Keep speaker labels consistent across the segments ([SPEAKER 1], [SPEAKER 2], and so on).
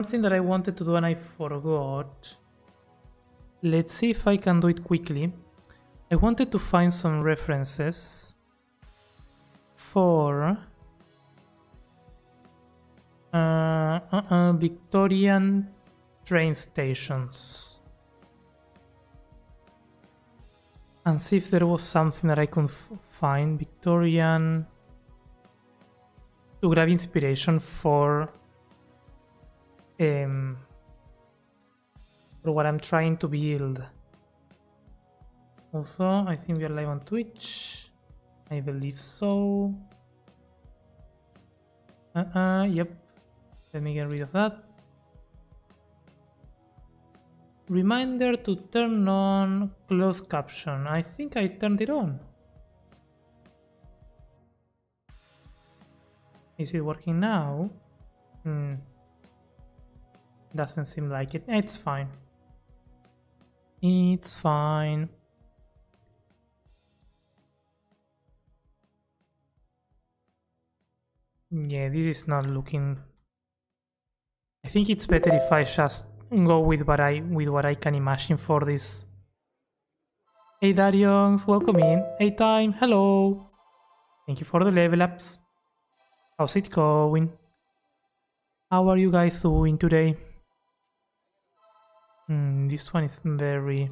[SPEAKER 1] Something that I wanted to do and I forgot. Let's see if I can do it quickly. I wanted to find some references for Victorian train stations and see if there was something that I could find Victorian to grab inspiration for what I'm trying to build. Also, I think we are live on Twitch. I believe so. Yep. Let me get rid of that. Reminder to turn on closed caption. I think I turned it on. Is it working now? Doesn't seem like it. It's fine. It's fine. Yeah, this is not looking... I think it's better if I just go with what I can imagine for this. Hey Darions, welcome in. Hey Time, hello. Thank you for the level ups. How's it going? How are you guys doing today? This one is very...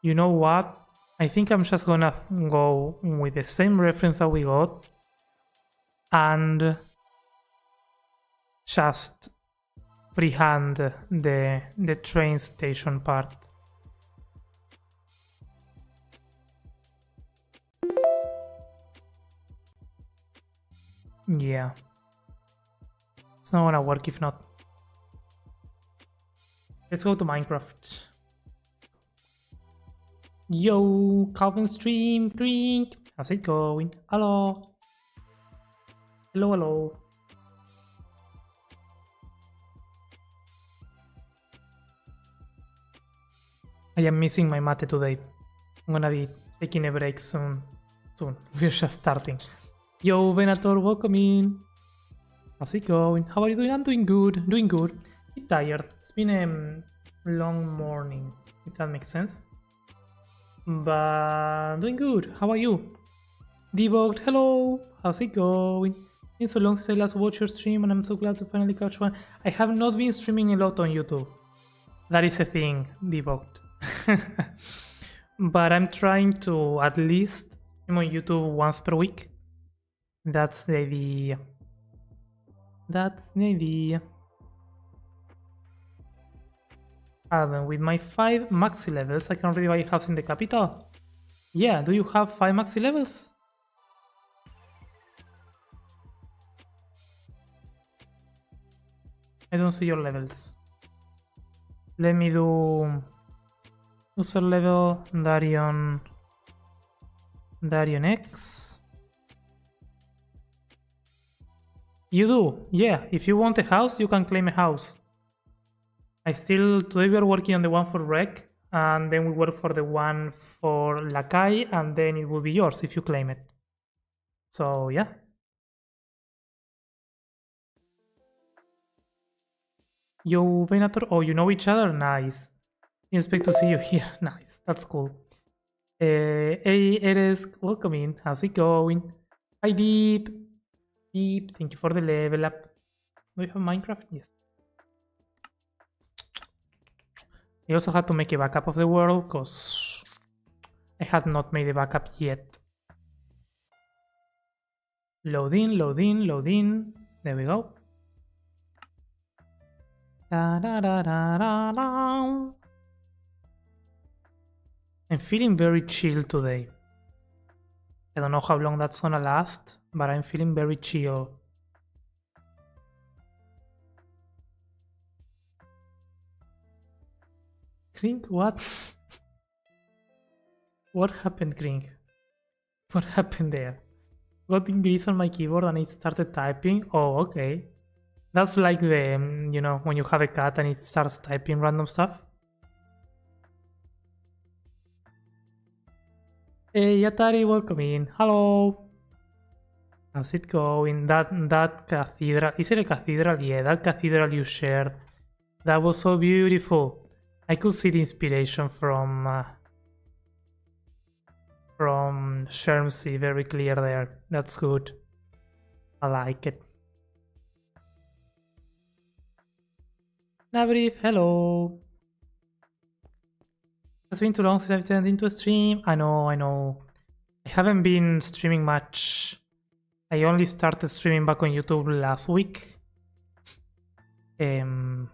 [SPEAKER 1] You know what? I think I'm just gonna go with the same reference that we got and just freehand the train station part. Yeah. It's not gonna work if not. Let's go to Minecraft. Yo, Calvin stream, drink. How's it going? Hello. Hello, hello. I am missing my mate today. I'm gonna be taking a break soon. We're just starting. Yo, Venator, welcome in. How's it going? How are you doing? I'm doing good. Doing good. A bit tired. It's been a long morning, if that makes sense. But doing good. How are you? Debugged, hello. How's it going? It's been so long since I last watched your stream and I'm so glad to finally catch one. I have not been streaming a lot on YouTube. That is a thing, Debugged. But I'm trying to at least stream on YouTube once per week. That's the idea. That's the idea. And with my 5 maxi levels, I can already buy a house in the capital. Yeah, do you have 5 maxi levels? I don't see your levels. Let me do user level Darion X. You do, yeah. If you want a house, you can claim a house. Today we are working on the one for Rec, and then we work for the one for Lakai, and then it will be yours if you claim it. So yeah. Yo, Venator, oh, you know each other? Nice. Expect to see you here. Nice, that's cool. Hey, Eres, welcome in. How's it going? Hi, Deep. Deep, thank you for the level up. Do you have Minecraft? Yes. I also had to make a backup of the world because I had not made a backup yet. Load in, load in, load in. There we go. Da, da, da, da, da, da. I'm feeling very chill today. I don't know how long that's gonna last, but I'm feeling very chill. Krink, what? What happened, Krink? What happened there? Got English on my keyboard and it started typing? Oh, okay. That's like the, you know, when you have a cat and it starts typing random stuff. Hey Atari, welcome in. Hello. How's it going? That cathedral, is it a cathedral? Yeah, that cathedral you shared. That was so beautiful. I could see the inspiration from Shermsey very clear there. That's good. I like it. Navrif, hello. It's been too long since I've turned into a stream. I know. I haven't been streaming much. I only started streaming back on YouTube last week. As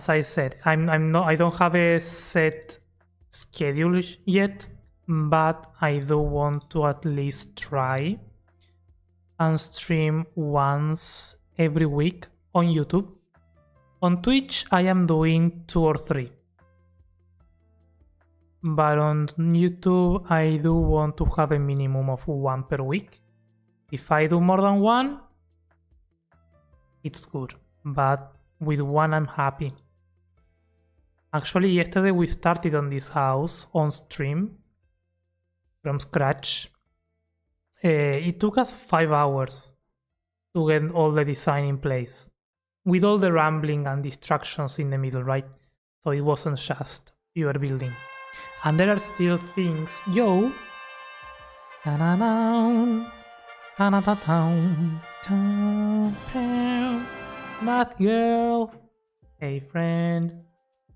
[SPEAKER 1] I said, I don't have a set schedule yet, but I do want to at least try and stream once every week on YouTube. On Twitch, I am doing 2 or 3. But on YouTube, I do want to have a minimum of 1 per week. If I do more than 1, it's good. But with 1, I'm happy. Actually, yesterday we started on this house on stream from scratch. It took us 5 hours to get all the design in place, with all the rambling and distractions in the middle, right? So it wasn't just pure building. And there are still things. Yo! Math girl! Hey friend!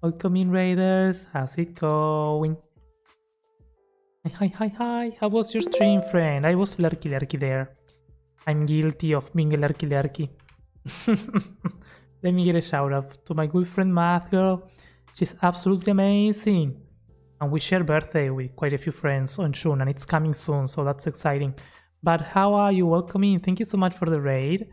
[SPEAKER 1] Welcome in, Raiders. How's it going? Hi. How was your stream, friend? I was lurky there. I'm guilty of being a lurky. Let me get a shout out to my good friend Math girl. She's absolutely amazing. And we share birthday with quite a few friends on June, and it's coming soon, so that's exciting. But how are you? Welcome in. Thank you so much for the raid.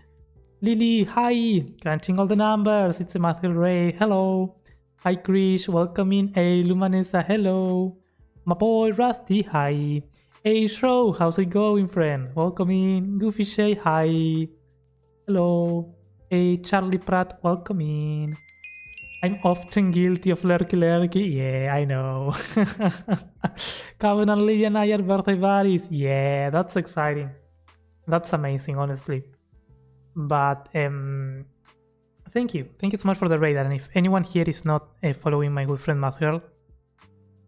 [SPEAKER 1] Lily, hi! Crunching all the numbers. It's a Math girl raid. Hello. Hi Krish, welcome in. Hey Lumanesa, hello. My boy Rusty, hi. Hey Shro, how's it going, friend? Welcome in. Goofy Shay, hi. Hello. Hey Charlie Pratt, welcome in. I'm often guilty of lurky. Yeah, I know. Kevin and Lydia and I are birthday buddies. Yeah, that's exciting. That's amazing, honestly. But thank you so much for the raid, and if anyone here is not following my good friend Math Girl,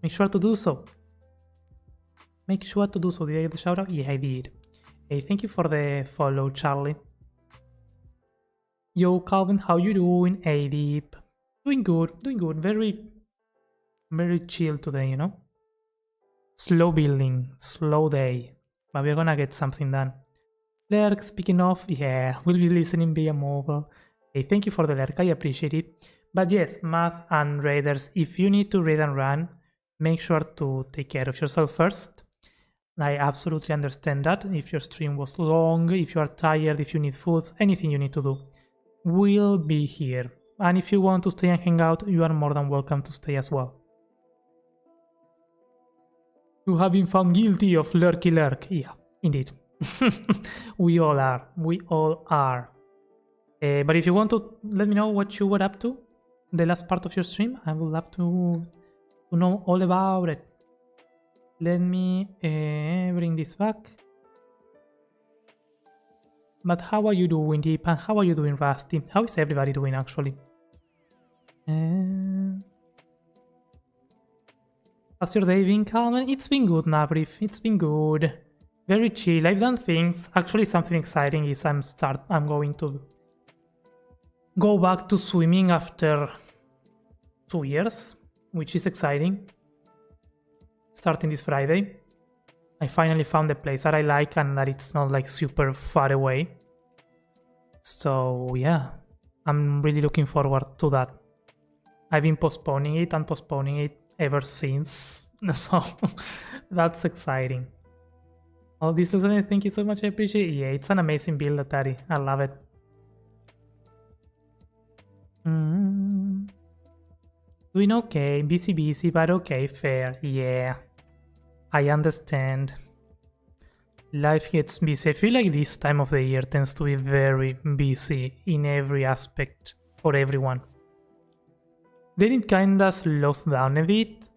[SPEAKER 1] make sure to do so. Did I get the shout out? Yeah, I did. Hey, thank you for the follow, Charlie. Yo, Calvin, how you doing? Hey, Deep. Doing good. Very chill today, you know? Slow building, slow day, but we're gonna get something done. Lurk, speaking of, yeah, we'll be listening via mobile. Hey, thank you for the lurk, I appreciate it. But yes, Math and Raiders, if you need to raid and run, make sure to take care of yourself first. I absolutely understand that. If your stream was long, if you are tired, if you need food, anything you need to do, we'll be here. And if you want to stay and hang out, you are more than welcome to stay as well. You have been found guilty of lurky. Yeah, indeed. We all are. But if you want to let me know what you were up to the last part of your stream, I would love to know all about it. Let me bring this back. But how are you doing, Deep? And how are you doing, Rusty? How is everybody doing, actually? How's your day been, Calvin? It's been good, Navrif. It's been good. Very chill. I've done things. Actually, something exciting is I'm going to go back to swimming after 2 years, which is exciting. Starting this Friday. I finally found a place that I like and that it's not like super far away. So yeah, I'm really looking forward to that. I've been postponing it ever since, so that's exciting. All this looks amazing. Thank you so much. I appreciate it. Yeah, it's an amazing build, Atari. I love it. Doing okay, busy, but okay, fair. Yeah, I understand. Life gets busy. I feel like this time of the year tends to be very busy in every aspect for everyone. Then it kinda slows down a bit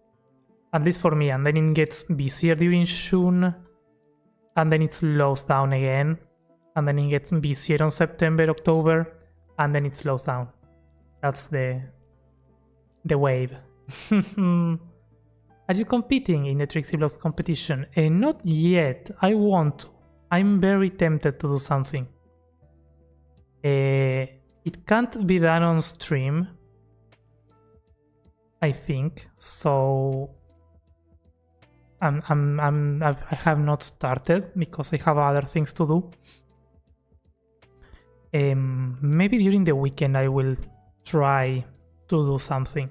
[SPEAKER 1] At least for me, and then it gets busier during June, and then it slows down again, and then it gets busier on September, October, and then it slows down. That's the wave. Are you competing in the Trixie Blocks competition? Not yet. I want to. I'm very tempted to do something. It can't be done on stream, I think. So I have not started because I have other things to do. Maybe during the weekend I will try to do something,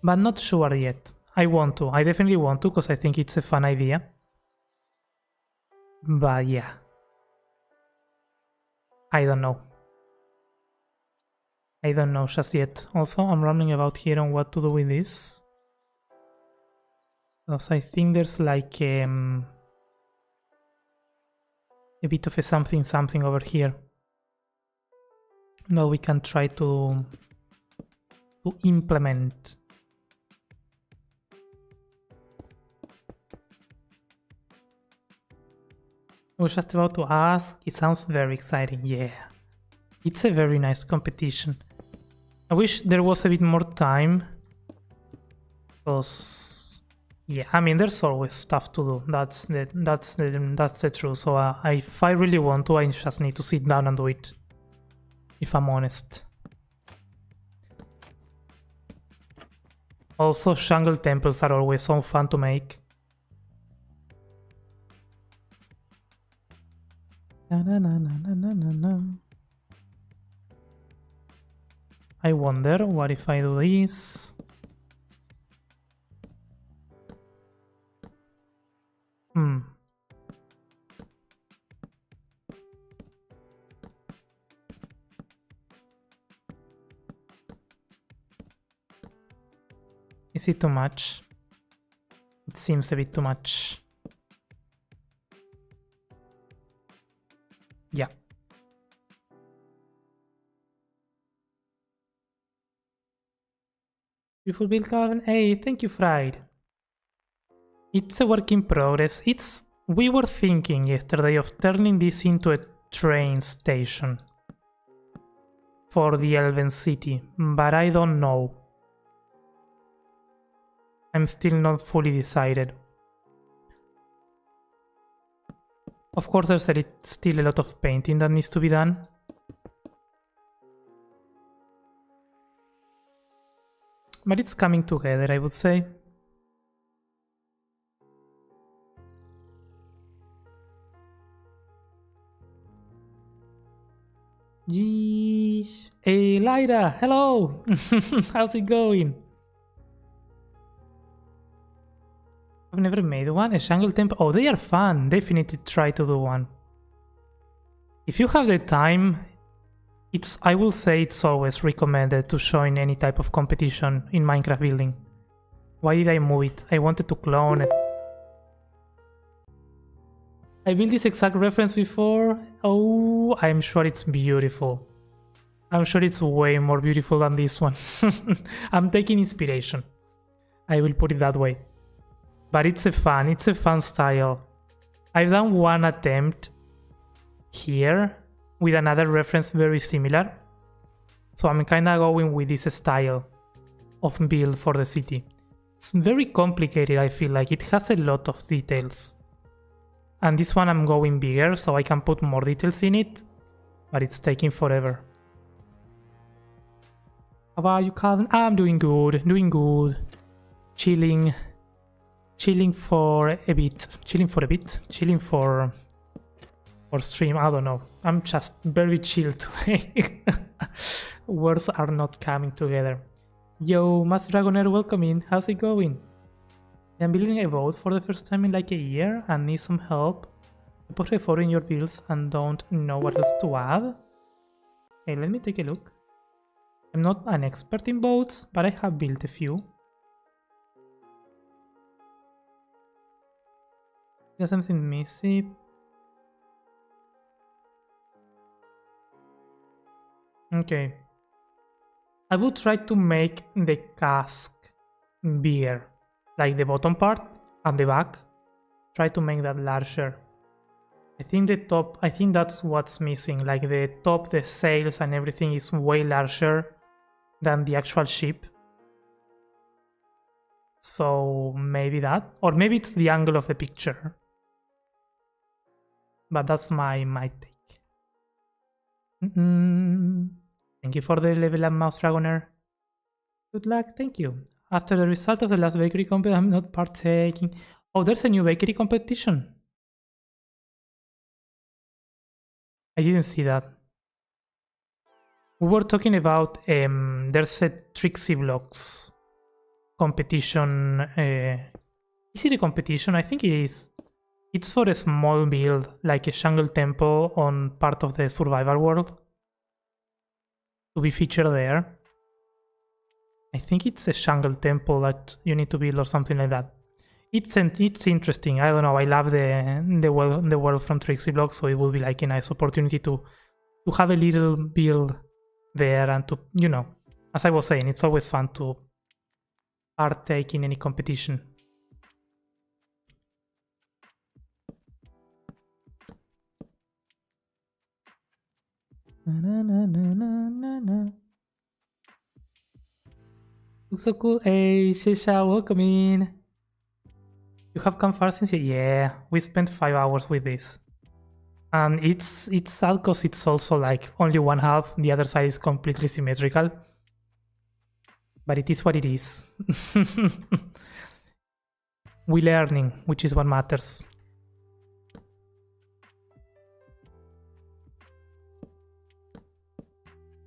[SPEAKER 1] but not sure yet. I want to. I definitely want to because I think it's a fun idea. But yeah, I don't know. I don't know just yet. Also, I'm rambling about here on what to do with this, because I think there's like a bit of a something over here that we can try to implement. I was just about to ask. It sounds very exciting. Yeah, it's a very nice competition. I wish there was a bit more time, because yeah, I mean, there's always stuff to do. That's the truth. So if I really want to, I just need to sit down and do it, if I'm honest. Also, jungle temples are always so fun to make. I wonder, what if I do this? Is it too much? It seems a bit too much. Yeah. Beautiful build, Calvin. Hey, thank you, Fried. It's a work in progress. We were thinking yesterday of turning this into a train station for the Elven City, but I don't know. I'm still not fully decided. Of course, there's still a lot of painting that needs to be done. But it's coming together, I would say. Jeez. Hey, Lyra, hello! How's it going? I've never made one. A jungle temple. Oh, they are fun. Definitely try to do one. If you have the time, I will say it's always recommended to join any type of competition in Minecraft building. Why did I move it? I wanted to clone it. I built this exact reference before. Oh, I'm sure it's beautiful. I'm sure it's way more beautiful than this one. I'm taking inspiration. I will put it that way. But it's a fun style. I've done one attempt here with another reference very similar. So I'm kinda going with this style of build for the city. It's very complicated, I feel like. It has a lot of details. And this one I'm going bigger, so I can put more details in it. But it's taking forever. How about you, Calvin? I'm doing good, Chilling for a bit. Chilling for stream. I don't know. I'm just very chill today. Words are not coming together. Yo, Master Dragonair, welcome in. How's it going? I'm building a boat for the first time in like a year and need some help. I put a photo in your builds and don't know what else to add. Hey, let me take a look. I'm not an expert in boats, but I have built a few. There's something missing. Okay. I will try to make the cask bigger. like the bottom part and the back. Try to make that larger. I think the top, I think that's what's missing. Like the top, the sails and everything is way larger than the actual ship. So maybe that, or maybe it's the angle of the picture. But that's my take. Thank you for the level up, Mouse Dragoner. Good luck, thank you. After the result of the last bakery competition, I'm not partaking. Oh, there's a new bakery competition. I didn't see that. We were talking about there's a Trixie Blocks competition. Is it a competition? I think it is. It's for a small build, like a jungle temple on part of the survival world, to be featured there. I think it's a jungle temple that you need to build or something like that. It's interesting. I don't know. I love the world from Trixie Blocks, so it will be like a nice opportunity to have a little build there and to, you know, as I was saying, it's always fun to partake in any competition. Looks so cool. Hey, Shisha, welcome in. You have come far since yeah, we spent 5 hours with this. And it's sad because it's also like only one half, the other side is completely symmetrical. But it is what it is. We're learning, which is what matters.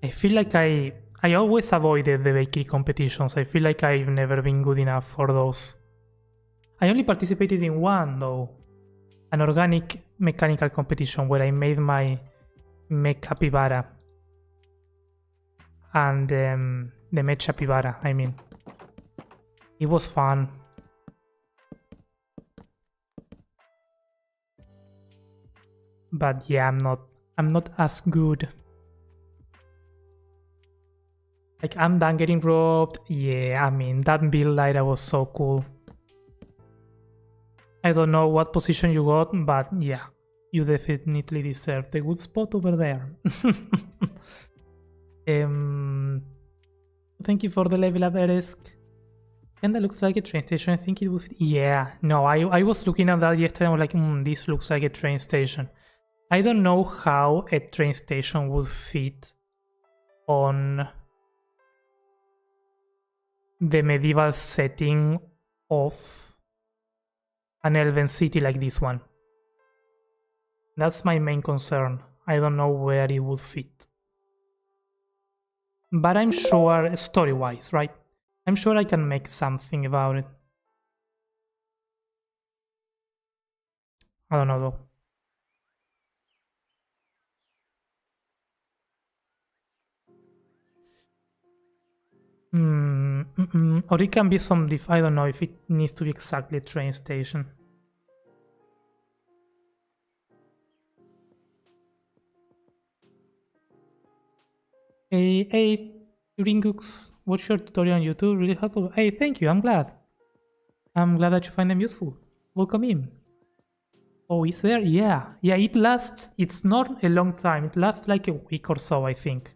[SPEAKER 1] I feel like I always avoided the bakery competitions. I feel like I've never been good enough for those. I only participated in one though. An organic mechanical competition where I made my mech capybara. And the mech capybara, I mean. It was fun. But yeah, I'm not as good. Like, I'm done getting robbed. Yeah, I mean, that build lighter was so cool. I don't know what position you got, but yeah, you definitely deserve the good spot over there. Thank you for the level up, Eresk. And that looks like a train station. I think it would. Yeah, no, I was looking at that yesterday. I was like, this looks like a train station. I don't know how a train station would fit on the medieval setting of an elven city like this one. That's my main concern. I don't know where it would fit. But I'm sure, story-wise, right? I'm sure I can make something about it. I don't know though. Or it can be some I don't know if it needs to be exactly a train station. Hey, Ringux, watch your tutorial on YouTube, really helpful. Hey, thank you, I'm glad. I'm glad that you find them useful. Welcome in. Oh, is there? Yeah, it lasts, it's not a long time, it lasts like a week or so, I think.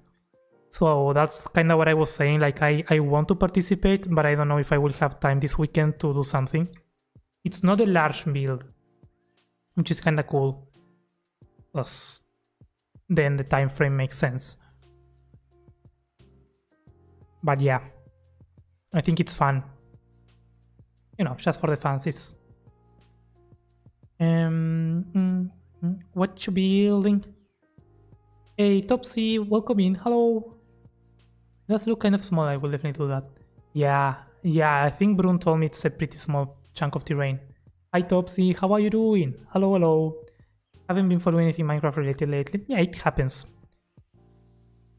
[SPEAKER 1] So that's kind of what I was saying, like I want to participate, but I don't know if I will have time this weekend to do something. It's not a large build, which is kind of cool, because then the time frame makes sense. But yeah, I think it's fun. You know, just for the fancies. What you building? Hey, Topsy, welcome in. Hello. Does look kind of small. I will definitely do that. Yeah, I think Brun told me it's a pretty small chunk of terrain. Hi Topsy, how are you doing? Hello. Haven't been following anything Minecraft related lately. Yeah, it happens.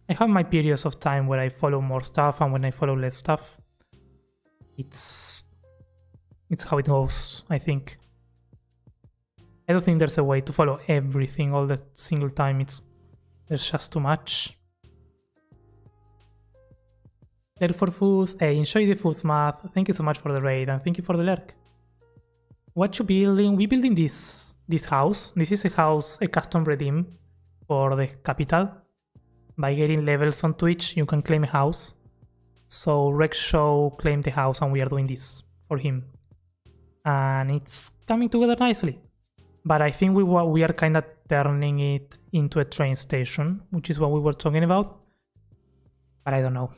[SPEAKER 1] I have my periods of time where I follow more stuff and when I follow less stuff. It's how it goes, I think. I don't think there's a way to follow everything all the single time. There's just too much. Lurk for foods. Hey, enjoy the foods, math. Thank you so much for the raid and thank you for the lurk. What you building? We building this house. This is a house, a custom redeem for the capital. By getting levels on Twitch, you can claim a house. So Rex Show claimed the house and we are doing this for him. And it's coming together nicely. But I think we are kind of turning it into a train station, which is what we were talking about. But I don't know.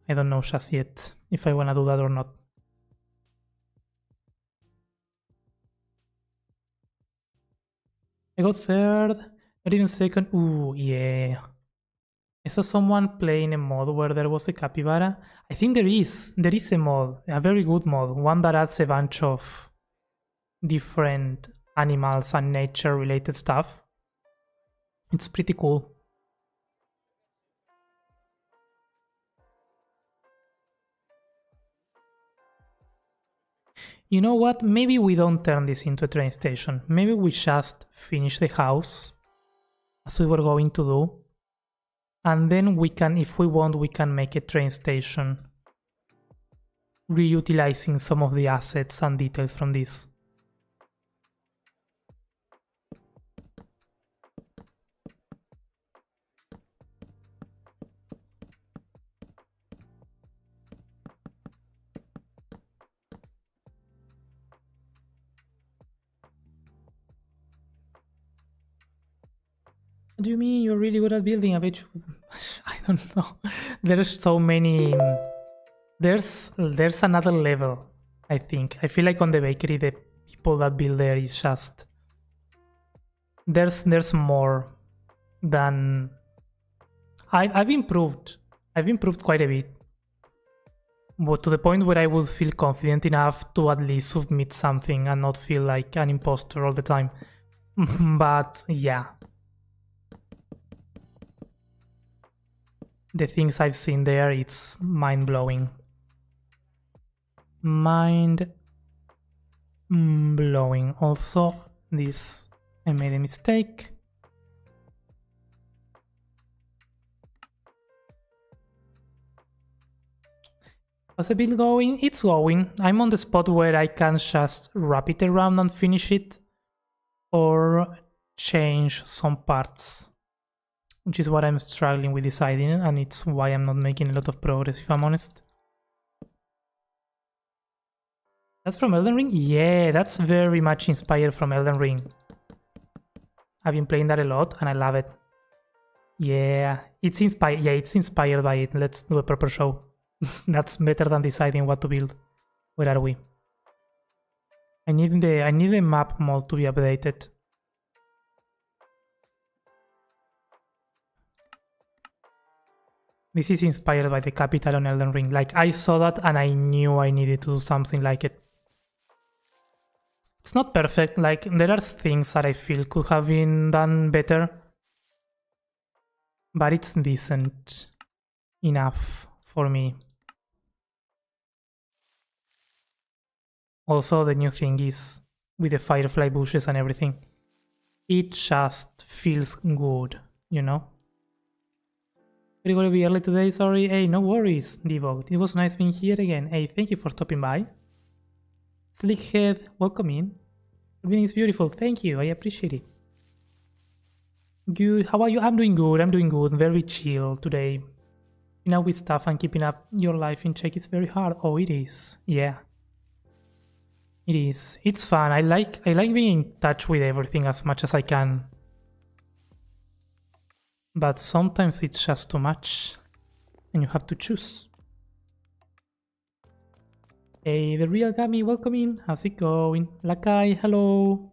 [SPEAKER 1] I don't know just yet if I want to do that or not. I got third, not even second. Ooh, yeah. I saw someone playing a mod where there was a capybara. I think there is a mod, a very good mod, one that adds a bunch of different animals and nature related stuff. It's pretty cool. You know what? Maybe we don't turn this into a train station. Maybe we just finish the house as we were going to do. And then we can, if we want, we can make a train station reutilizing some of the assets and details from this. What do you mean you're really good at building? I bet you... I don't know. There's so many... There's another level, I think. I feel like on the bakery, the people that build there is just... There's more than... I've improved. I've improved quite a bit. But to the point where I would feel confident enough to at least submit something and not feel like an imposter all the time. But yeah. The things I've seen there, it's mind-blowing. Mind-blowing. Also, this, I made a mistake. How's the build going? It's going. I'm on the spot where I can just wrap it around and finish it, or change some parts, which is what I'm struggling with deciding, and it's why I'm not making a lot of progress, if I'm honest. That's from Elden Ring? Yeah, that's very much inspired from Elden Ring. I've been playing that a lot, and I love it. Yeah, it's inspired. Yeah, it's inspired by it. Let's do a proper show. That's better than deciding what to build. Where are we? I need the map mod to be updated. This is inspired by the capital on Elden Ring. Like, I saw that and I knew I needed to do something like it. It's not perfect, like, there are things that I feel could have been done better. But it's decent enough for me. Also, the new thing is, with the firefly bushes and everything, it just feels good, you know? We're gonna be early today, sorry. Hey, no worries, Devote. It was nice being here again. Hey, thank you for stopping by. Slickhead, welcome in. Everything is beautiful, thank you, I appreciate it. Good, how are you? I'm doing good, very chill today. You know, with stuff and keeping up your life in check is very hard. Oh, it is, yeah. It is, it's fun. I like being in touch with everything as much as I can. But sometimes it's just too much, and you have to choose. Hey, the real Gami, welcome in. How's it going? Lakai, hello.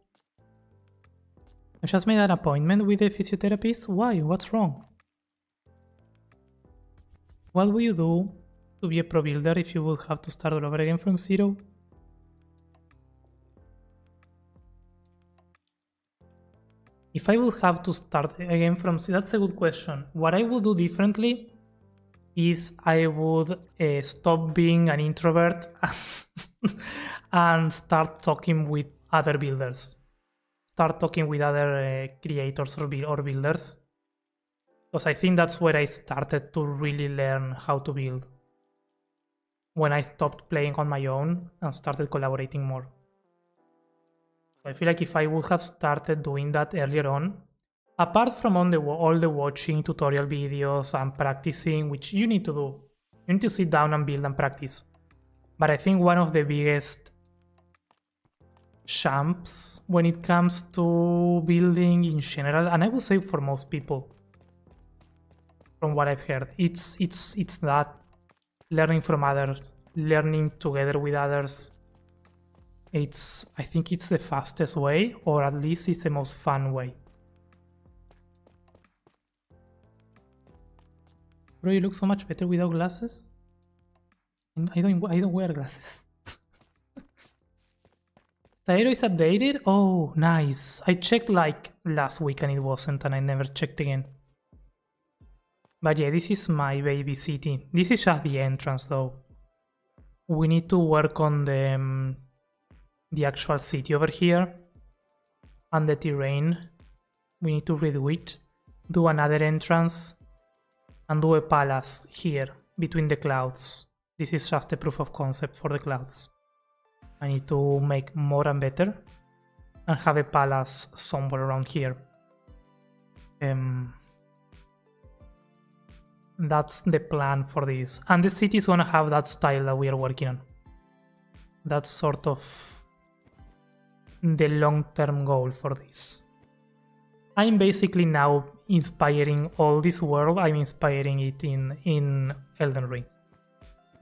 [SPEAKER 1] I just made an appointment with a physiotherapist. Why? What's wrong? What will you do to be a pro builder if you would have to start all over again from zero? If I would have to start again from zero, that's a good question. What I would do differently is I would stop being an introvert and start talking with other builders. Start talking with other creators or builders. Because I think that's where I started to really learn how to build. When I stopped playing on my own and started collaborating more. So I feel like if I would have started doing that earlier on, apart from all the watching tutorial videos and practicing, which you need to do, you need to sit down and build and practice. But I think one of the biggest champs when it comes to building in general, and I would say for most people, from what I've heard, it's that learning from others, learning together with others. I think it's the fastest way, or at least it's the most fun way. Bro, you look so much better without glasses. I don't wear glasses. Tairo is updated? Oh, nice. I checked like last week and it wasn't, and I never checked again. But yeah, this is my baby city. This is just the entrance though. We need to work on the actual city over here. And the terrain. We need to redo it. Do another entrance. And do a palace here, between the clouds. This is just a proof of concept for the clouds. I need to make more and better. And have a palace somewhere around here. That's the plan for this. And the city is gonna have that style that we are working on. That's sort of the long-term goal for this. I'm basically now inspiring all this world. I'm inspiring it in Elden Ring.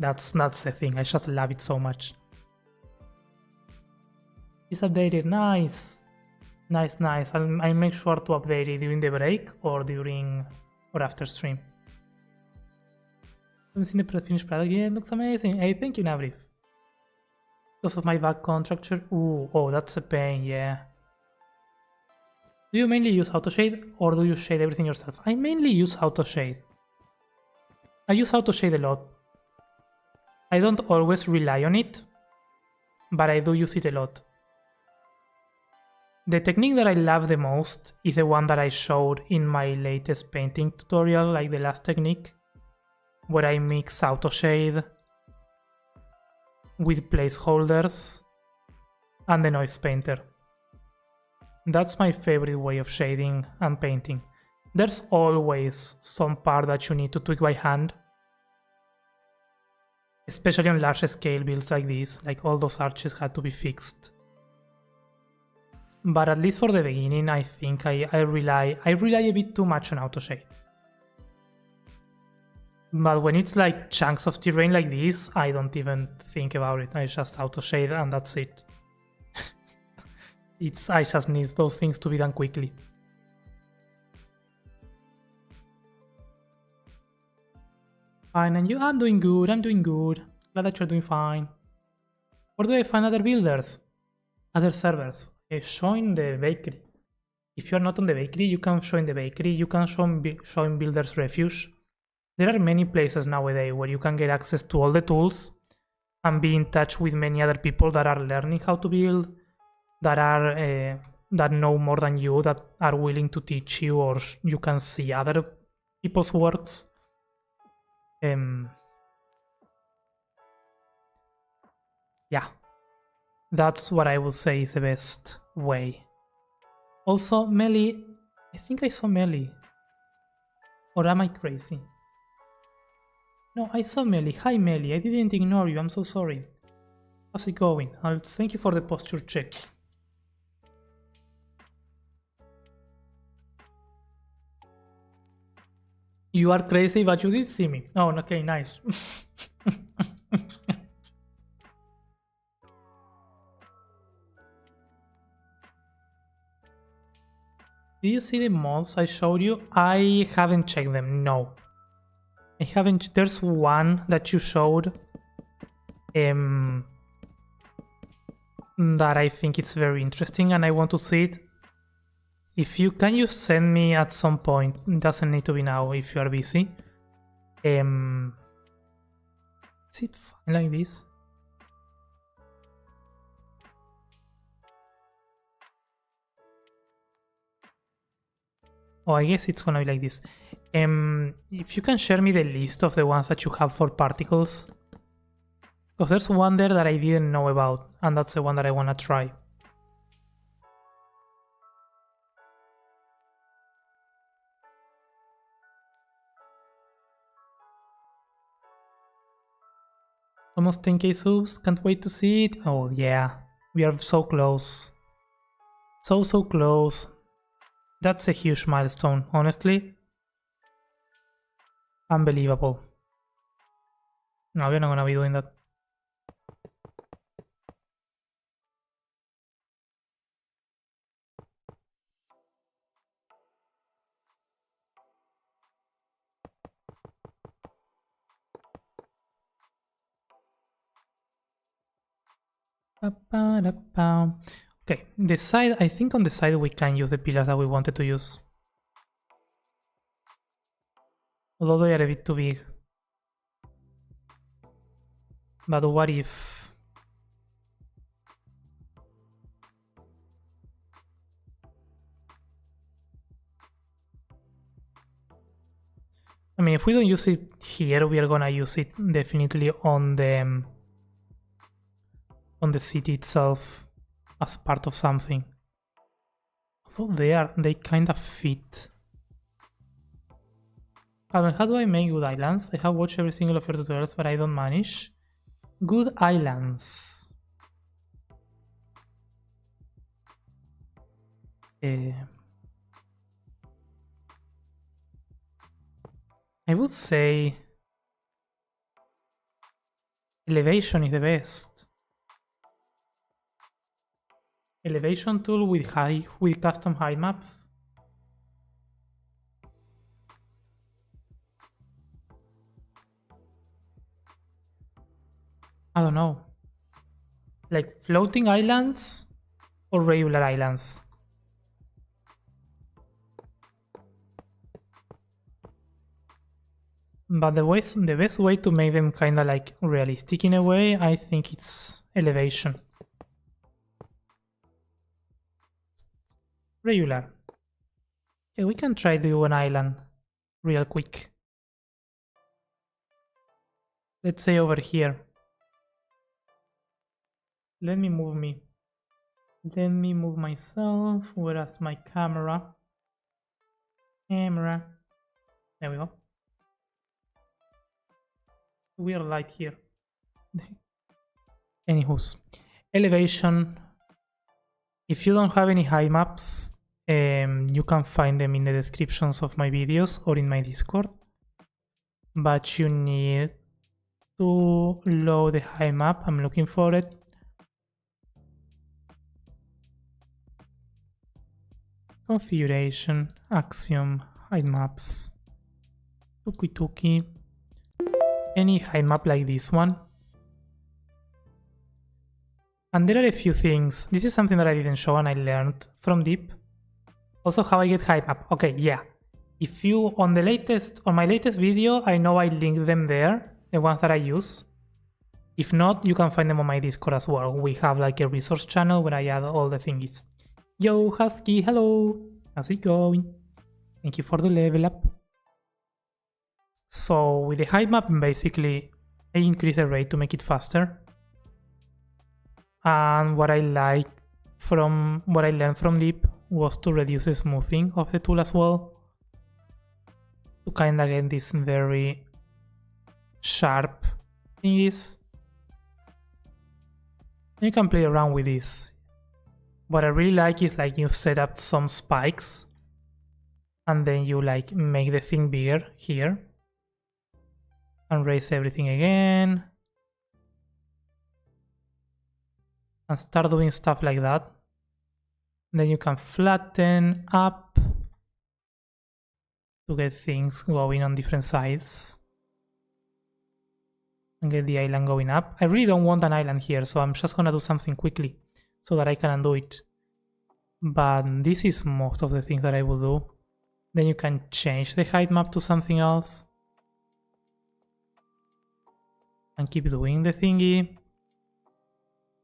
[SPEAKER 1] That's the thing. I just love it so much. It's updated. Nice. Nice. I'll make sure to update it during the break or after stream. Haven't seen the finished product yet. It looks amazing. Hey, thank you, Navrif. Because of my back contracture. Ooh, oh, that's a pain, yeah. Do you mainly use AutoShade or do you shade everything yourself? I mainly use AutoShade. I use AutoShade a lot. I don't always rely on it, but I do use it a lot. The technique that I love the most is the one that I showed in my latest painting tutorial, like the last technique, where I mix AutoShade with placeholders and the noise painter. That's my favorite way of shading and painting. There's always some part that you need to tweak by hand, especially on large scale builds like this, like all those arches had to be fixed. But at least for the beginning, I think I rely a bit too much on AutoShade. But when it's like chunks of terrain like this, I don't even think about it. I just AutoShade and that's it. I just need those things to be done quickly. Fine, and you? I'm doing good. Glad that you're doing fine. Where do I find other builders? Other servers? Join the bakery. If you're not on the bakery, you can join the bakery. You can join Builder's Refuge. There are many places nowadays where you can get access to all the tools and be in touch with many other people that are learning how to build, that know more than you, that are willing to teach you, or you can see other people's works. Yeah, that's what I would say is the best way. Also, Melly, I think I saw Melly. Or am I crazy? No, I saw Melly. Hi Melly, I didn't ignore you, I'm so sorry. How's it going? Thank you for the posture check. You are crazy, but you did see me. Oh, okay, nice. Did you see the mods I showed you? I haven't checked them, no. I haven't. There's one that you showed that I think it's very interesting and I want to see it. If you can, you send me at some point. It doesn't need to be now if you are busy. Is it fine like this? Oh, I guess it's gonna be like this. If you can share me the list of the ones that you have for particles. Because there's one there that I didn't know about, and that's the one that I want to try. Almost 10k subs, can't wait to see it. Oh yeah, we are so close. So close. That's a huge milestone, honestly. Unbelievable. No, we're not gonna be doing that. Okay, the side, I think on the side we can use the pillars that we wanted to use. Although they are a bit too big. But what if... I mean, if we don't use it here, we are gonna use it definitely on the city itself as part of something. Although they kind of fit. Calvin, how do I make good islands? I have watched every single of your tutorials, but I don't manage. Good islands. I would say elevation is the best. Elevation tool with custom height maps. I don't know. Like floating islands or regular islands? But the best way to make them kind of like realistic in a way, I think it's elevation. Regular. Okay, we can try to do an island real quick. Let's say over here. Let me move myself. Where's my camera? There we go. Weird light here. Anywho's, elevation. If you don't have any height maps, you can find them in the descriptions of my videos or in my Discord. But you need to load the height map. I'm looking for it. Configuration, Axiom, height maps, Tuki. Any height map like this one. And there are a few things. This is something that I didn't show and I learned from Deep. Also how I get height map. Okay, yeah. If you, on my latest video, I know I linked them there, the ones that I use. If not, you can find them on my Discord as well. We have like a resource channel where I add all the thingies. Yo, Husky, hello! How's it going? Thank you for the level up. So with the height map, basically, I increase the rate to make it faster. And what I learned from Deep was to reduce the smoothing of the tool as well. To kind of get this very sharp thingies. You can play around with this. What I really like is like you set up some spikes and then you like make the thing bigger here and raise everything again and start doing stuff like that. Then you can flatten up to get things going on different sides and get the island going up. I really don't want an island here, so I'm just gonna do something quickly so that I can undo it. But this is most of the things that I will do. Then you can change the height map to something else and keep doing the thingy.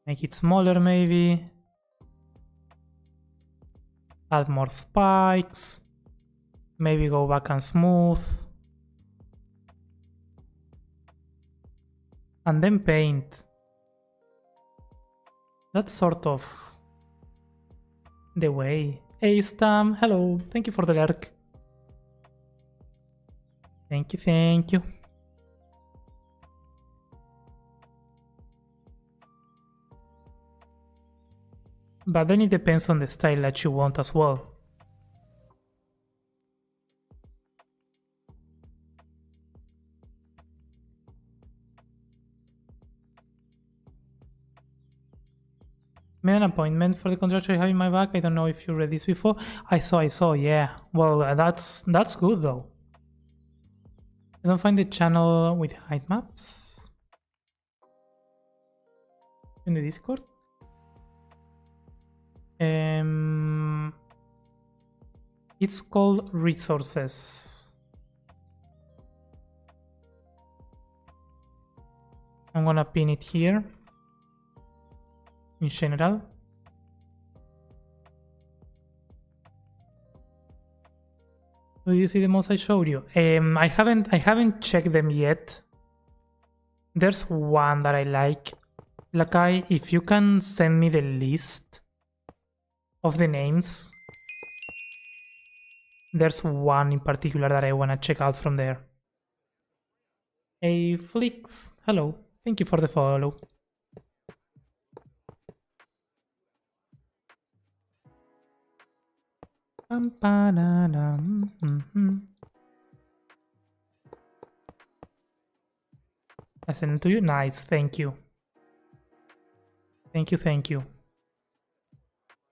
[SPEAKER 1] Make it smaller maybe. Add more spikes. Maybe go back and smooth. And then paint. That's sort of the way. Hey Stam, hello, thank you for the lurk. Thank you, thank you. But then it depends on the style that you want as well. Made an appointment for the contractor I have in my back. I don't know if you read this before. I saw, yeah. Well, that's good though. I don't find the channel with height maps in the Discord. It's called resources. I'm gonna pin it here. In general. Do you see the most I showed you? I haven't checked them yet. There's one that I like. Lakai, if you can send me the list of the names. There's one in particular that I wanna check out from there. Hey Flix, hello. Thank you for the follow. I sent it to you. Nice, thank you. Thank you.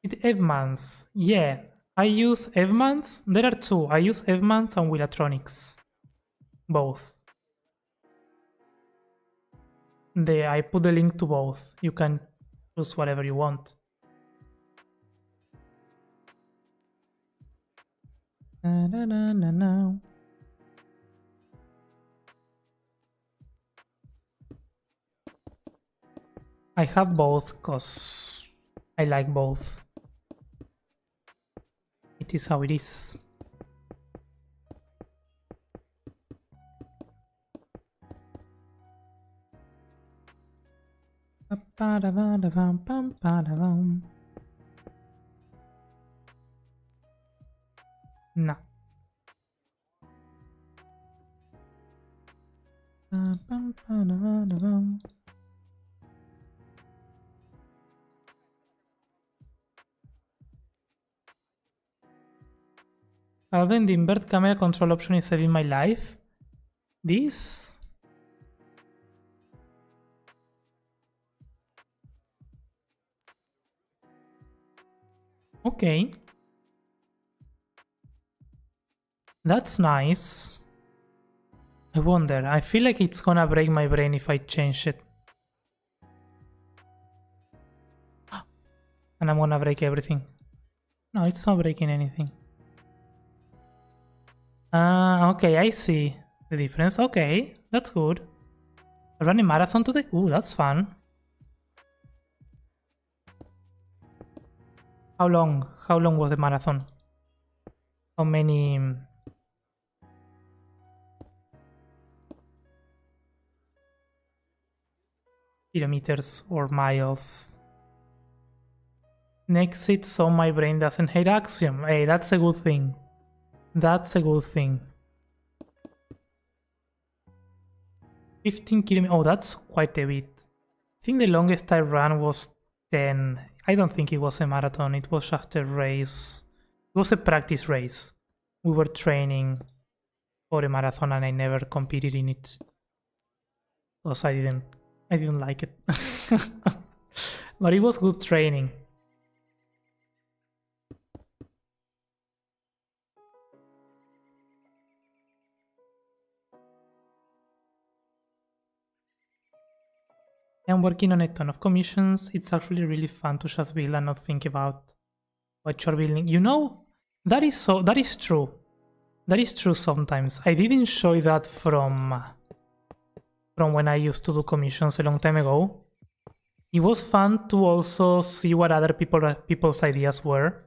[SPEAKER 1] It Evmans. Yeah, I use Evmans. There are two. I use Evmans and Willatronics. Both. I put the link to both. You can choose whatever you want. I have both because I like both. It is how it is. No. Alvin, the invert camera control option is saving my life. This? Okay. That's nice. I wonder, I feel like it's gonna break my brain if I change it. And I'm gonna break everything. No, it's not breaking anything. Okay, I see the difference. Okay, that's good. I'm running marathon today? Ooh, that's fun. How long? How long was the marathon? How many... kilometers or miles? Next it so my brain doesn't hate Axiom. Hey, that's a good thing. That's a good thing. 15 kilometers. Oh, that's quite a bit. I think the longest I ran was 10. I don't think it was a marathon. It was just a race. It was a practice race. We were training for a marathon and I never competed in it. Because I didn't like it. But it was good training. I'm working on a ton of commissions. It's actually really fun to just build and not think about what you're building. You know, that is true. That is true sometimes. I did enjoy that from when I used to do commissions a long time ago. It was fun to also see what other people's ideas were.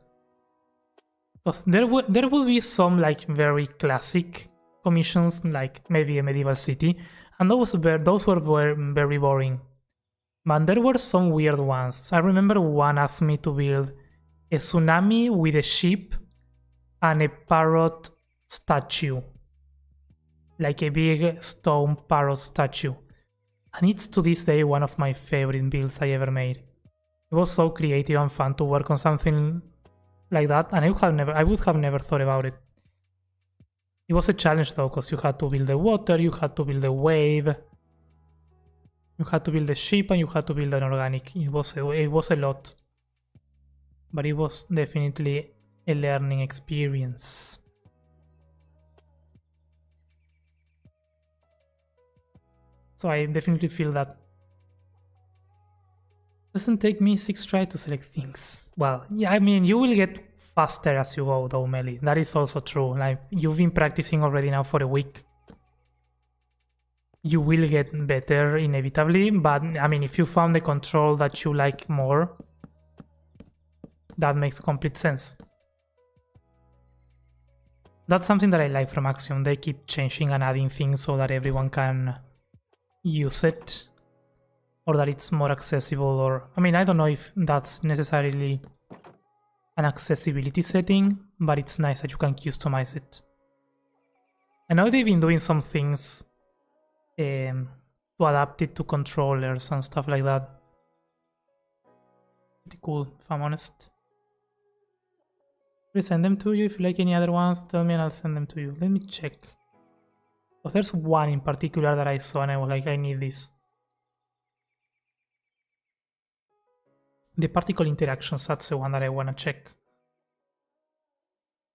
[SPEAKER 1] Because there will be some like very classic commissions, like maybe a medieval city, and those were very boring. But there were some weird ones. I remember one asked me to build a tsunami with a ship and a parrot statue, like a big stone parrot statue. And it's to this day one of my favorite builds I ever made. It was so creative and fun to work on something like that, and I would have never thought about it. It was a challenge though, because you had to build the water, you had to build the wave, you had to build the ship, and you had to build an organic. It was a lot, but it was definitely a learning experience. So I definitely feel that. Doesn't take me 6 tries to select things. Well, yeah, I mean, you will get faster as you go though, Meli. That is also true. Like, you've been practicing already now for a week. You will get better inevitably, but I mean, if you found the control that you like more, that makes complete sense. That's something that I like from Axiom. They keep changing and adding things so that everyone can use it, or that it's more accessible. Or I mean, I don't know if that's necessarily an accessibility setting, but it's nice that you can customize it. I know they've been doing some things to adapt it to controllers and stuff like that. Pretty cool, if I'm honest. I'll send them to you. If you like any other ones, tell me and I'll send them to you. Let me check. But there's one in particular that I saw and I was like, I need this. The particle interactions, that's the one that I want to check.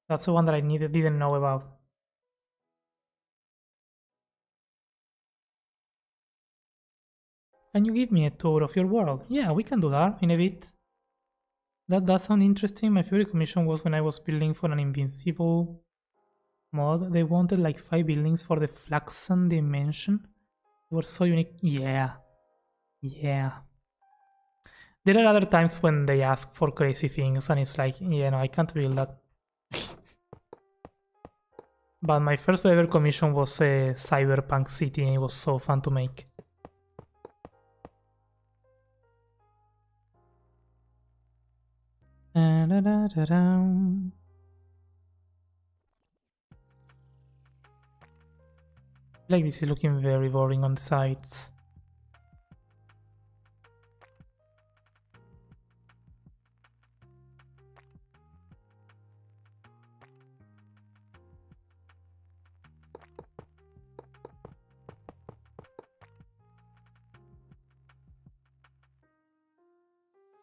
[SPEAKER 1] That's the one that I didn't know about. Can you give me a tour of your world? Yeah, we can do that in a bit. That does sound interesting. My favorite commission was when I was building for an Invincible mod. They wanted like 5 buildings for the Flaxen dimension. They were so unique. Yeah. There are other times when they ask for crazy things and it's like, yeah, no, I can't build that. But my first ever commission was a cyberpunk city and it was so fun to make. Like, this is looking very boring on the sides.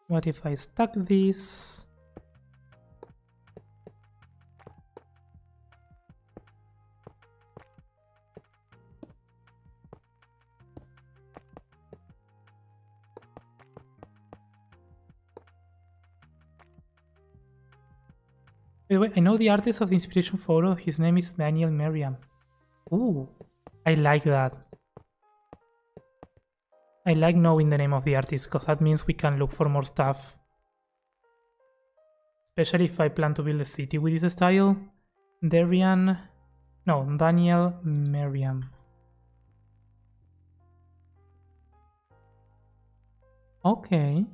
[SPEAKER 1] What if I stack this? By the way, I know the artist of the inspiration photo. His name is Daniel Merriam. Ooh, I like that. I like knowing the name of the artist because that means we can look for more stuff. Especially if I plan to build a city with this style. Daniel Merriam. Okay.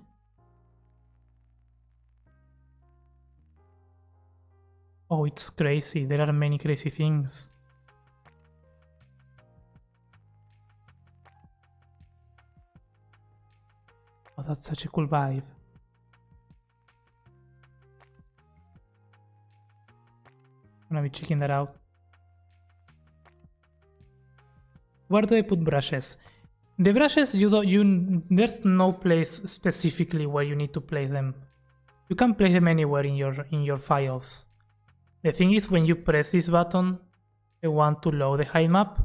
[SPEAKER 1] Oh, it's crazy. There are many crazy things. Oh, that's such a cool vibe. I'm gonna be checking that out. Where do I put brushes? The brushes, there's no place specifically where you need to place them. You can place them anywhere in your files. The thing is, when you press this button, the one to load the height map,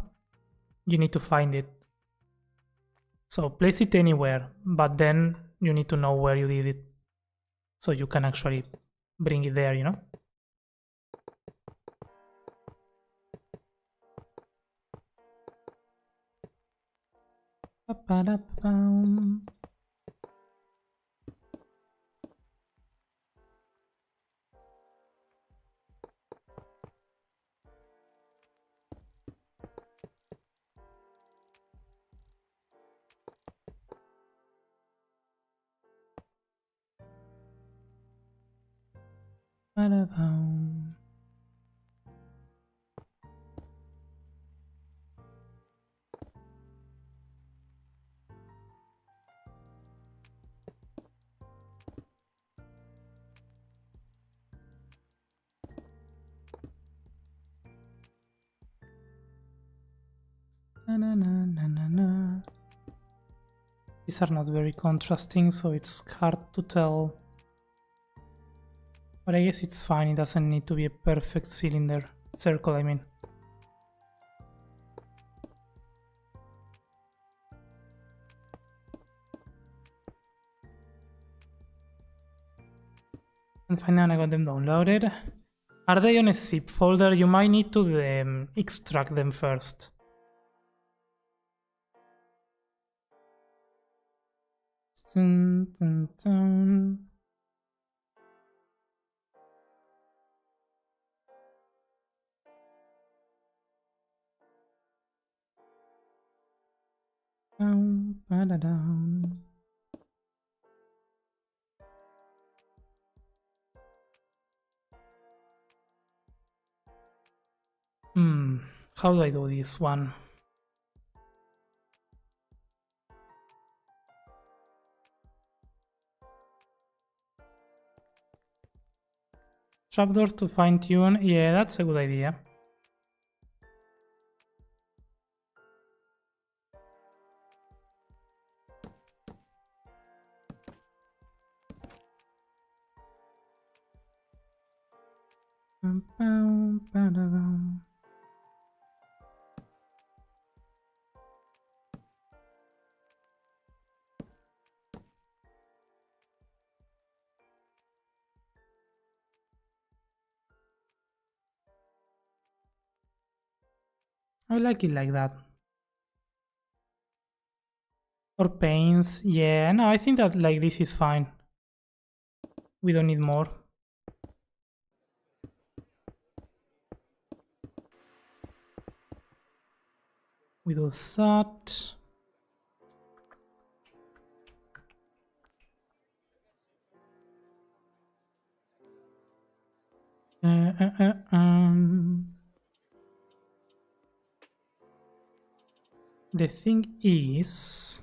[SPEAKER 1] you need to find it. So place it anywhere, but then you need to know where you did it, so you can actually bring it there, you know? Ba-da-bum. Na, na, na, na, na, na. These are not very contrasting, so it's hard to tell. But I guess it's fine, it doesn't need to be a perfect cylinder. Circle, I mean. And finally I got them downloaded. Are they on a zip folder? You might need to extract them first. Dun, dun, dun. Down, ba-da-down. How do I do this one? Trapdoors to fine tune? Yeah, that's a good idea. I like it like that. Or paints, yeah, no, I think that like this is fine. We don't need more. We do that. The thing is,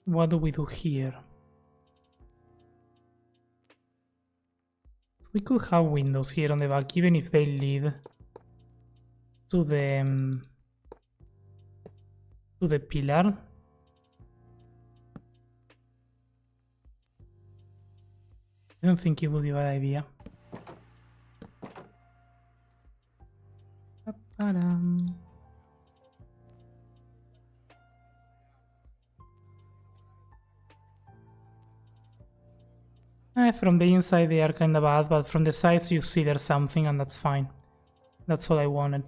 [SPEAKER 1] what do we do here? We could have windows here on the back, even if they lead to the pillar. I don't think it would be a bad idea. From the inside they are kinda bad, but from the sides you see there's something and that's fine. That's all I wanted.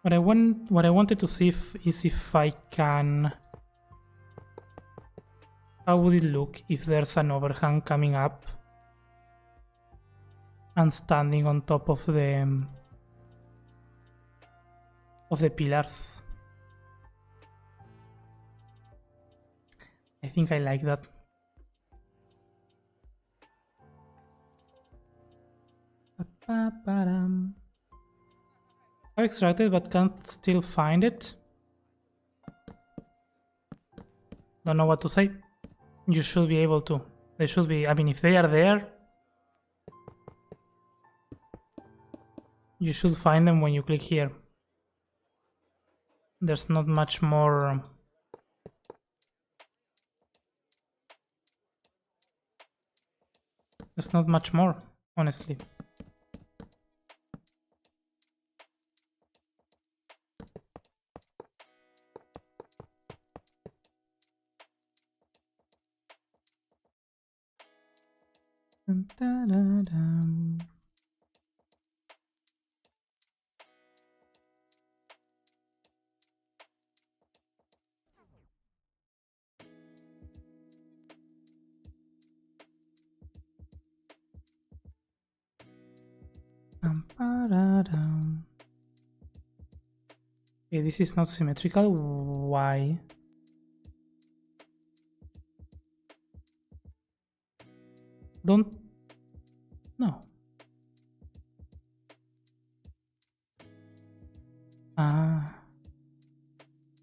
[SPEAKER 1] What I wanted to see is if I can. How would it look if there's an overhang coming up and standing on top of the pillars? I think I like that. I extracted but can't still find it. Don't know what to say. You should be able to. They should be, I mean, if they are there, you should find them when you click here. There's not much more. There's not much more, honestly. Dun, dun, dun, dun. Okay, this is not symmetrical. Why? Don't... No.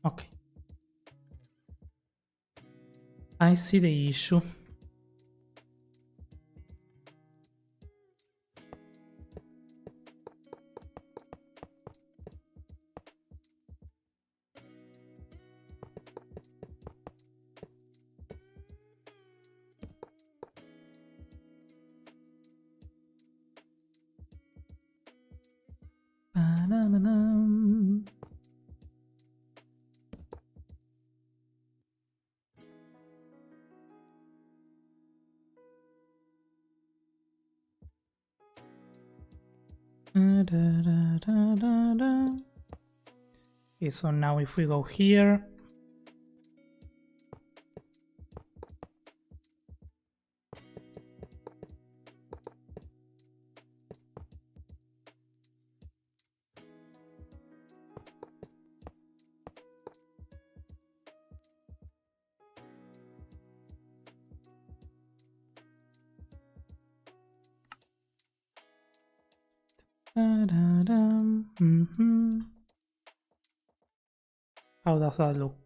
[SPEAKER 1] Okay. I see the issue. Okay, so now if we go here, how does that look?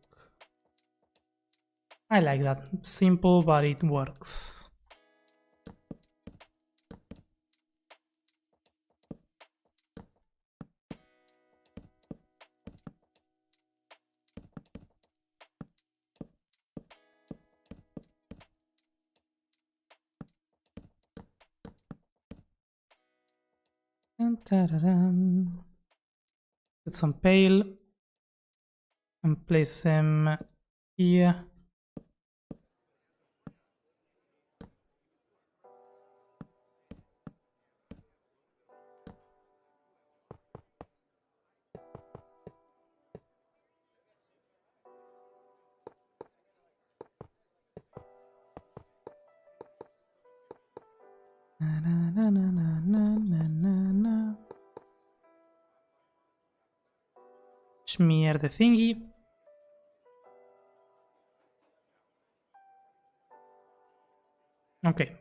[SPEAKER 1] I like that. Simple, but it works. Get some pale and place them here. Smear the thingy. Okay.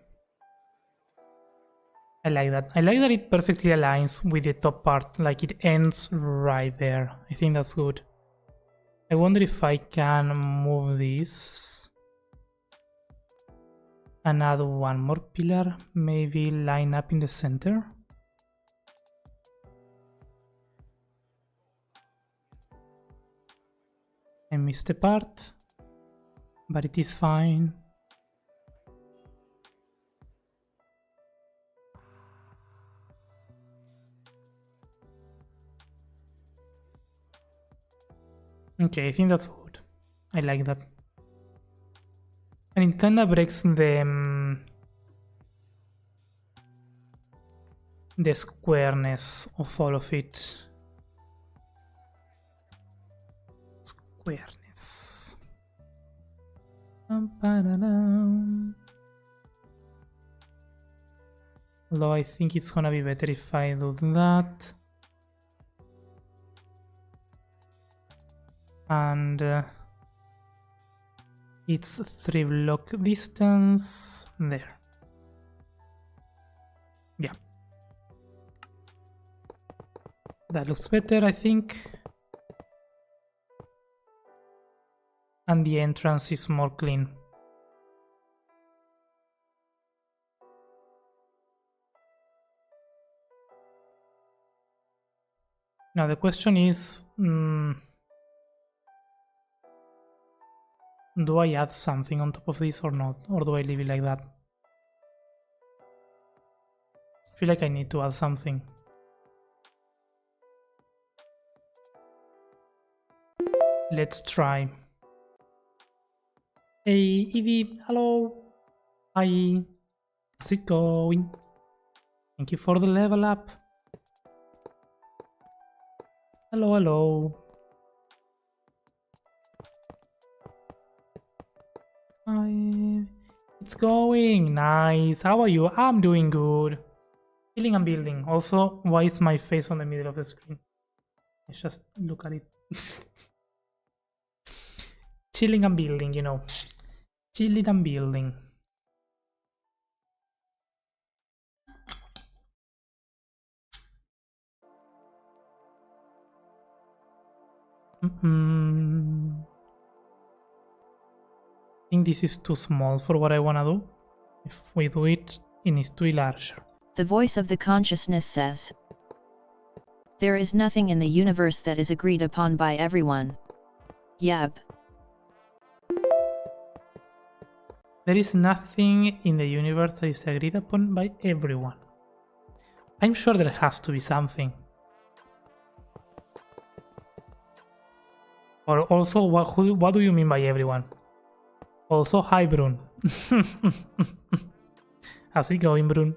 [SPEAKER 1] I like that. I like that it perfectly aligns with the top part, like it ends right there. I think that's good. I wonder if I can move this and add one more pillar, maybe line up in the center. I missed a part, but it is fine. Okay, I think that's good. I like that. And it kinda breaks the squareness of all of it. Squareness. Although I think it's gonna be better if I do that. And it's 3 block distance there. Yeah. That looks better, I think. And the entrance is more clean. Now the question is, do I add something on top of this or not? Or do I leave it like that? I feel like I need to add something. Let's try. Hey Evie, hello. Hi. How's it going? Thank you for the level up. Hello, hello. Hi. It's going nice. How are you? I'm doing good. Chilling and building. Also, why is my face on the middle of the screen? Let's just look at it. Chilling and building, you know. Chilling and building. I think this is too small for what I want to do. If we do it, it needs to be larger.
[SPEAKER 2] The voice of the consciousness says, there is nothing in the universe that is agreed upon by everyone. Yep.
[SPEAKER 1] There is nothing in the universe that is agreed upon by everyone. I'm sure there has to be something. Or also, what do you mean by everyone? Also, hi Brun. How's it going, Brun?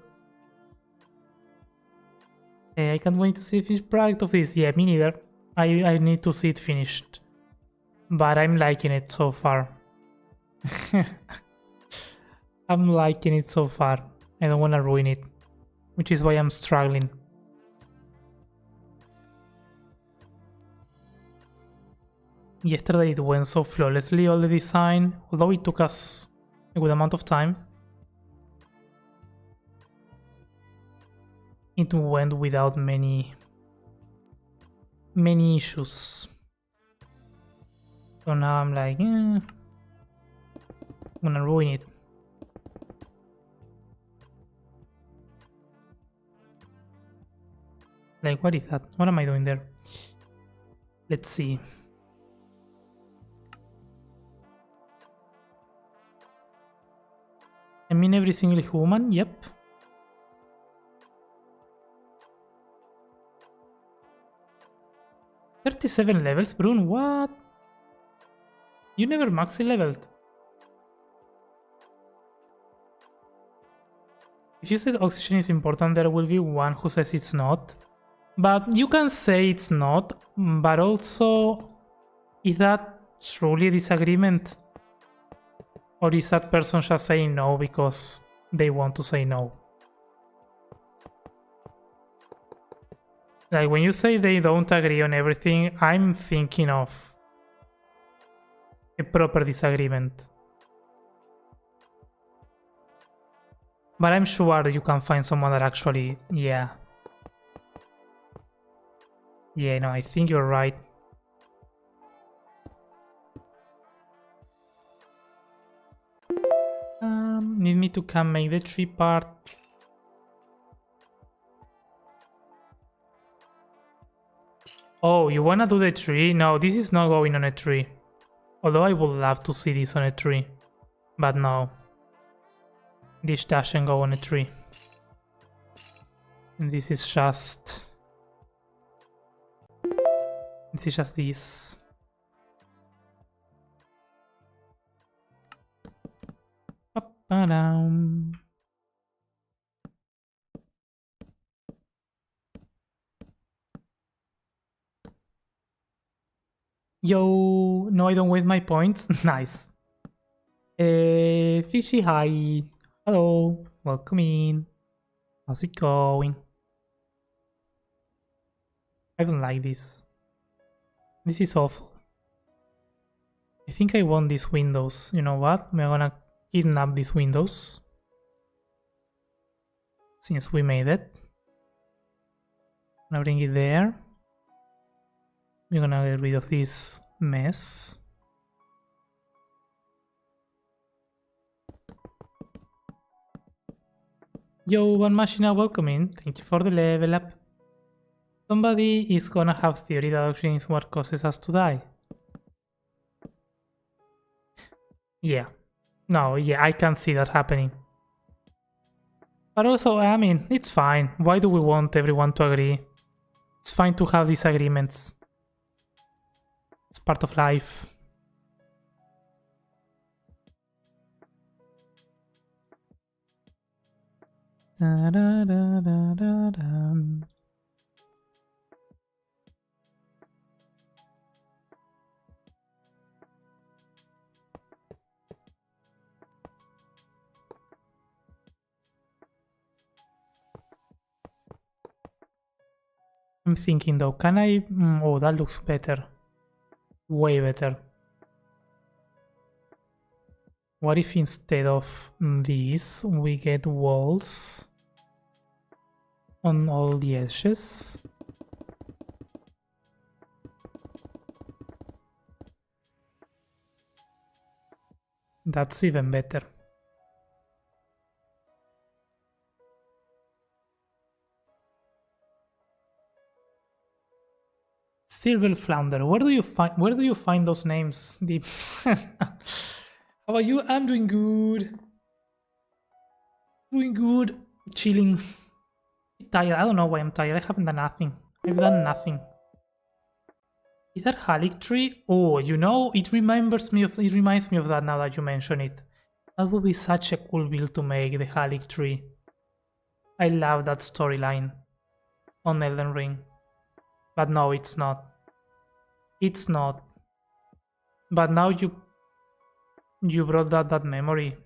[SPEAKER 1] I can't wait to see the finished product of this. Yeah, me neither. I need to see it finished. But I'm liking it so far. I'm liking it so far. I don't want to ruin it. Which is why I'm struggling. Yesterday it went so flawlessly, all the design, although it took us a good amount of time. It went without many issues. So now I'm like, I'm gonna ruin it. Like, what is that? What am I doing there? Let's see. I mean every single human, yep. $37 levels, Brun, what? You never maxi leveled. If you said oxygen is important, there will be one who says it's not. But you can say it's not, but also, is that truly a disagreement? Or is that person just saying no because they want to say no? Like, when you say they don't agree on everything, I'm thinking of a proper disagreement. But I'm sure you can find someone that actually, yeah. Yeah, no, I think you're right. Need me to come make the tree part. Oh, you wanna do the tree? No, this is not going on a tree. Although I would love to see this on a tree. But no. This doesn't go on a tree. And this is just... This is just this. Up-a-down. Yo, no, I don't waste my points. Nice. Fishy, hi. Hello, welcome in. How's it going? I don't like this. This is awful. I think I want these windows. You know what? We're gonna kidnap these windows. Since we made it. I'm gonna bring it there. We're gonna get rid of this mess. Yo, One Machina, welcome in. Thank you for the level up. Somebody is gonna have theory that oxygen is what causes us to die. Yeah. No, yeah, I can see that happening. But also, I mean, it's fine. Why do we want everyone to agree? It's fine to have disagreements. It's part of life. Da, da, da, da, da, da. I'm thinking though, can I... oh, that looks better. Way better. What if instead of these, we get walls on all the edges? That's even better. Silver Flounder. Where do you find those names? Deep. How are you? I'm doing good. Doing good. Chilling. Tired. I don't know why I'm tired. I haven't done nothing. I've done nothing. Is that Halictree? Oh, you know, it reminds me of that now that you mention it. That would be such a cool build to make, the Halictree. I love that storyline on Elden Ring. But no, it's not. It's not. But now you brought that memory.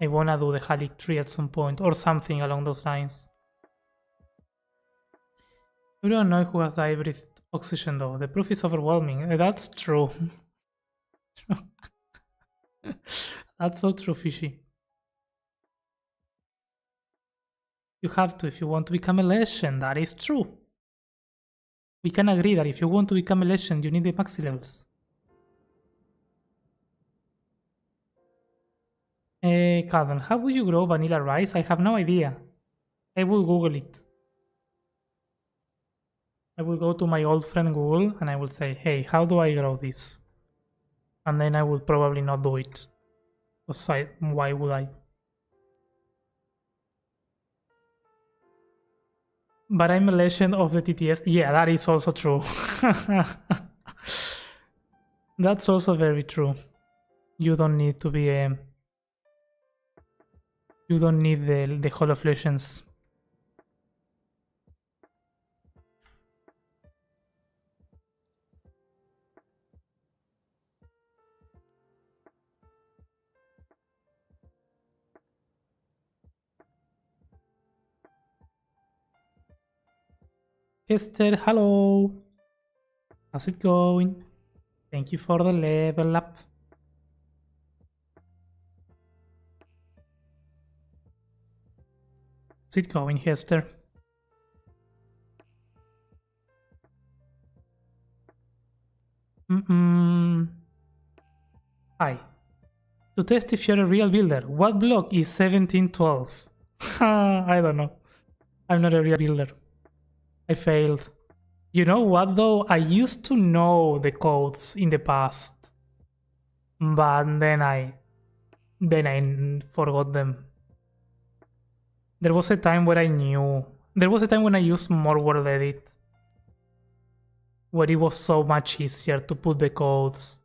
[SPEAKER 1] I wanna do the Halictree at some point, or something along those lines. We don't know who has the breathed oxygen though. The proof is overwhelming. That's true. That's so true, Fishy. You have to if you want to become a legend. That is true. We can agree that if you want to become a legend, you need the maxi levels. Calvin, how would you grow vanilla rice? I have no idea. I will Google it. I will go to my old friend Google and I will say, hey, how do I grow this? And then I will probably not do it. Because why would I? But I'm a legend of the TTS. Yeah, that is also true. That's also very true. You don't need to be a... You don't need the Hall of Legends. Esther, hello. How's it going? Thank you for the level up. How's it going, Hester? Hi. To test if you're a real builder, what block is 1712? I don't know. I'm not a real builder. I failed. You know what though? I used to know the codes in the past, but then I forgot them. There was a time where I knew. There was a time when I used more World Edit, where it was so much easier to put the codes.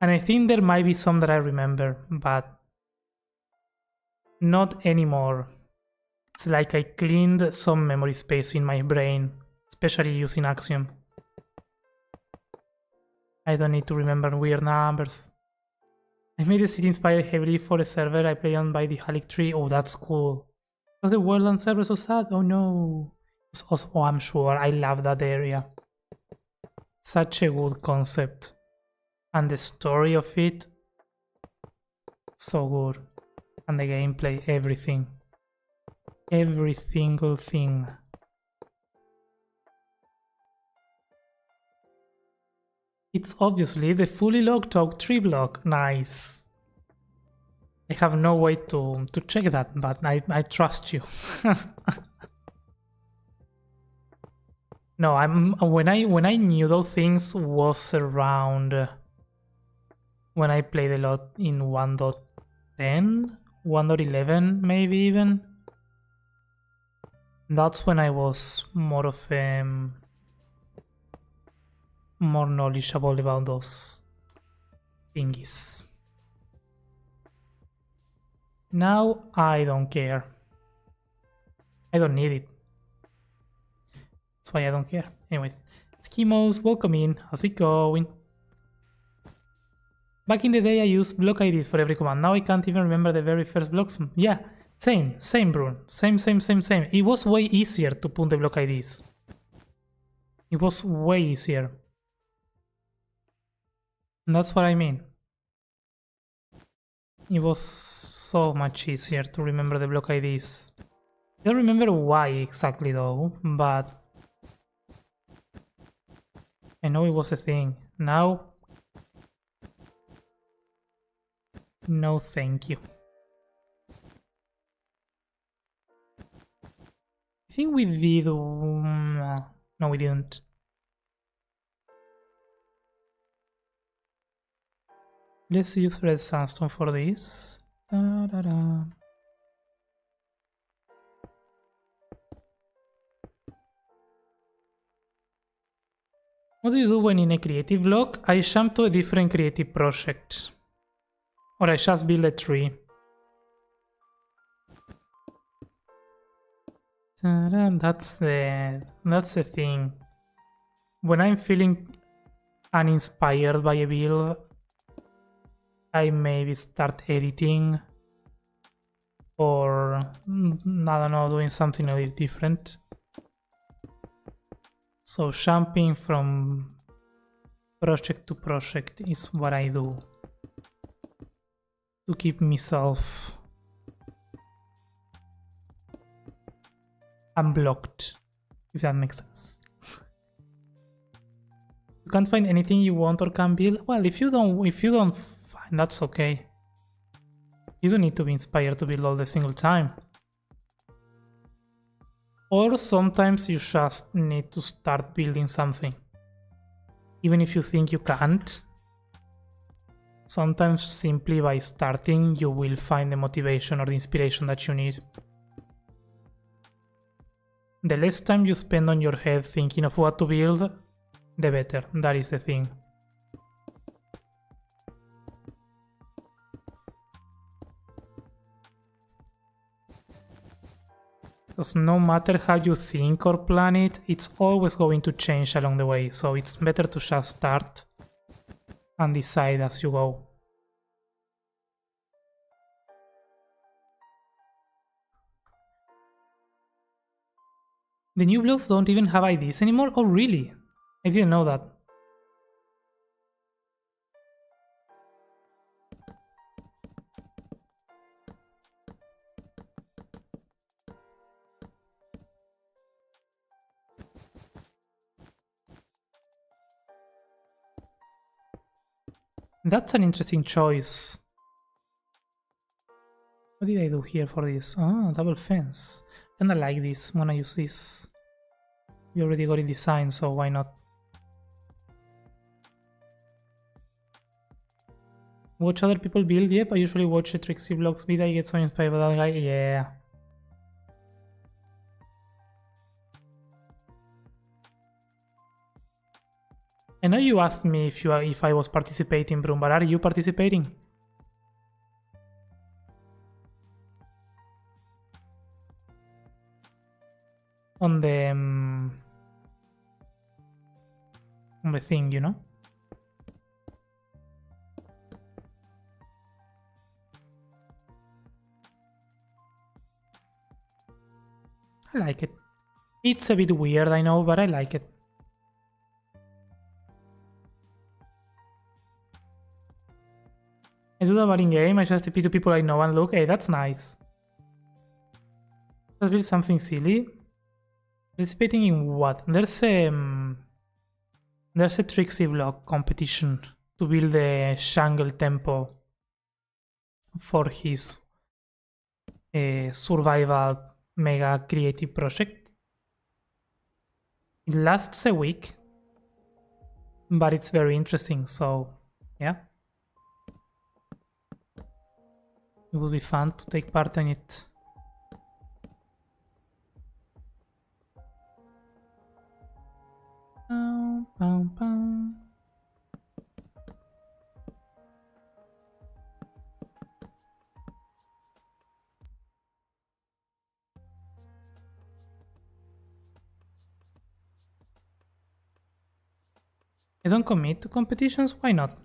[SPEAKER 1] And I think there might be some that I remember, but not anymore. It's like I cleaned some memory space in my brain, especially using Axiom. I don't need to remember weird numbers. I made the city inspired heavily for a server I play on by the Halictree. Oh, that's cool. Was the world on server so sad? Oh no. Oh, I'm sure. I love that area. Such a good concept. And the story of it, so good. And the gameplay, everything. Every single thing. It's obviously the fully locked oak tree block. Nice. I have no way to check that, but I trust you. No, when I knew those things was around when I played a lot in 1.10, 1.11 maybe even. That's when I was more of more knowledgeable about those thingies. Now I don't care. I don't need it. That's why I don't care. Anyways, Schemos, welcome in. How's it going? Back in the day I used block IDs for every command. Now I can't even remember the very first blocks. Yeah, same Brune. Same. It was way easier to put the block IDs. It was way easier. And that's what I mean. It was so much easier to remember the block IDs. I don't remember why exactly though, but I know it was a thing. Now, no thank you. I think we did... no, we didn't. Let's use red sandstone for this. Da-da-da. What do you do when in a creative block? I jump to a different creative project. Or I just build a tree. That's the thing. When I'm feeling uninspired by a build, I maybe start editing or I don't know, doing something a little different. So jumping from project to project is what I do to keep myself unblocked, if that makes sense. You can't find anything you want or can build? Well, if you don't find, that's okay. You don't need to be inspired to build all the single time. Or sometimes you just need to start building something. Even if you think you can't. Sometimes simply by starting you will find the motivation or the inspiration that you need. The less time you spend on your head thinking of what to build, the better. That is the thing. Because no matter how you think or plan it, it's always going to change along the way, so it's better to just start and decide as you go. The new blocks don't even have IDs anymore? Oh really? I didn't know that. That's an interesting choice. What did I do here for this? Ah, double fence. Kinda like this. I'm gonna use this. We already got it designed, so why not? Watch other people build? Yep, I usually watch a Trixie Vlogs video. I get so inspired by that guy. Yeah. I know you asked me if I was participating, Broom, but are you participating? On the thing, you know? I like it. It's a bit weird, I know, but I like it. I do that in game, I just TP to people I know and look, hey, that's nice. Let's build something silly. Participating in what? There's a Trixie block competition to build the jungle temple for his survival mega creative project. It lasts a week, but it's very interesting, so yeah. It will be fun to take part in it. I don't commit to competitions, why not?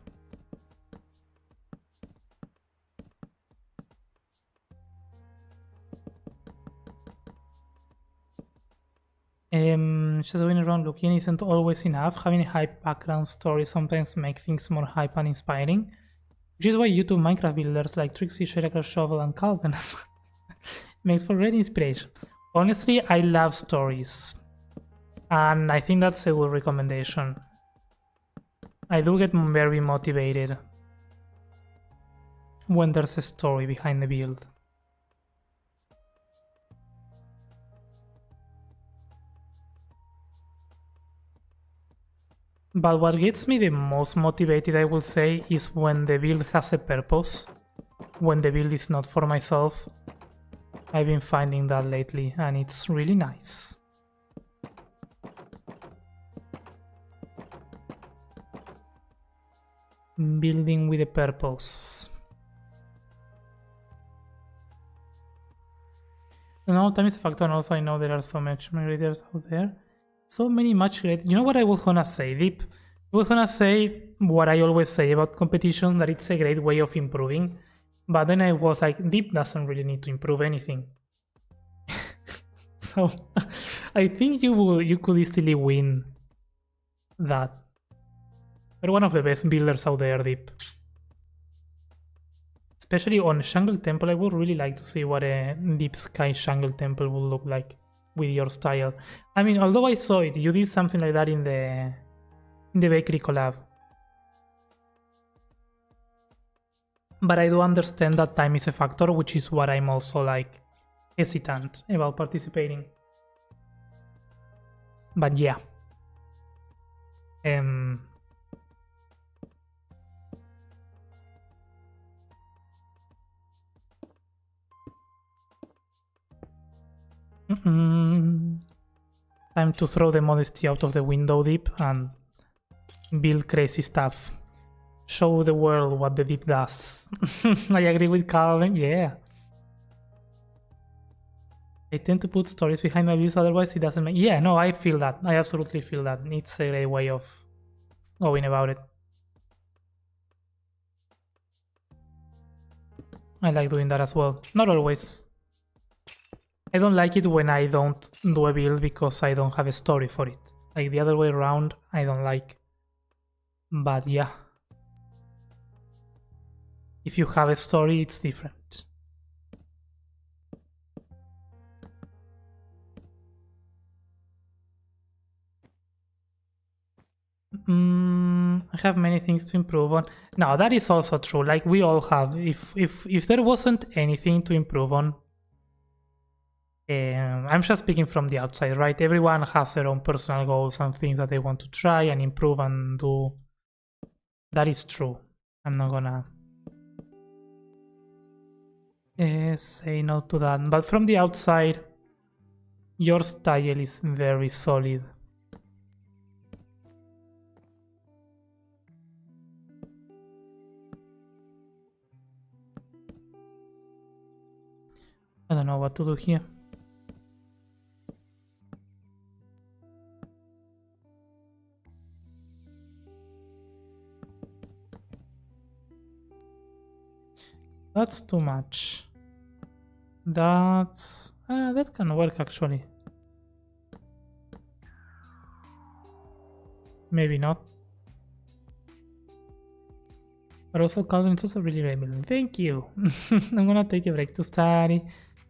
[SPEAKER 1] Just going around looking isn't always enough. Having a hype background story sometimes makes things more hype and inspiring. Which is why YouTube Minecraft builders like Trixie, Sheraker, Shovel, and Calvin makes for great inspiration. Honestly, I love stories. And I think that's a good recommendation. I do get very motivated when there's a story behind the build. But what gets me the most motivated, I will say, is when the build has a purpose. When the build is not for myself. I've been finding that lately, and it's really nice. Building with a purpose. No, time is a factor, and also I know there are so much graders out there. So many much great. You know what I was gonna say, Deep? I was gonna say what I always say about competition, that it's a great way of improving. But then I was like, Deep doesn't really need to improve anything. So I think you could easily win that. You're one of the best builders out there, Deep. Especially on Jungle Temple, I would really like to see what a Deep Sky Jungle Temple would look like with your style. I mean, although I saw it, you did something like that in the bakery collab. But I do understand that time is a factor, which is what I'm also like hesitant about participating. But yeah. Time to throw the modesty out of the window, Deep, and build crazy stuff. Show the world what the Deep does. I agree with Calvin, yeah. I tend to put stories behind my views, otherwise it doesn't make... Yeah, no, I feel that. I absolutely feel that. It's a great way of going about it. I like doing that as well. Not always. I don't like it when I don't do a build because I don't have a story for it. Like the other way around, I don't like. But yeah. If you have a story, it's different. I have many things to improve on. No, that is also true. Like we all have. If there wasn't anything to improve on, I'm just speaking from the outside, right? Everyone has their own personal goals and things that they want to try and improve and do. That is true. I'm not gonna say no to that. But from the outside, your style is very solid. I don't know what to do here. That's too much. That's... that can work actually. Maybe not. But also Calvin is also really great building. Thank you. I'm gonna take a break to study.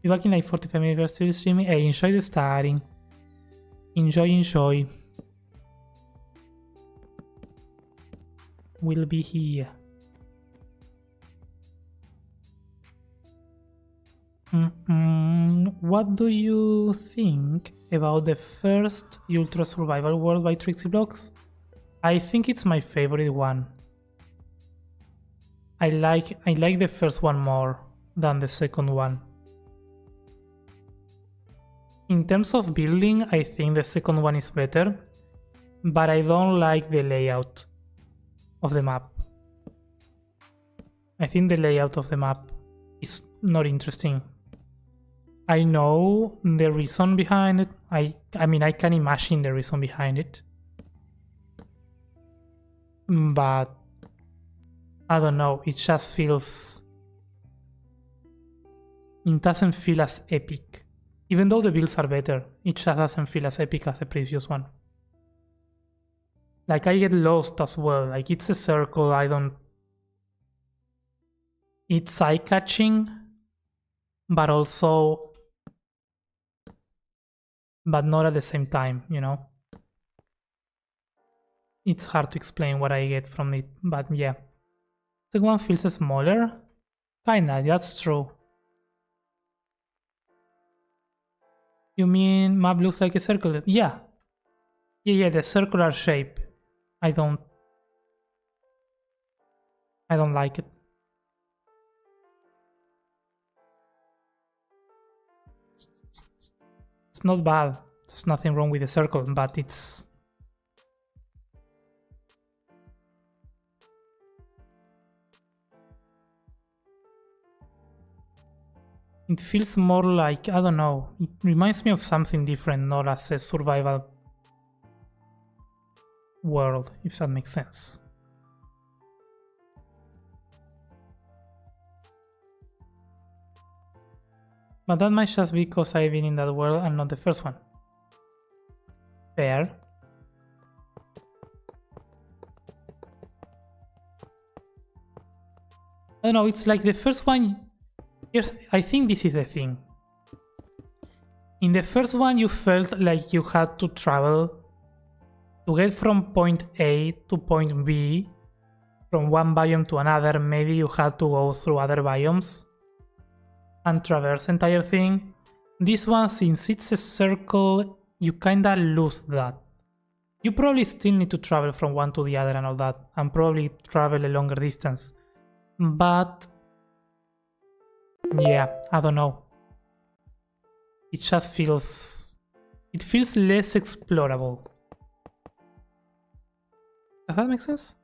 [SPEAKER 1] Be back in like 45 minutes still streaming. Hey, enjoy the studying. Enjoy. We'll be here. What do you think about the first Ultra Survival World by Trixie Blocks? I think it's my favorite one. I like the first one more than the second one. In terms of building, I think the second one is better, but I don't like the layout of the map. I think the layout of the map is not interesting. I know the reason behind it. I mean, I can imagine the reason behind it. But I don't know, it just feels... It doesn't feel as epic Even though the builds are better, it just doesn't feel as epic as the previous one. Like, I get lost as well. Like, it's a circle, I don't... It's eye-catching, but also... But not at the same time, you know? It's hard to explain what I get from it, but yeah. The one feels smaller? Kinda, that's true. You mean map looks like a circle? Yeah. Yeah, the circular shape. I don't like it. It's not bad. There's nothing wrong with the circle, but it's... It feels more like, I don't know, it reminds me of something different, not as a survival world, if that makes sense. But that might just be because I've been in that world and not the first one. Fair. I don't know, it's like the first one... Here's, I think this is the thing. In the first one you felt like you had to travel to get from point A to point B, from one biome to another. Maybe you had to go through other biomes and traverse the entire thing. This one, since it's a circle, you kinda lose that. You probably still need to travel from one to the other and all that, and probably travel a longer distance. But yeah, I don't know. It just feels... It feels less explorable. Does that make sense?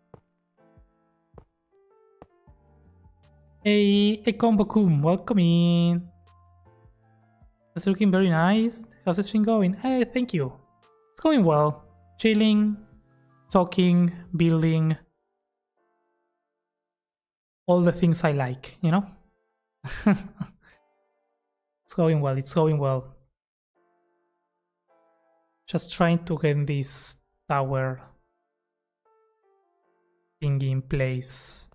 [SPEAKER 1] Hey, Combo-kun, welcome in. It's looking very nice. How's the stream going? Hey, thank you. It's going well. Chilling, talking, building. All the things I like, you know? It's going well, it's going well. Just trying to get this tower thingy in place.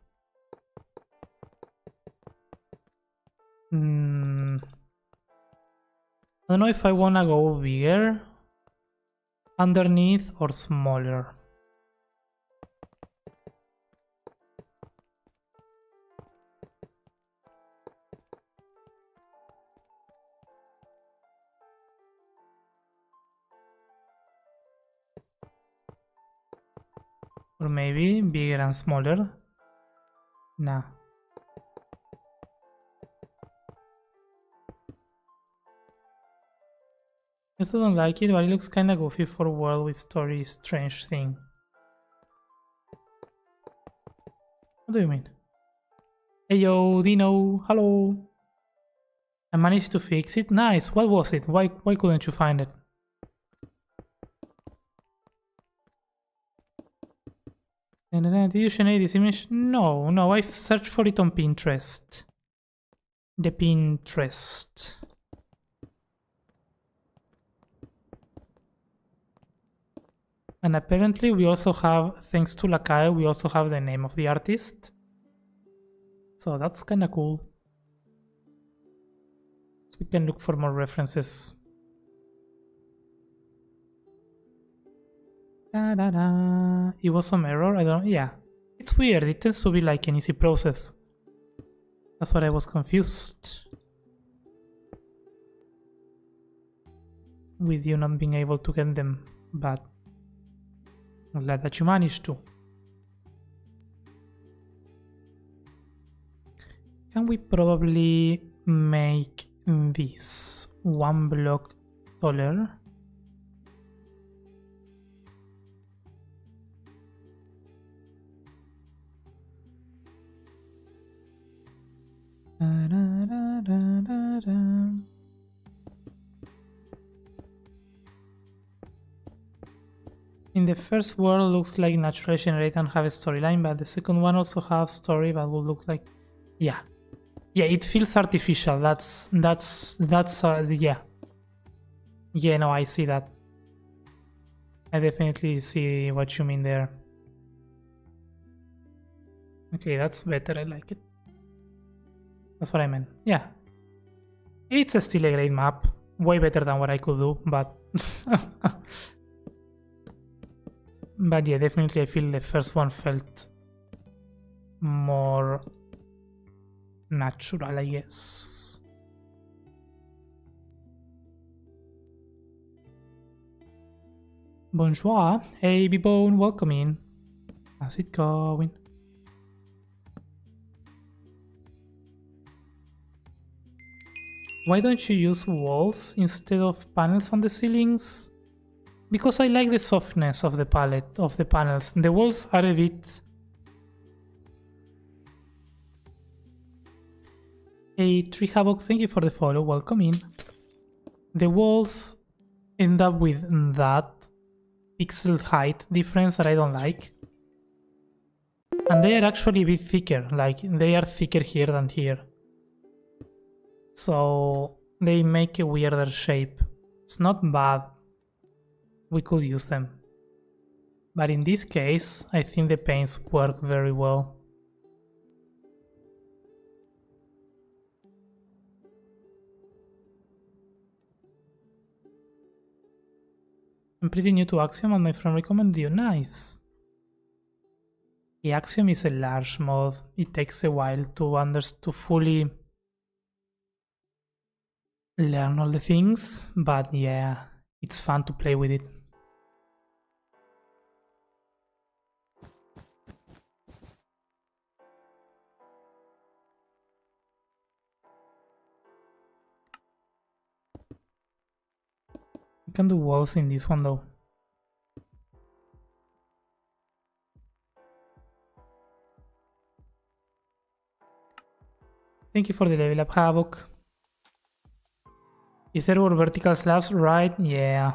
[SPEAKER 1] I don't know if I wanna go bigger underneath or smaller. Or maybe bigger and smaller. Nah. I still don't like it, but it looks kinda goofy for a world with story strange thing. What do you mean? Hey yo, Dino, hello. I managed to fix it. Nice. What was it? Why couldn't you find it? Did you generate this image? No, I've searched for it on Pinterest. The Pinterest. And apparently we also have, thanks to Lakai, we also have the name of the artist. So that's kinda cool. So we can look for more references. It was some error, I don't know. Yeah, it's weird, it tends to be like an easy process. That's what I was confused with you not being able to get them, but I'm glad that you managed to. Can we probably make this one block taller? In the first world looks like naturally generated and have a storyline, but the second one also have story but will look like, yeah, it feels artificial. That's yeah. Yeah, no, I see that. I definitely see what you mean there. Okay, that's better, I like it. That's what I meant. Yeah. It's still a great map. Way better than what I could do, but... but yeah, definitely I feel the first one felt more natural, I guess. Bonjour. Hey, B-Bone, welcome in. How's it going? Why don't you use walls instead of panels on the ceilings? Because I like the softness of the palette of the panels. The walls are a bit... Hey, Tree Havoc, thank you for the follow, welcome in. The walls end up with that pixel height difference that I don't like. And they are actually a bit thicker, like they are thicker here than here. So they make a weirder shape. It's not bad. We could use them. But in this case, I think the paints work very well. I'm pretty new to Axiom and my friend recommended you. Nice. The Axiom is a large mod. It takes a while to fully learn all the things, but yeah, it's fun to play with it. You can do walls in this one though. Thank you for the level up, Havoc. Is there more vertical slabs? Right? Yeah.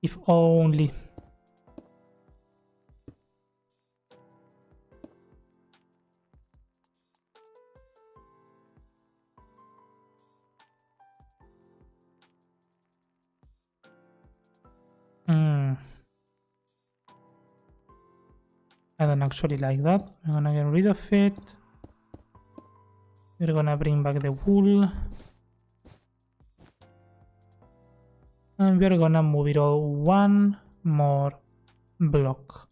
[SPEAKER 1] If only. I don't actually like that. I'm gonna get rid of it. We're gonna bring back the wool. And we're gonna move it all one more block.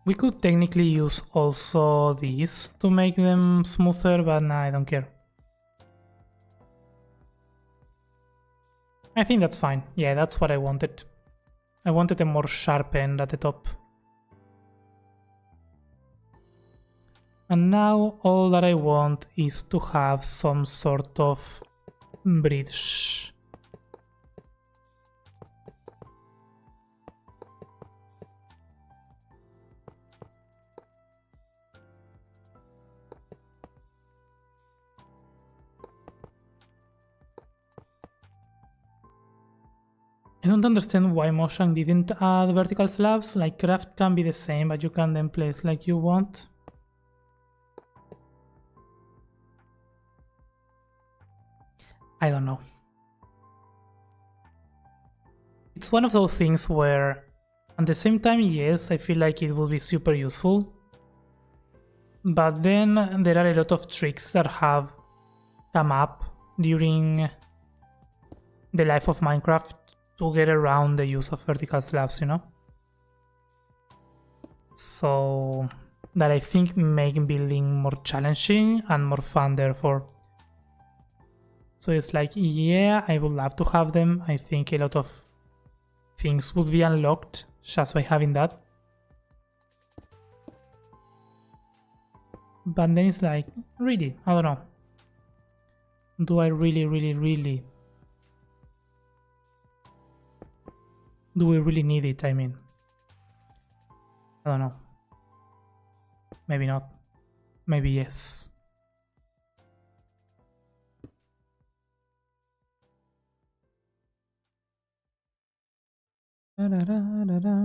[SPEAKER 1] We could technically use also these to make them smoother, but nah, I don't care. I think that's fine. Yeah, that's what I wanted. I wanted a more sharp end at the top. And now all that I want is to have some sort of bridge. I don't understand why Mojang didn't add vertical slabs. Like, craft can be the same, but you can then place like you want. I don't know. It's one of those things where, at the same time, yes, I feel like it will be super useful. But then there are a lot of tricks that have come up during the life of Minecraft to get around the use of vertical slabs, you know? So that I think make building more challenging and more fun therefore. So it's like, yeah, I would love to have them. I think a lot of things would be unlocked just by having that. But then it's like, really, I don't know. Do I really do we really need it? I mean, I don't know. Maybe not. Maybe yes. Da-da-da-da-da.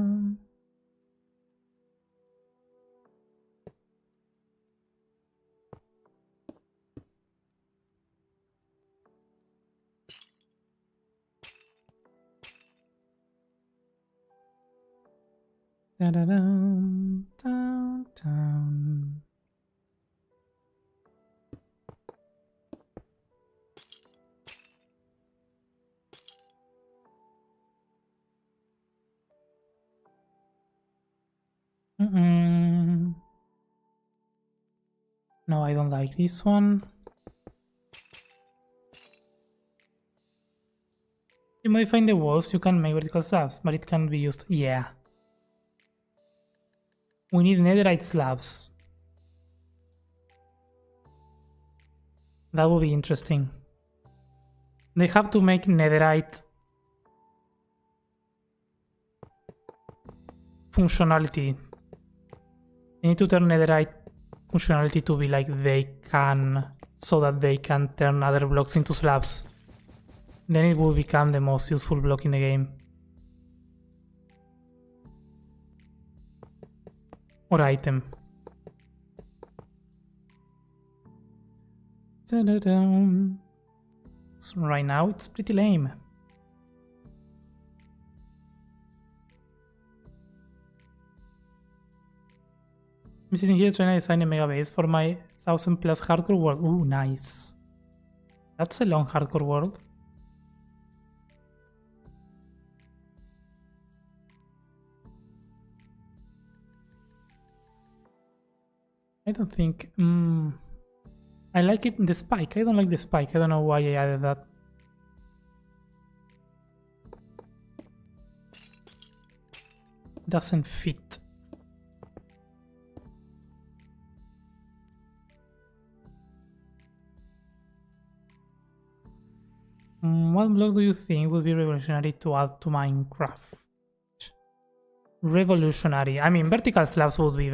[SPEAKER 1] Da-da-dum, down, down. No, I don't like this one. You modify the walls, you can make vertical slabs, but it can't be used. Yeah. We need netherite slabs. That would be interesting. They have to make netherite functionality. They need to turn netherite functionality to be like they can, so that they can turn other blocks into slabs. Then it will become the most useful block in the game. Or item. Ta-da-dum. So right now it's pretty lame. I'm sitting here trying to design a mega base for my 1000+ hardcore world. Ooh, nice. That's a long hardcore world. I don't think... I like it in the spike. I don't like the spike. I don't know why I added that. Doesn't fit. What block do you think would be revolutionary to add to Minecraft? Revolutionary. I mean, vertical slabs would be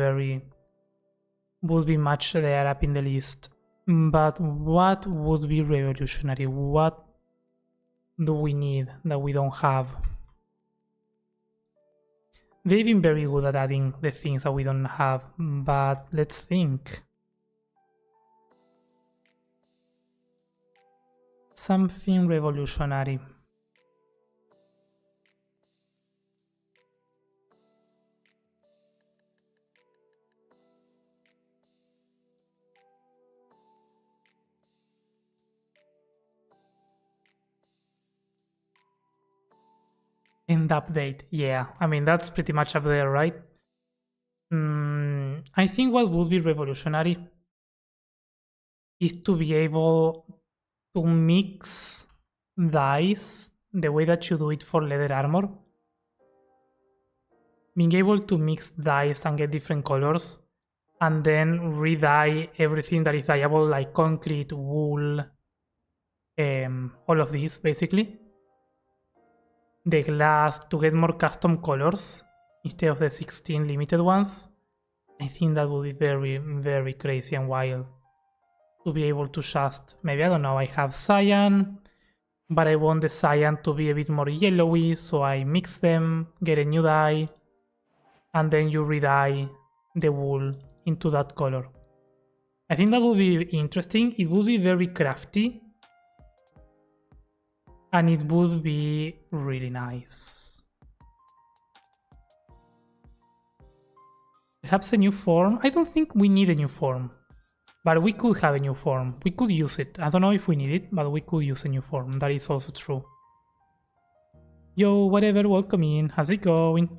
[SPEAKER 1] much there up in the list. But what would be revolutionary? What do we need that we don't have? They've been very good at adding the things that we don't have, but let's think. Something revolutionary. End update, yeah. I mean, that's pretty much up there, right? I think what would be revolutionary is to be able to mix dyes the way that you do it for leather armor. Being able to mix dyes and get different colors, and then re-dye everything that is dyeable, like concrete, wool, all of these basically. The glass to get more custom colors instead of the 16 limited ones. I think that would be very, very crazy and wild to be able to just, maybe, I don't know, I have cyan, but I want the cyan to be a bit more yellowy, so I mix them, get a new dye, and then you re-dye the wool into that color. I think that would be interesting. It would be very crafty. And it would be really nice. Perhaps a new form? I don't think we need a new form. But we could have a new form. We could use it. I don't know if we need it, but we could use a new form. That is also true. Yo, whatever, welcome in. How's it going?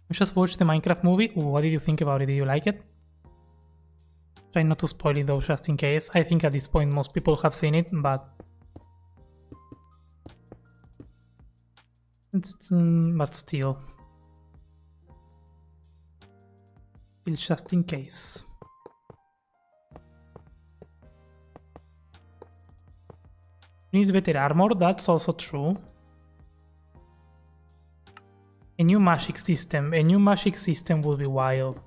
[SPEAKER 1] We just watched the Minecraft movie. Ooh, what did you think about it? Did you like it? Try not to spoil it though, just in case. I think at this point most people have seen it, but... but still, just in case. Needs better armor, that's also true. A new magic system would be wild.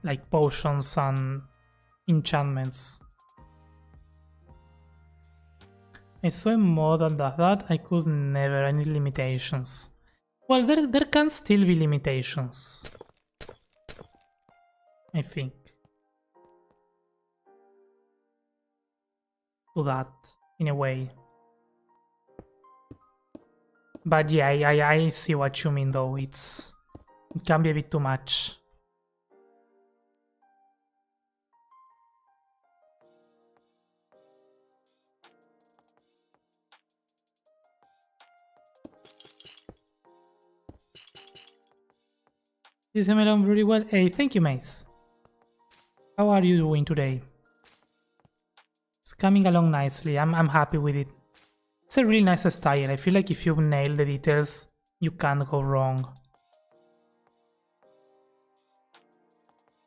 [SPEAKER 1] Like potions and enchantments. I saw a mod that does that. I could never. Any limitations? Well, there can still be limitations. I think. To that, in a way. But yeah, I see what you mean though. It can be a bit too much. This came along very well. Hey, thank you, Mace. How are you doing today? It's coming along nicely. I'm happy with it. It's a really nice style. I feel like if you nail the details, you can't go wrong.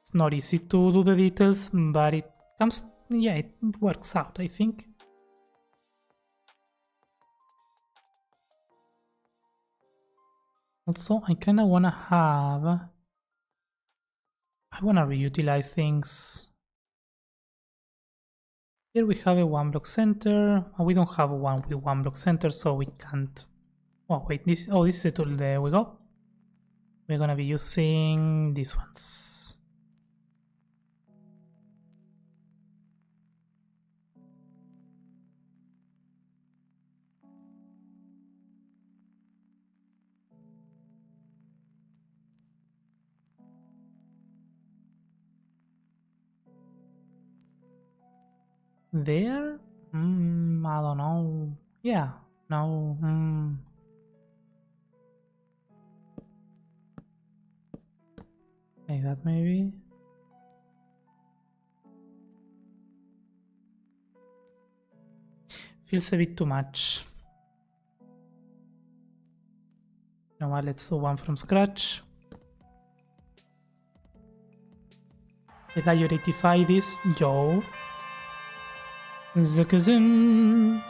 [SPEAKER 1] It's not easy to do the details, but it comes, yeah, it works out, I think. Also, I kind of want to have... I want to reutilize things. Here we have a one block center. We don't have one with one block center, so we can't. Oh wait, this is a tool. There we go. We're gonna be using these ones. There? I don't know. Yeah, no. Like that maybe. Feels a bit too much. You know what, let's do one from scratch. Did I rectify this? Yo. Zoom.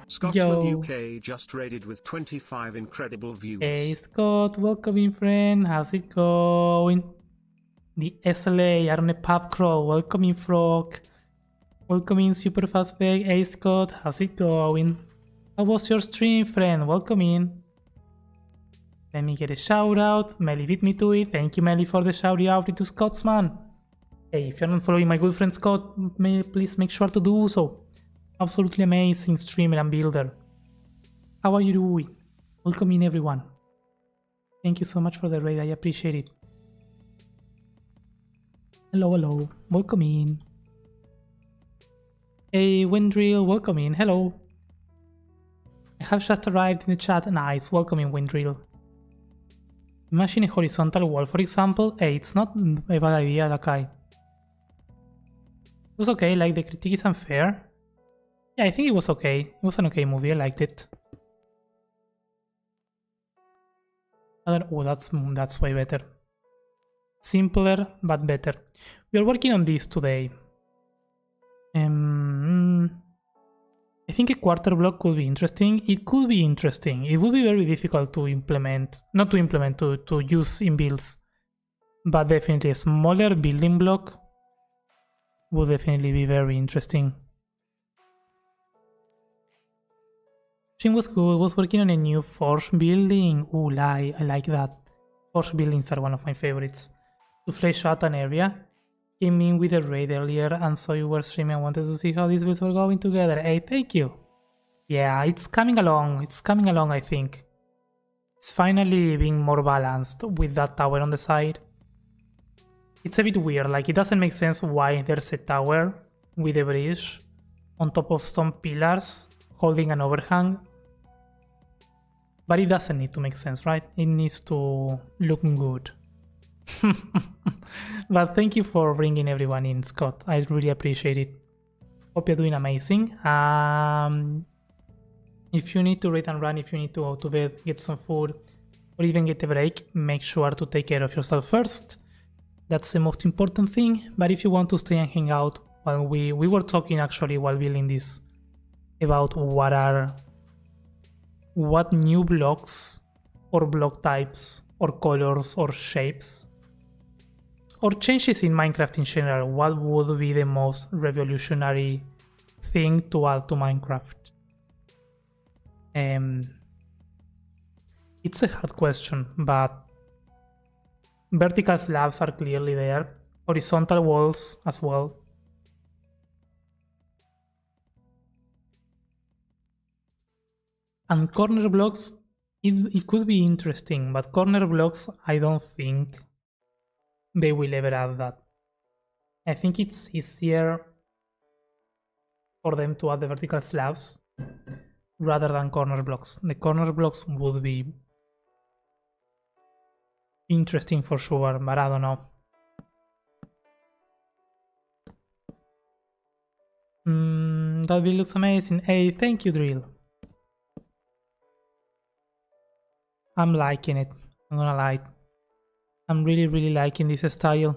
[SPEAKER 3] Scotsman UK just raided with 25 incredible views.
[SPEAKER 1] Hey Scott, welcome in friend, how's it going? The SLA are on a pub crawl, welcome in Frog. Welcome in Superfast Bag. Hey Scott, how's it going? How was your stream friend? Welcome in. Let me get a shout out. Melly beat me to it. Thank you, Melly, for the shout out to Scotsman. Hey, if you're not following my good friend Scott, please make sure to do so. Absolutely amazing streamer and builder. How are you doing? Welcome in, everyone. Thank you so much for the raid. I appreciate it. Hello, hello. Welcome in. Hey, Windrill. Welcome in. Hello. I have just arrived in the chat. Nice. Welcome in, Windrill. Imagine a horizontal wall, for example. Hey, it's not a bad idea, Lakai. It was okay, like the critique is unfair. Yeah, I think it was okay. It was an okay movie, I liked it. Oh, that's way better. Simpler, but better. We are working on this today. I think a quarter block could be interesting. It could be interesting. It will be very difficult to implement. Not to implement, to use in builds. But definitely a smaller building block would definitely be very interesting. Jim was cool. Was working on a new forge building. Ooh, I like that. Forge buildings are one of my favorites. To flesh out an area. Came in with a raid earlier and saw you were streaming. I wanted to see how these builds were going together. Hey, thank you. Yeah, it's coming along. It's coming along, I think. It's finally being more balanced with that tower on the side. It's a bit weird. Like, it doesn't make sense why there's a tower with a bridge on top of some pillars holding an overhang. But it doesn't need to make sense, right? It needs to look good. But thank you for bringing everyone in, Scott. I really appreciate it. Hope you're doing amazing. If you need to raid and run, if you need to go to bed, get some food, or even get a break, make sure to take care of yourself first. That's the most important thing. But if you want to stay and hang out, well, we were talking actually while building this about what new blocks or block types or colors or shapes or changes in Minecraft in general, what would be the most revolutionary thing to add to Minecraft? It's a hard question, but vertical slabs are clearly there, horizontal walls as well. And corner blocks, it could be interesting, but corner blocks, I don't think they will ever add that. I think it's easier for them to add the vertical slabs rather than corner blocks. The corner blocks would be interesting for sure, but I don't know. That build looks amazing. Hey, thank you, Drill. I'm liking it, I'm gonna lie. I'm really liking this style.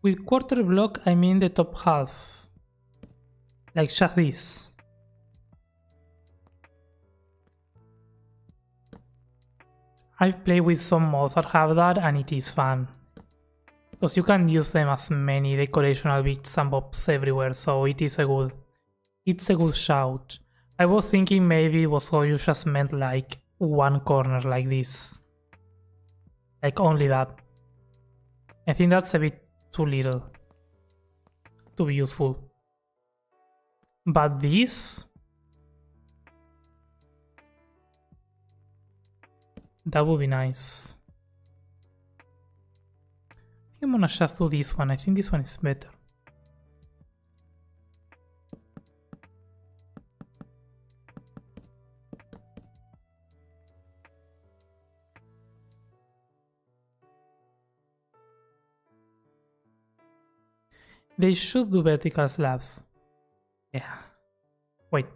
[SPEAKER 1] With quarter block, I mean the top half. Like just this. I've played with some mods that have that and it is fun. Because you can use them as many decorational bits and bobs everywhere, so it's a good shout. I was thinking maybe it was all you just meant like one corner like this. Like only that. I think that's a bit too little to be useful. But this, that would be nice. I think I'm gonna just do this one. I think this one is better. They should do vertical slabs. Yeah. Wait.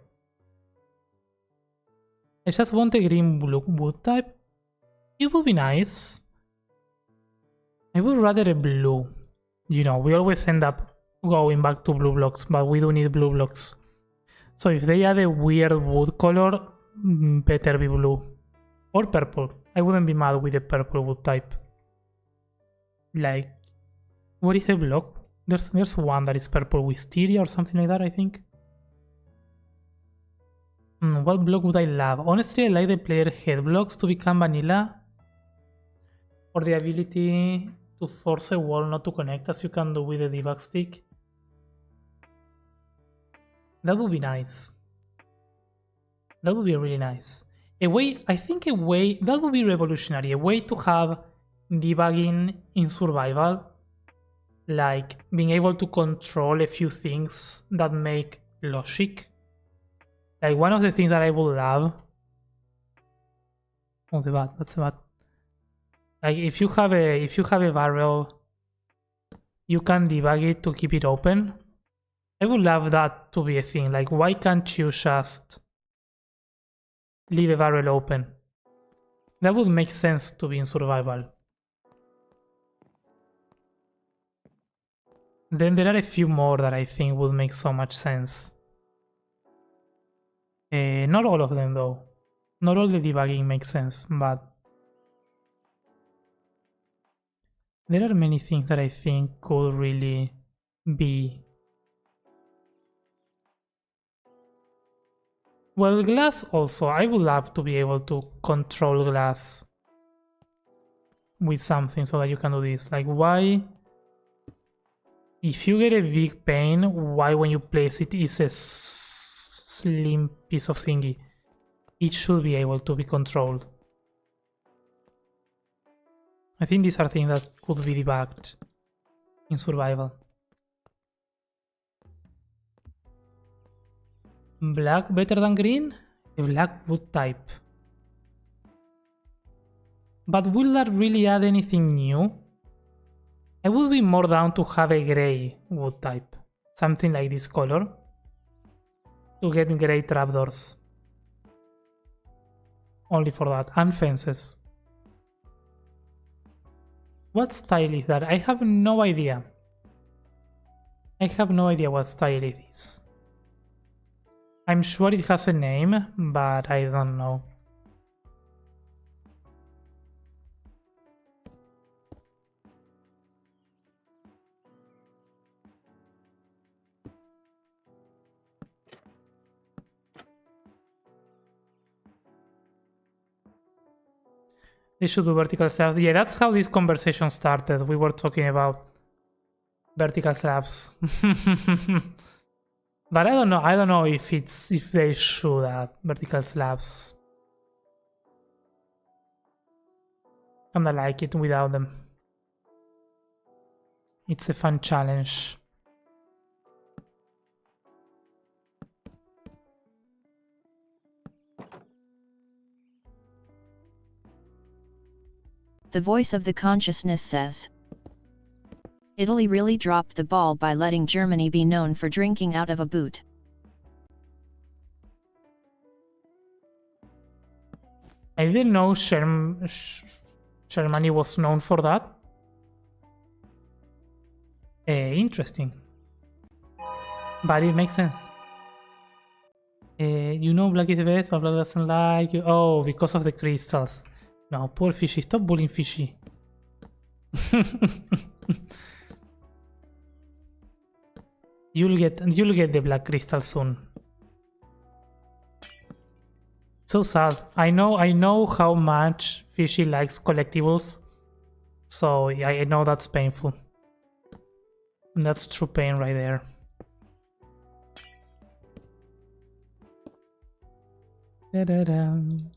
[SPEAKER 1] I just want a green blue wood type. It would be nice. I would rather a blue. You know, we always end up going back to blue blocks, but we do need blue blocks. So if they add a weird wood color, better be blue. Or purple. I wouldn't be mad with a purple wood type. Like, what is a block? There's one that is purple wisteria or something like that, I think. What block would I love? Honestly, I like the player head blocks to become vanilla. Or the ability to force a wall not to connect, as you can do with the debug stick. That would be nice. That would be really nice. I think a way, that would be revolutionary. A way to have debugging in survival. Like being able to control a few things that make logic. Like one of the things that I would love. Oh, the bat, that's a bat. Like if you have a barrel, you can debug it to keep it open. I would love that to be a thing. Like why can't you just leave a barrel open? That would make sense to be in survival. Then there are a few more that I think would make so much sense. Not all of them though. Not all the debugging makes sense, but there are many things that I think could really be. Well, glass also. I would love to be able to control glass with something so that you can do this. Like why? If you get a big pane, why when you place it is a slim piece of thingy? It should be able to be controlled. I think these are things that could be debugged in survival. Black better than green? A black wood type. But will that really add anything new? I would be more down to have a grey wood type. Something like this color. To get grey trapdoors. Only for that. And fences. What style is that? I have no idea. I have no idea what style it is. I'm sure it has a name, but I don't know. They should do vertical slabs. Yeah, that's how this conversation started. We were talking about vertical slabs. But I don't know. I don't know if they should have vertical slabs. Kinda like it without them. It's a fun challenge.
[SPEAKER 2] The voice of the consciousness says, Italy really dropped the ball by letting Germany be known for drinking out of a boot.
[SPEAKER 1] I didn't know Germany was known for that. Interesting. But it makes sense. You know Black is the best, but Black doesn't like you. Oh, because of the crystals. No, poor Fishy. Stop bullying Fishy. You'll get the black crystal soon. So sad. I know how much Fishy likes collectibles. So I know that's painful. And that's true pain right there. Da-da-dum.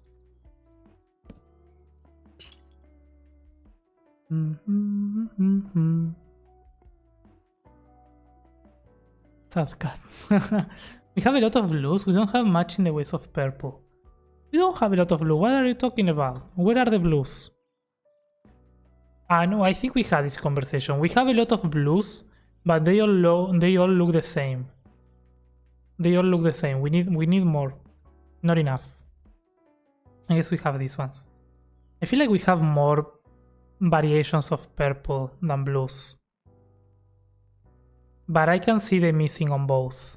[SPEAKER 1] Sad cat. We have a lot of blues. We don't have much in the ways of purple. We don't have a lot of blue. What are you talking about? Where are the blues? No, I think we had this conversation. We have a lot of blues, but they all look the same. They all look the same. We need more. Not enough. I guess we have these ones. I feel like we have more variations of purple than blues. But I can see the missing on both.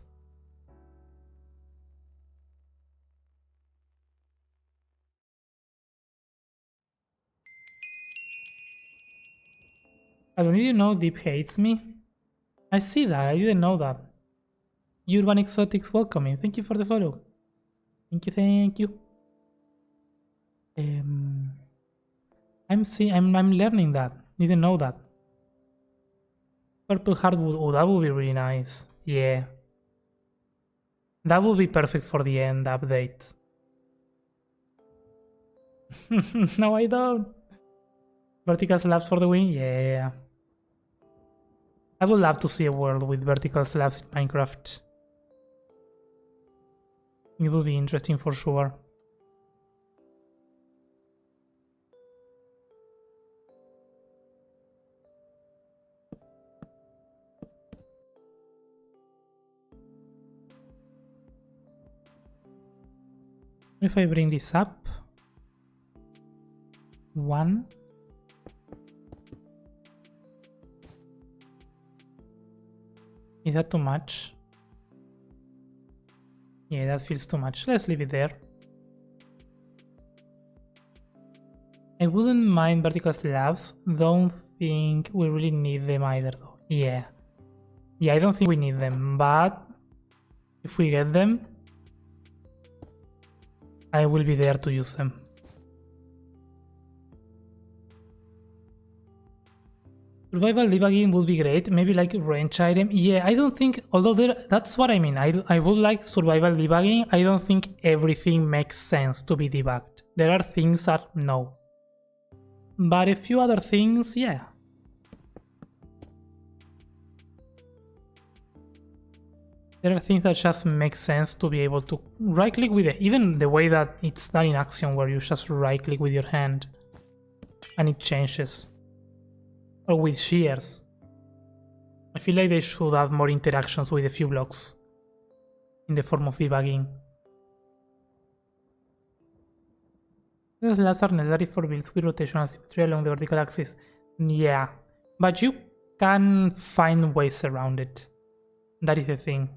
[SPEAKER 1] I don't need to know Deep hates me. I see that, I didn't know that. Urban Exotics welcoming. Thank you for the follow. Thank you. I'm learning that. Didn't know that. Purple hardwood. Oh, that would be really nice. Yeah. That would be perfect for the end update. No, I don't. Vertical slabs for the win? Yeah. I would love to see a world with vertical slabs in Minecraft. It would be interesting for sure. If I bring this up, 1. Is that too much? Yeah, that feels too much. Let's leave it there. I wouldn't mind vertical slabs. Don't think we really need them either though. Yeah, I don't think we need them, but if we get them, I will be there to use them. Survival debugging would be great, maybe like range item. Yeah, I don't think, although that's what I mean. I would like survival debugging. I don't think everything makes sense to be debugged. There are things that no. But a few other things, yeah. There are things that just make sense to be able to right click with it. Even the way that it's done in Axiom, where you just right click with your hand and it changes. Or with shears. I feel like they should add more interactions with a few blocks in the form of debugging. Those slabs are necessary for builds with rotational symmetry along the vertical axis. Yeah, but you can find ways around it. That is the thing.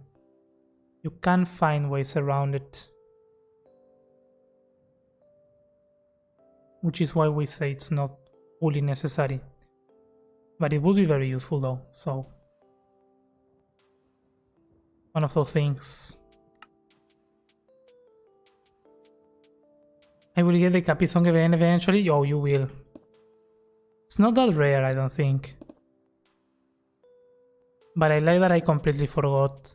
[SPEAKER 1] You can find ways around it. Which is why we say it's not fully necessary. But it would be very useful though, so... One of those things. I will get the Cappy song event eventually. Oh, you will. It's not that rare, I don't think. But I like that I completely forgot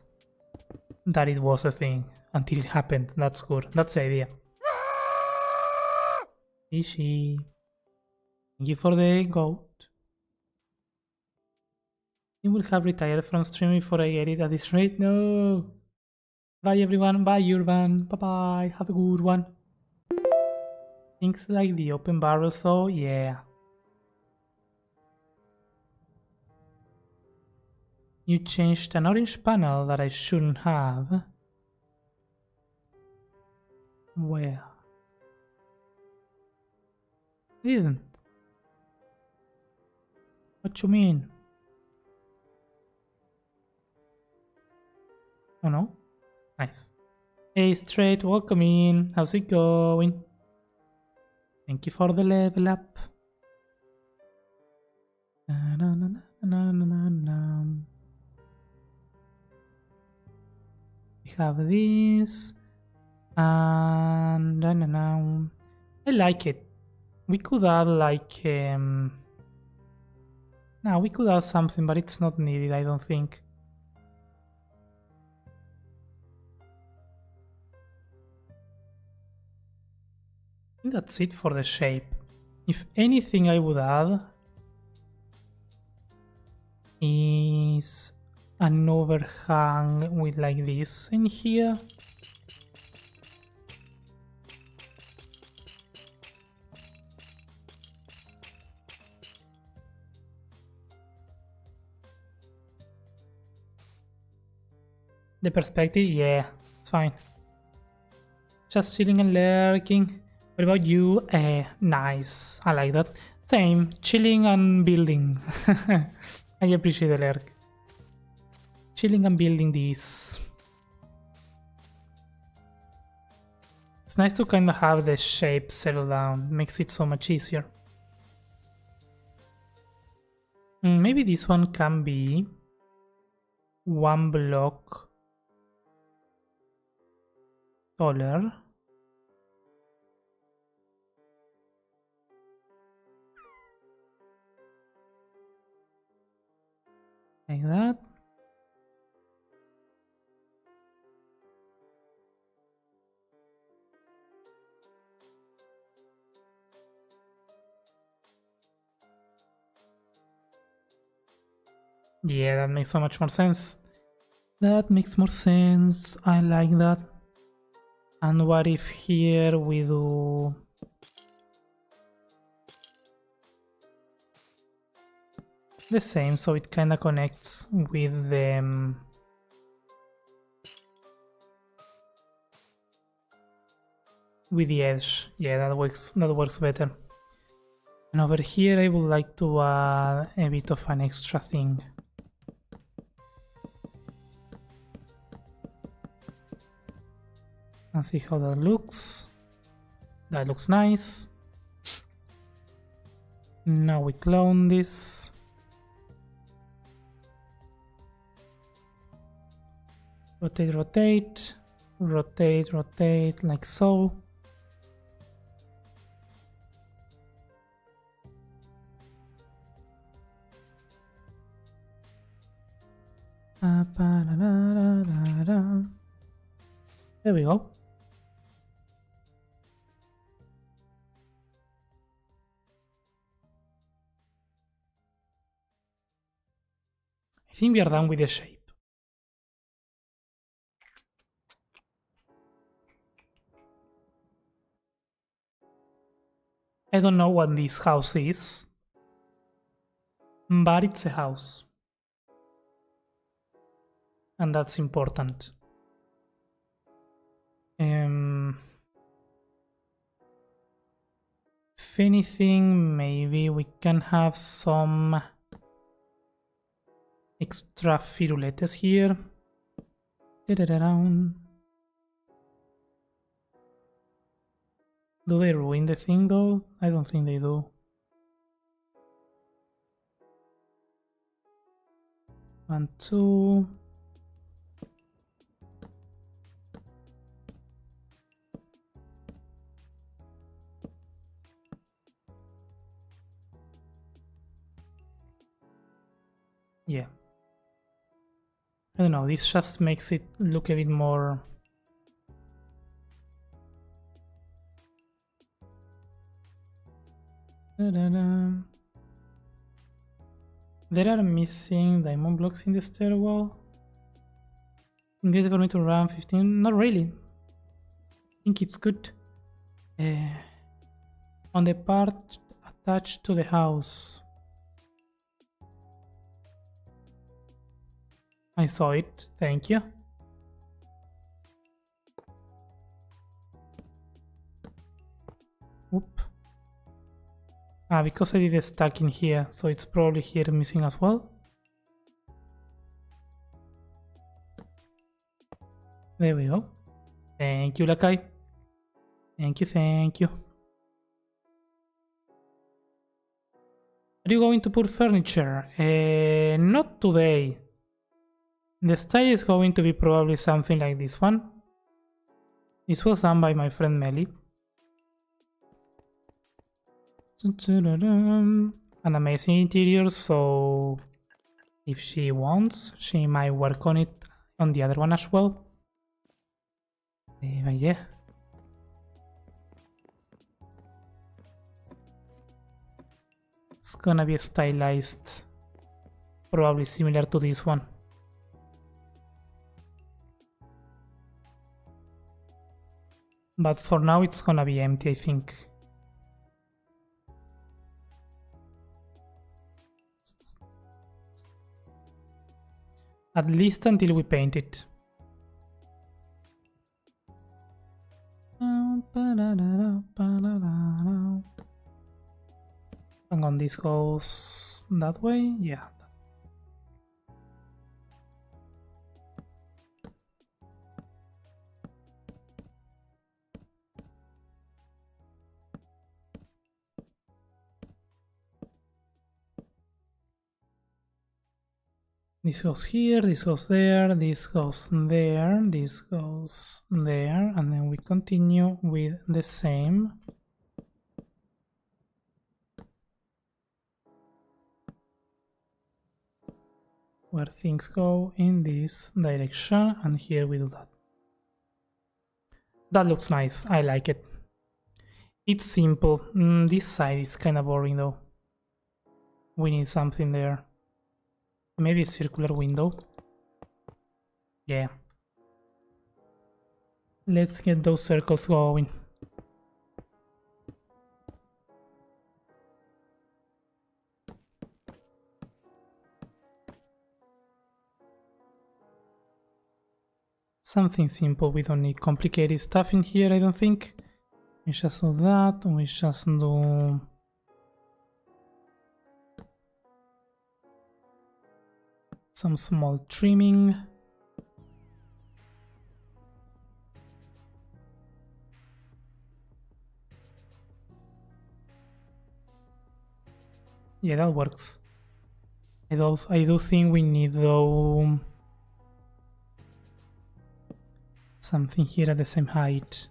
[SPEAKER 1] that it was a thing until it happened. That's good. That's the idea. Ishi. Thank you for the goat. You will have retired from streaming before I get it at this rate. No. Bye everyone. Bye Urban. Bye bye. Have a good one. Things like the open barrel, so yeah. You changed an orange panel that I shouldn't have. Where? I didn't. What you mean? Oh no? Nice. Hey Straight, welcome in. How's it going? Thank you for the level up. Na, na, na, na, na, na, na. We have this. And na, na, na. I like it. We could add like no, we could add something, but it's not needed, I don't think. I think that's it for the shape. If anything I would add is an overhang with like this in here. The perspective, yeah, it's fine. Just chilling and lurking. What about you? Nice. I like that. Same. Chilling and building. I appreciate the lurk. Chilling and building this. It's nice to kind of have the shape settle down. Makes it so much easier. Maybe this one can be one block taller. Like that. Yeah, that makes so much more sense. That makes more sense. I like that. And what if here we do the same, so it kind of connects with the edge. Yeah, that works better. And over here I would like to add a bit of an extra thing. And see how that looks. That looks nice. Now we clone this. Rotate, rotate, rotate, rotate, like so. There we go. I think we are done with the shape. I don't know what this house is, but it's a house. And that's important. If anything, maybe we can have some extra firuletes here. Da-da-da-down. Do they ruin the thing though? I don't think they do. One, two. Yeah. I don't know, this just makes it look a bit more... Da-da-da. There are missing diamond blocks in the stairwell. Increase for me to run 15? Not really. I think it's good. On the part attached to the house. I saw it, thank you. Oop. Ah, because I did a stack in here, so it's probably here missing as well. There we go. Thank you, Lakai. Thank you, thank you. Are you going to put furniture? Not today. The style is going to be probably something like this one. This was done by my friend Melly. An amazing interior, so if she wants, she might work on it on the other one as well. But yeah. It's gonna be stylized, probably similar to this one. But for now it's gonna be empty, I think. At least until we paint it. Hang on, this goes that way? Yeah. This goes here, this goes there, this goes there, this goes there, and then we continue with the same. Where things go in this direction, and here we do that. That looks nice, I like it. It's simple. This side is kind of boring though. We need something there. Maybe a circular window. Yeah. Let's get those circles going. Something simple, we don't need complicated stuff in here, I don't think. We just do that, we just do... some small trimming. Yeah, that works. I do think we need though something here at the same height.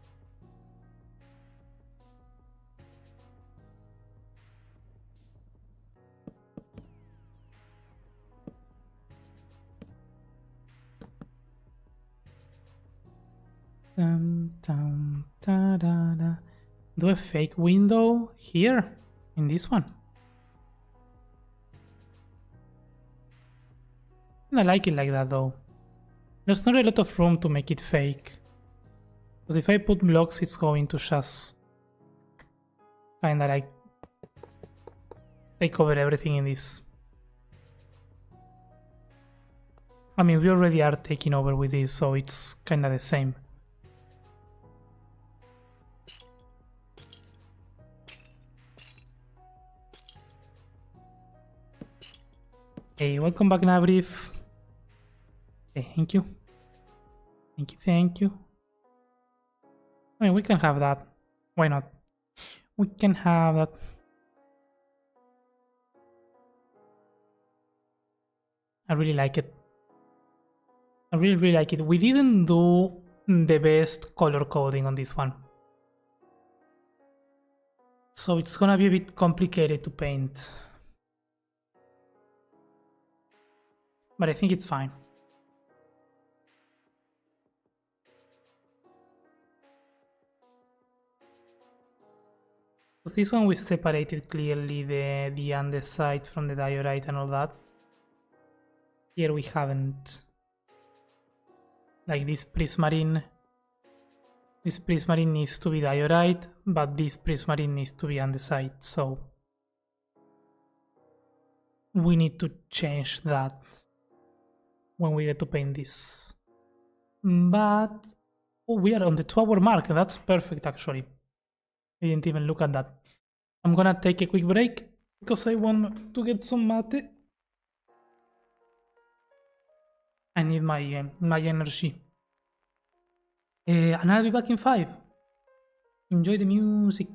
[SPEAKER 1] Do a fake window here in this one. I like it like that though. There's not a lot of room to make it fake. Because if I put blocks, it's going to just kinda like take over everything in this. I mean, we already are taking over with this, so it's kinda the same. Hey, welcome back, Nabrief. Okay, thank you. Thank you, thank you. I mean, we can have that. Why not? We can have that. I really like it. I really, really like it. We didn't do the best color coding on this one. So it's gonna be a bit complicated to paint. But I think it's fine. Because this one we separated clearly the andesite from the diorite and all that. Here we haven't. Like this prismarine. This prismarine needs to be diorite, but this prismarine needs to be andesite, so we need to change that when we get to paint this. But oh, we are on the 2-hour mark. That's perfect, actually. I didn't even look at that. I'm gonna take a quick break because I want to get some mate. I need my energy. And I'll be back in 5. Enjoy the music.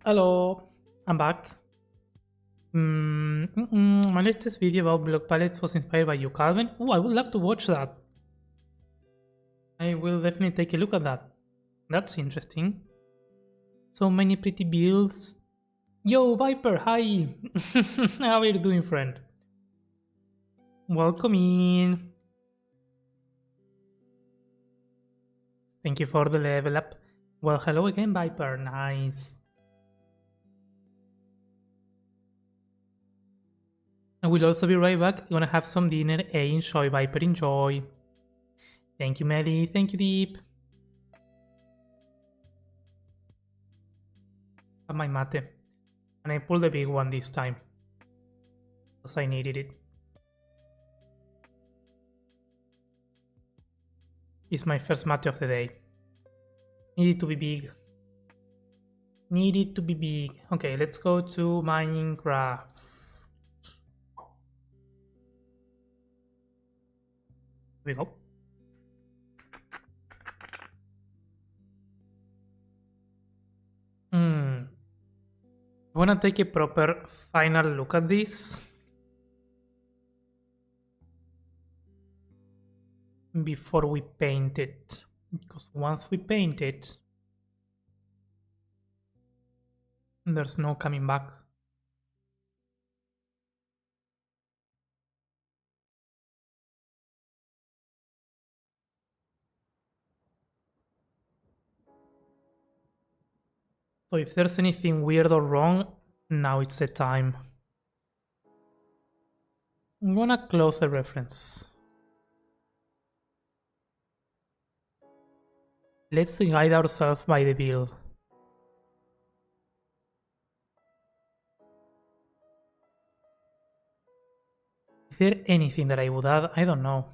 [SPEAKER 1] Hello, I'm back. My latest video about block palettes was inspired by you, Calvin. Oh, I would love to watch that. I will definitely take a look at that. That's interesting. So many pretty builds. Yo, Viper, hi! How are you doing, friend? Welcome in. Thank you for the level up. Well, hello again, Viper. Nice. I will also be right back. I'm gonna have some dinner. Hey, enjoy, Viper, enjoy. Thank you, Melly. Thank you, Deep. Have my mate. And I pulled the big one this time. Because I needed it. It's my first mate of the day. Needed to be big. Needed to be big. Okay, let's go to Minecraft. Here we go. I wanna take a proper final look at this before we paint it, because once we paint it, there's no coming back. So if there's anything weird or wrong, now it's the time. I'm gonna close the reference. Let's guide ourselves by the build. Is there anything that I would add? I don't know.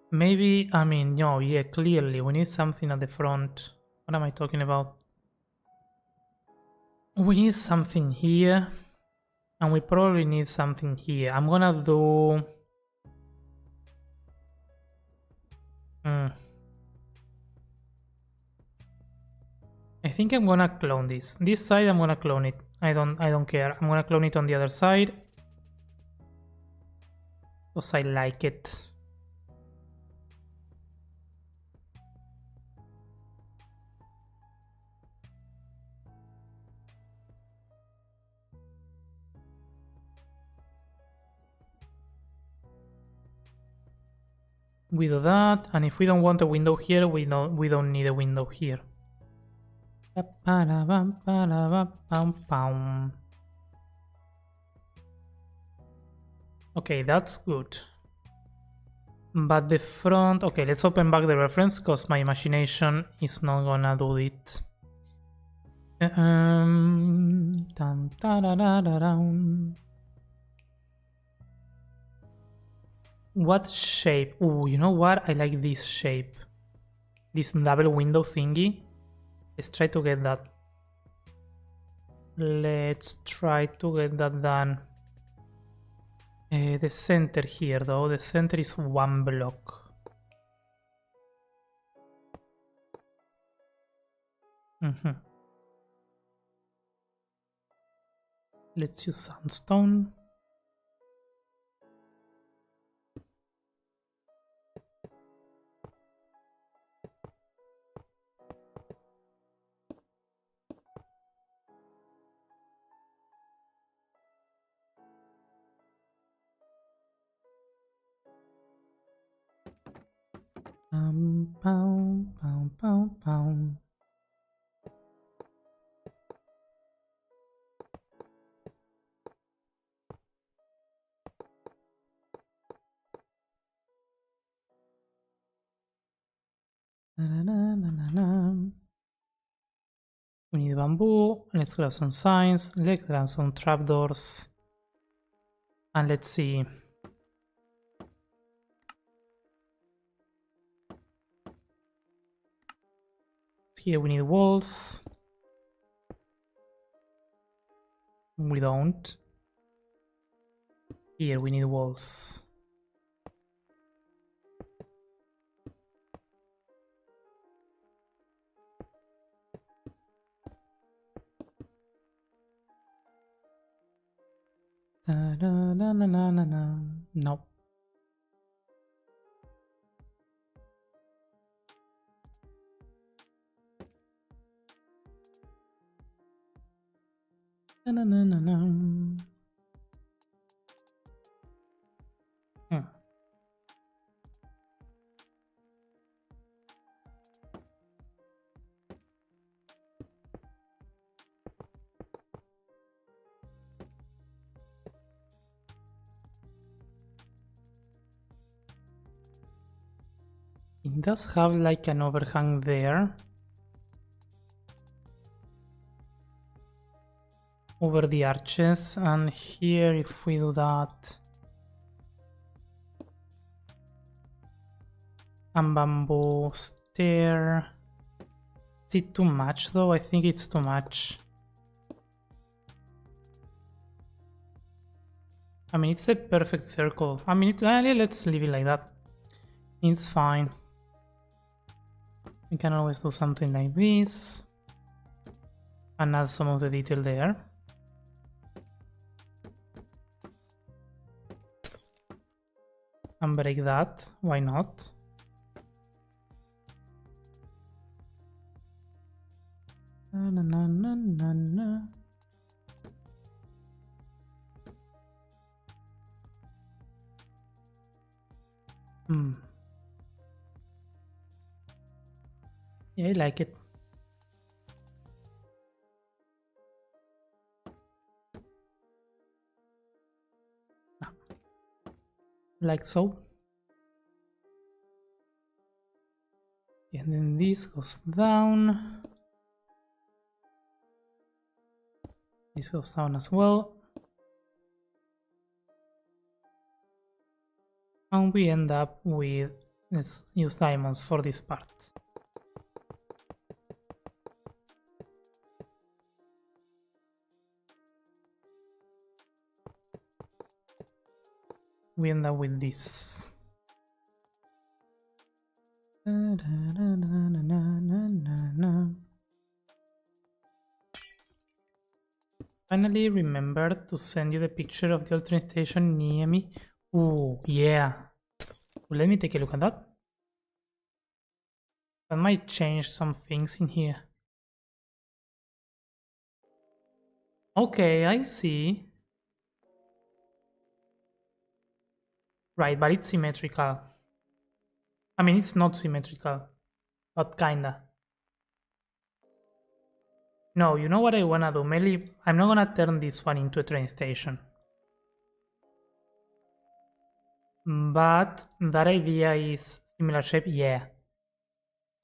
[SPEAKER 1] Maybe, I mean, no, yeah, clearly we need something at the front. What am I talking about? We need something here. And we probably need something here. I'm gonna do... I think I'm gonna clone this. This side I'm gonna clone it. I don't care. I'm gonna clone it on the other side. Because I like it. We do that, and if we don't want a window here, we don't need a window here. Okay, that's good. But the front... Okay, let's open back the reference, because my imagination is not gonna do it. What shape? Ooh, you know what? I like this shape. This double window thingy. Let's try to get that. Let's try to get that done. The center here, though. The center is one block. Let's use sandstone. Pow, pow, pow, pow. Na, na, na, na, na. We need bamboo. Let's grab some signs. Let's grab some trapdoors. And let's see. Here we need walls. We don't. Here we need walls. Da-da-da-na-na-na-na. No. Na-na-na-na-na. It does have like an overhang there over the arches, and here if we do that and bamboo stair, is it too much though? I think it's too much. I mean, it's the perfect circle. I mean, let's leave it like that. It's fine. We can always do something like this and add some of the detail there. And break that, why not? Na, na, na, na, na, na. Yeah, I like it. Like so. And then this goes down. This goes down as well. And we end up with, let's use diamonds for this part. We end up with this. Finally remembered to send you the picture of the old train station near me. Ooh, yeah. Let me take a look at that. That might change some things in here. Okay, I see. Right, but it's symmetrical. I mean, it's not symmetrical, but kinda. No, you know what I wanna do? Mainly, I'm not gonna turn this one into a train station. But that idea is similar shape, yeah.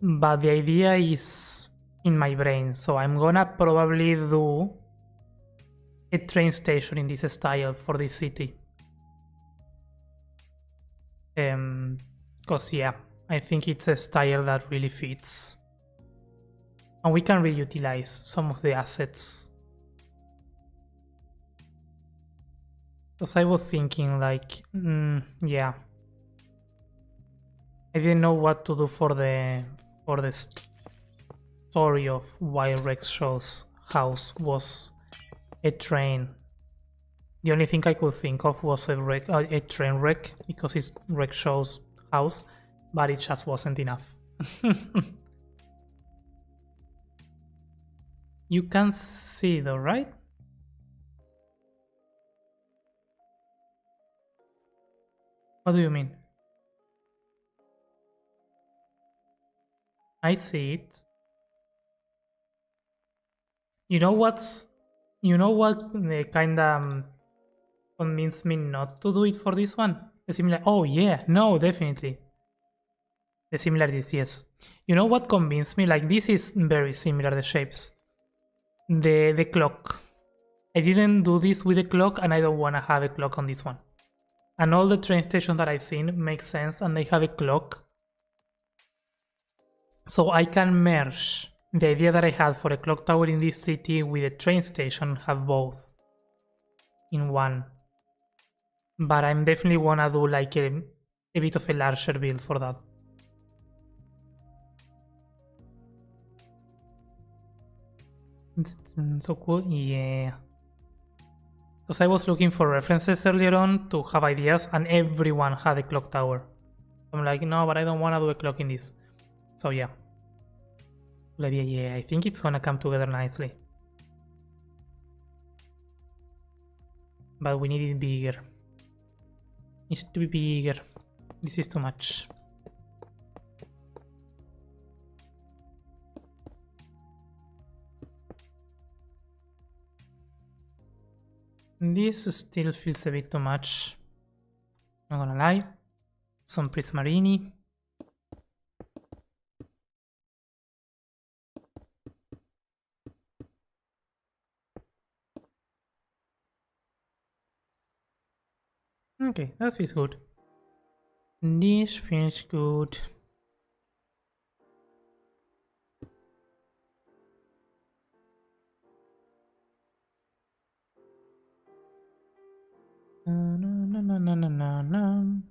[SPEAKER 1] But the idea is in my brain, so I'm gonna probably do a train station in this style for this city. Cause yeah, I think it's a style that really fits. And we can reutilize some of the assets. Because I was thinking like, yeah. I didn't know what to do for the story of why Rex Shaw's house was a train. The only thing I could think of was a train wreck, because it's Rex Shaw's house, but it just wasn't enough. You can see though, right? What do you mean? I see it. You know what kinda convinced me not to do it for this one? The similar. Oh yeah, no, definitely. The similarities, yes. You know what convinced me? Like, this is very similar, the shapes. The clock. I didn't do this with a clock, and I don't want to have a clock on this one. And all the train stations that I've seen make sense, and they have a clock. So I can merge the idea that I had for a clock tower in this city with a train station, have both in one. But I'm definitely wanna do like a bit of a larger build for that. So cool, yeah. Because I was looking for references earlier on to have ideas, and everyone had a clock tower. I'm like, no, but I don't want to do a clock in this. So yeah. But yeah, I think it's gonna come together nicely. But we need it bigger. Needs to be bigger. This is too much. This still feels a bit too much. Not gonna lie. Some Prismarini. Okay, that feels good. This feels good. No.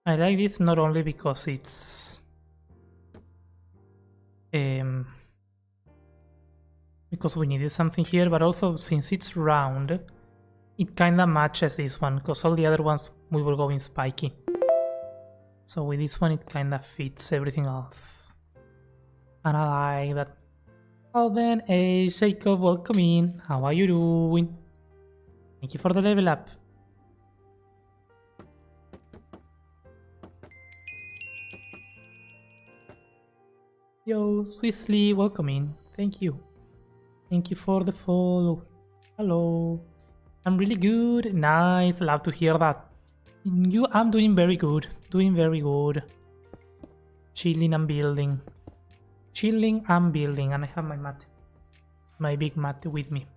[SPEAKER 1] I like this not only because it's because we needed something here, but also since it's round, it kinda matches this one, because all the other ones we were going spiky. So with this one it kinda fits everything else. And I like that. Alvin, hey Jacob, welcome in. How are you doing? Thank you for the level up. Yo, Swissley, welcome in. Thank you. Thank you for the follow. Hello. I'm really good. Nice. Love to hear that. I'm doing very good. Doing very good. Chilling and building. Chilling and building. And I have my mat. My big mat with me.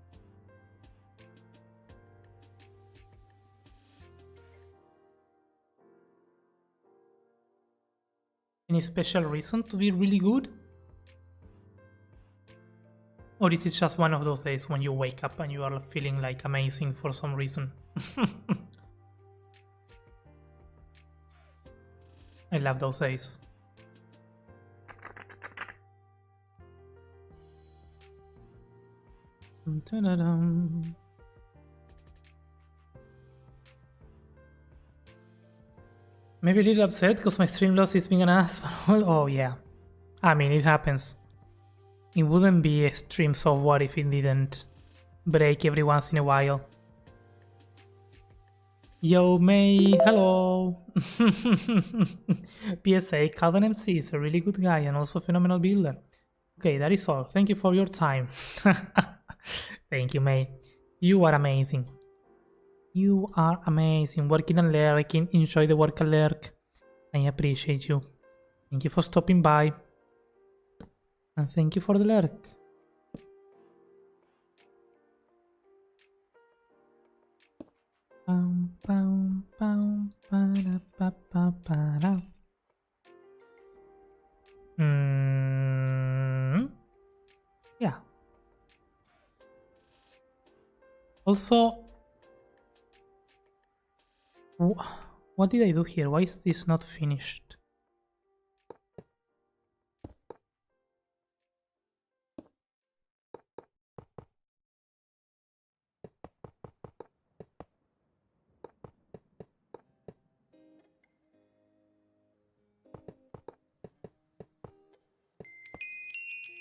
[SPEAKER 1] Any special reason to be really good? Or is it just one of those days when you wake up and you are feeling like amazing for some reason? I love those days. Ta-da-dum. Maybe a little upset because my stream loss is being an ass. Oh yeah. I mean, it happens. It wouldn't be a stream software if it didn't break every once in a while. Yo, May, hello! PSA, Calvin MC is a really good guy and also a phenomenal builder. Okay, that is all. Thank you for your time. Thank you, May. You are amazing. You are amazing. Working and lurking. Enjoy the work and lurk. I appreciate you. Thank you for stopping by. And thank you for the lurk. Yeah. Also, what did I do here? Why is this not finished?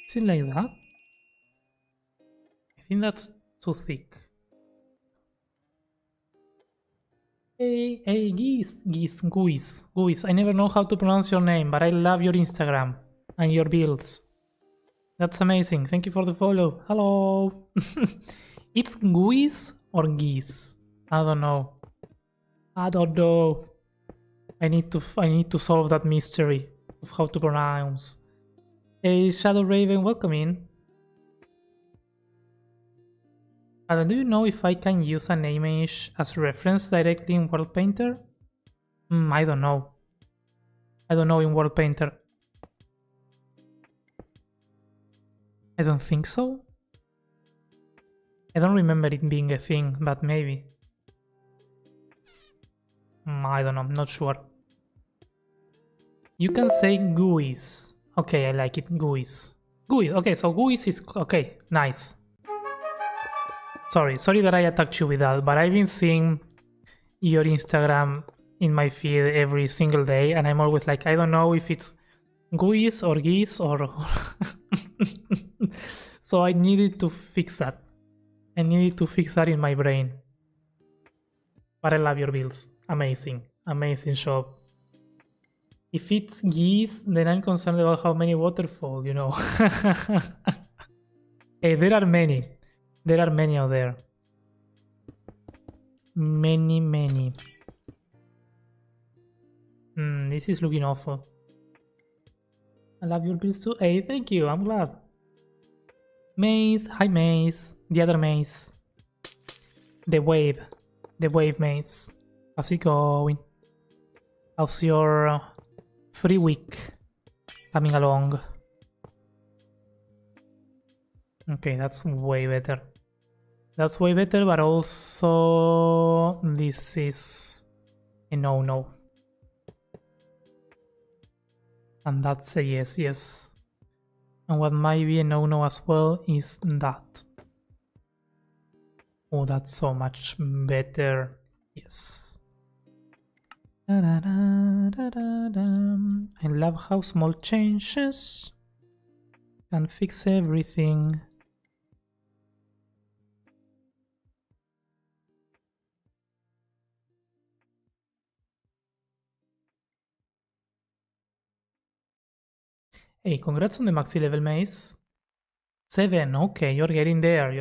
[SPEAKER 1] Is it like that? I think that's too thick. Hey, Guis. I never know how to pronounce your name, but I love your Instagram and your builds. That's amazing. Thank you for the follow. Hello. It's Guis or Geese? I don't know. I need to solve that mystery of how to pronounce. Hey, Shadow Raven, welcome in. Do you know if I can use an image as reference directly in World Painter? I don't know. I don't know in World Painter. I don't think so. I don't remember it being a thing, but maybe. I don't know, I'm not sure. You can say GUIs. Okay, I like it, GUIs. GUIs, okay, so GUIs is... okay, nice. Sorry that I attacked you with that, but I've been seeing your Instagram in my feed every single day, and I'm always like, I don't know if it's GUIs or GIS or... So I needed to fix that. I needed to fix that in my brain. But I love your builds. Amazing. Amazing shop. If it's geese, then I'm concerned about how many waterfall, you know. Hey, there are many. There are many out there. Many. This is looking awful. I love your builds too. Hey, thank you. I'm glad. Maze. Hi, Maze. The other Maze. The wave. The wave Maze. How's it going? How's your free week coming along? Okay, that's way better. That's way better, but also this is a no. And that's a yes. And what might be a no as well is that. Oh, that's so much better. Yes. I love how small changes can fix everything. Hey, congrats on the maxi level, Maze. 7, okay, you're getting there.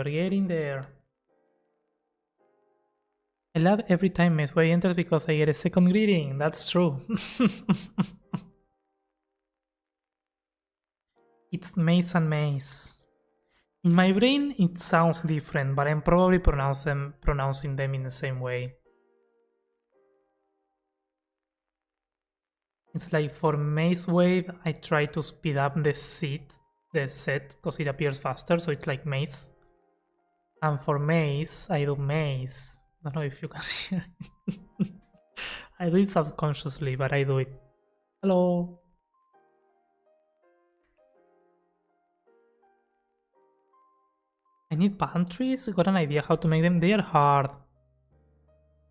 [SPEAKER 1] I love every time Maze Way enters because I get a second greeting. That's true. It's Maze and Maze. In my brain, it sounds different, but I'm probably pronouncing them in the same way. It's like for Maze Wave, I try to speed up the set, because it appears faster, so it's like Maze. And for Maze, I do Maze. I don't know if you can hear it. I do it subconsciously, but I do it. Hello. I need palm trees? Got an idea how to make them. They are hard.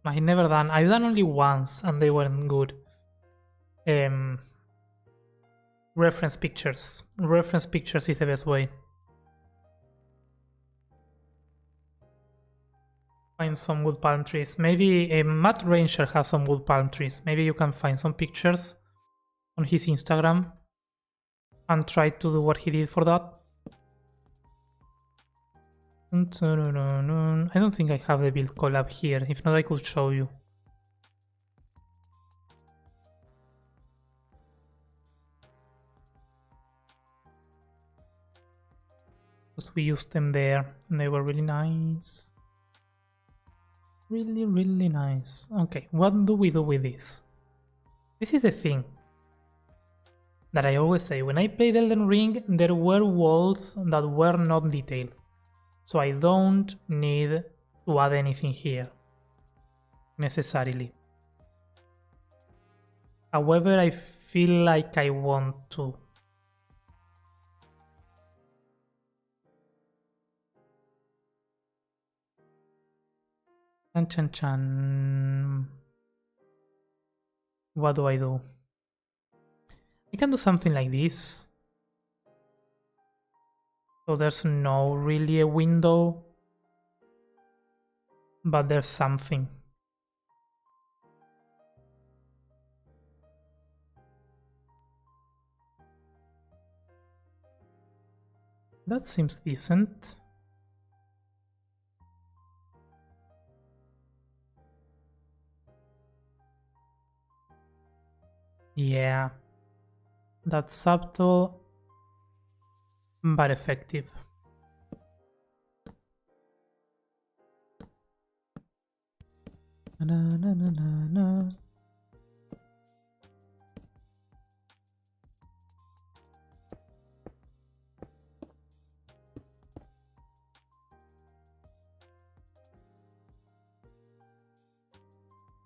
[SPEAKER 1] I've never done. I've done only once and they weren't good. Reference pictures. Reference pictures is the best way. Find some good palm trees. Maybe Matt Ranger has some good palm trees. Maybe you can find some pictures on his Instagram and try to do what he did for that. I don't think I have the build collab here. If not, I could show you. Because we used them there and they were really nice. Really nice. Okay, what do we do with this? This is the thing that I always say. When I played Elden Ring, there were walls that were not detailed. So I don't need to add anything here, necessarily. However, I feel like I want to. Chan. What do I do? I can do something like this. So there's no really a window, but there's something. That seems decent. Yeah, that's subtle, but effective. Na.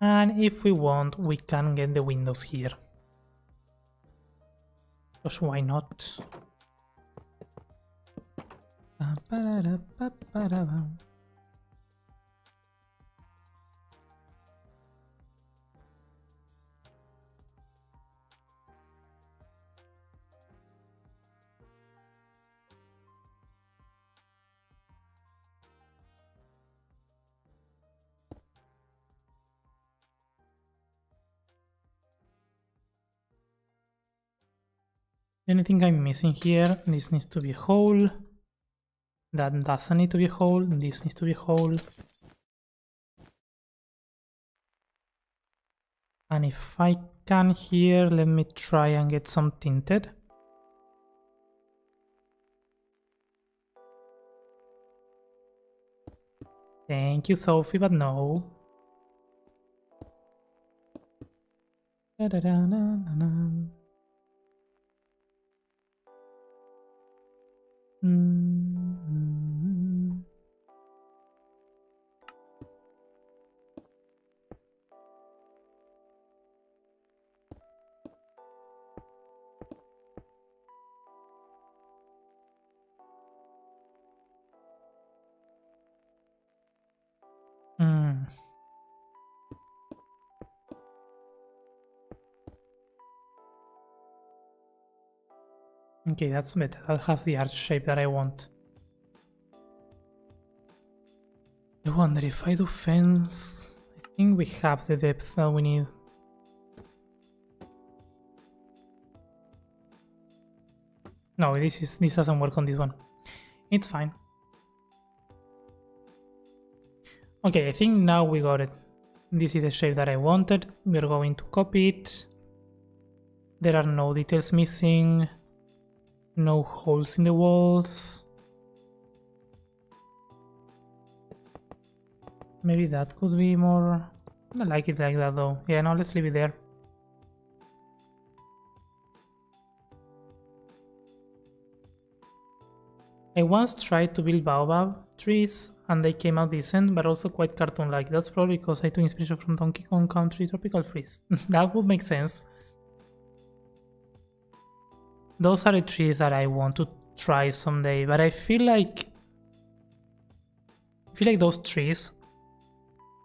[SPEAKER 1] And if we want, we can get the windows here. Because why not? Anything I'm missing here? This needs to be a hole. That doesn't need to be a hole. This needs to be a hole. And if I can here, let me try and get some tinted. Thank you, Sophie, but no. Okay, that's better. That has the arch shape that I want. I wonder if I do fence. I think we have the depth that we need. No, this doesn't work on this one. It's fine. Okay, I think now we got it. This is the shape that I wanted. We're going to copy it. There are no details missing. No holes in the walls. Maybe that could be more... I like it like that though. Yeah, no, let's leave it there. I once tried to build baobab trees and they came out decent, but also quite cartoon-like. That's probably because I took inspiration from Donkey Kong Country Tropical Freeze. That would make sense. Those are the trees that I want to try someday, but I feel like those trees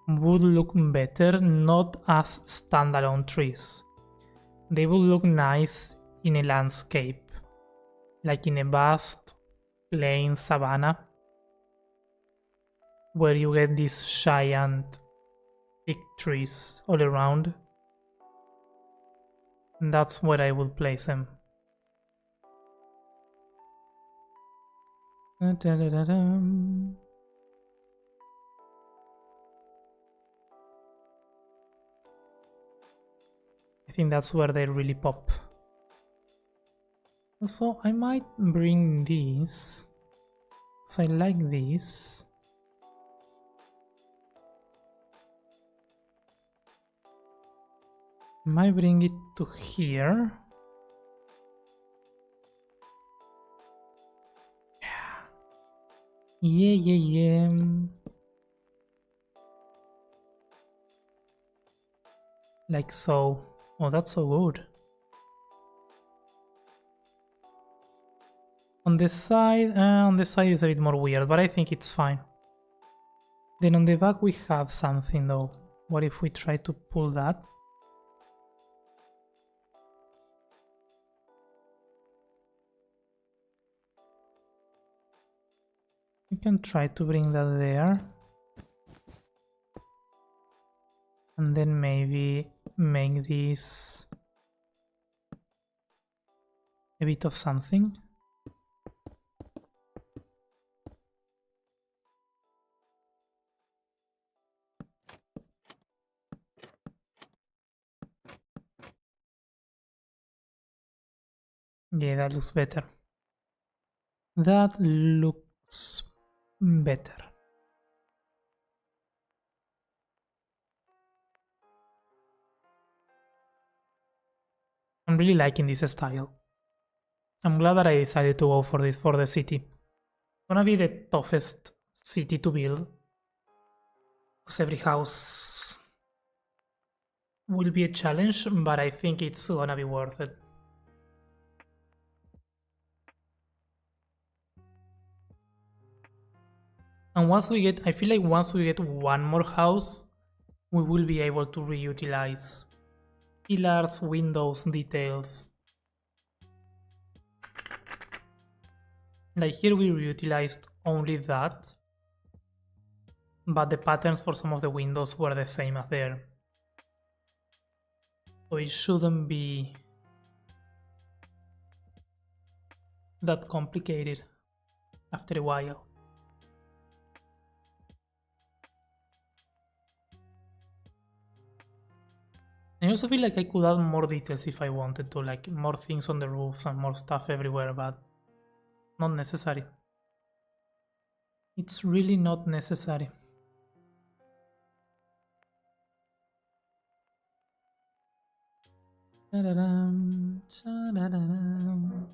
[SPEAKER 1] would look better not as standalone trees. They would look nice in a landscape, like in a vast plain savanna, where you get these giant thick trees all around. And that's where I would place them. I think that's where they really pop. So I might bring these, because I like these. I might bring it to here. Yeah. Like so. Oh, that's so good. On the side is a bit more weird, but I think it's fine. Then on the back we have something though. What if we try to pull that? We can try to bring that there. And then maybe make this a bit of something. Yeah, that looks better. That looks better. I'm really liking this style. I'm glad that I decided to go for this for the city. It's gonna be the toughest city to build, because every house will be a challenge, but I think it's gonna be worth it. And once we get, I feel like once we get one more house, we will be able to reutilize pillars, windows, details. Like here we reutilized only that, but the patterns for some of the windows were the same as there. So it shouldn't be that complicated after a while. I also feel like I could add more details if I wanted to, like more things on the roofs and more stuff everywhere, but not necessary. It's really not necessary. Sha-da-dum, sha-da-da-dum.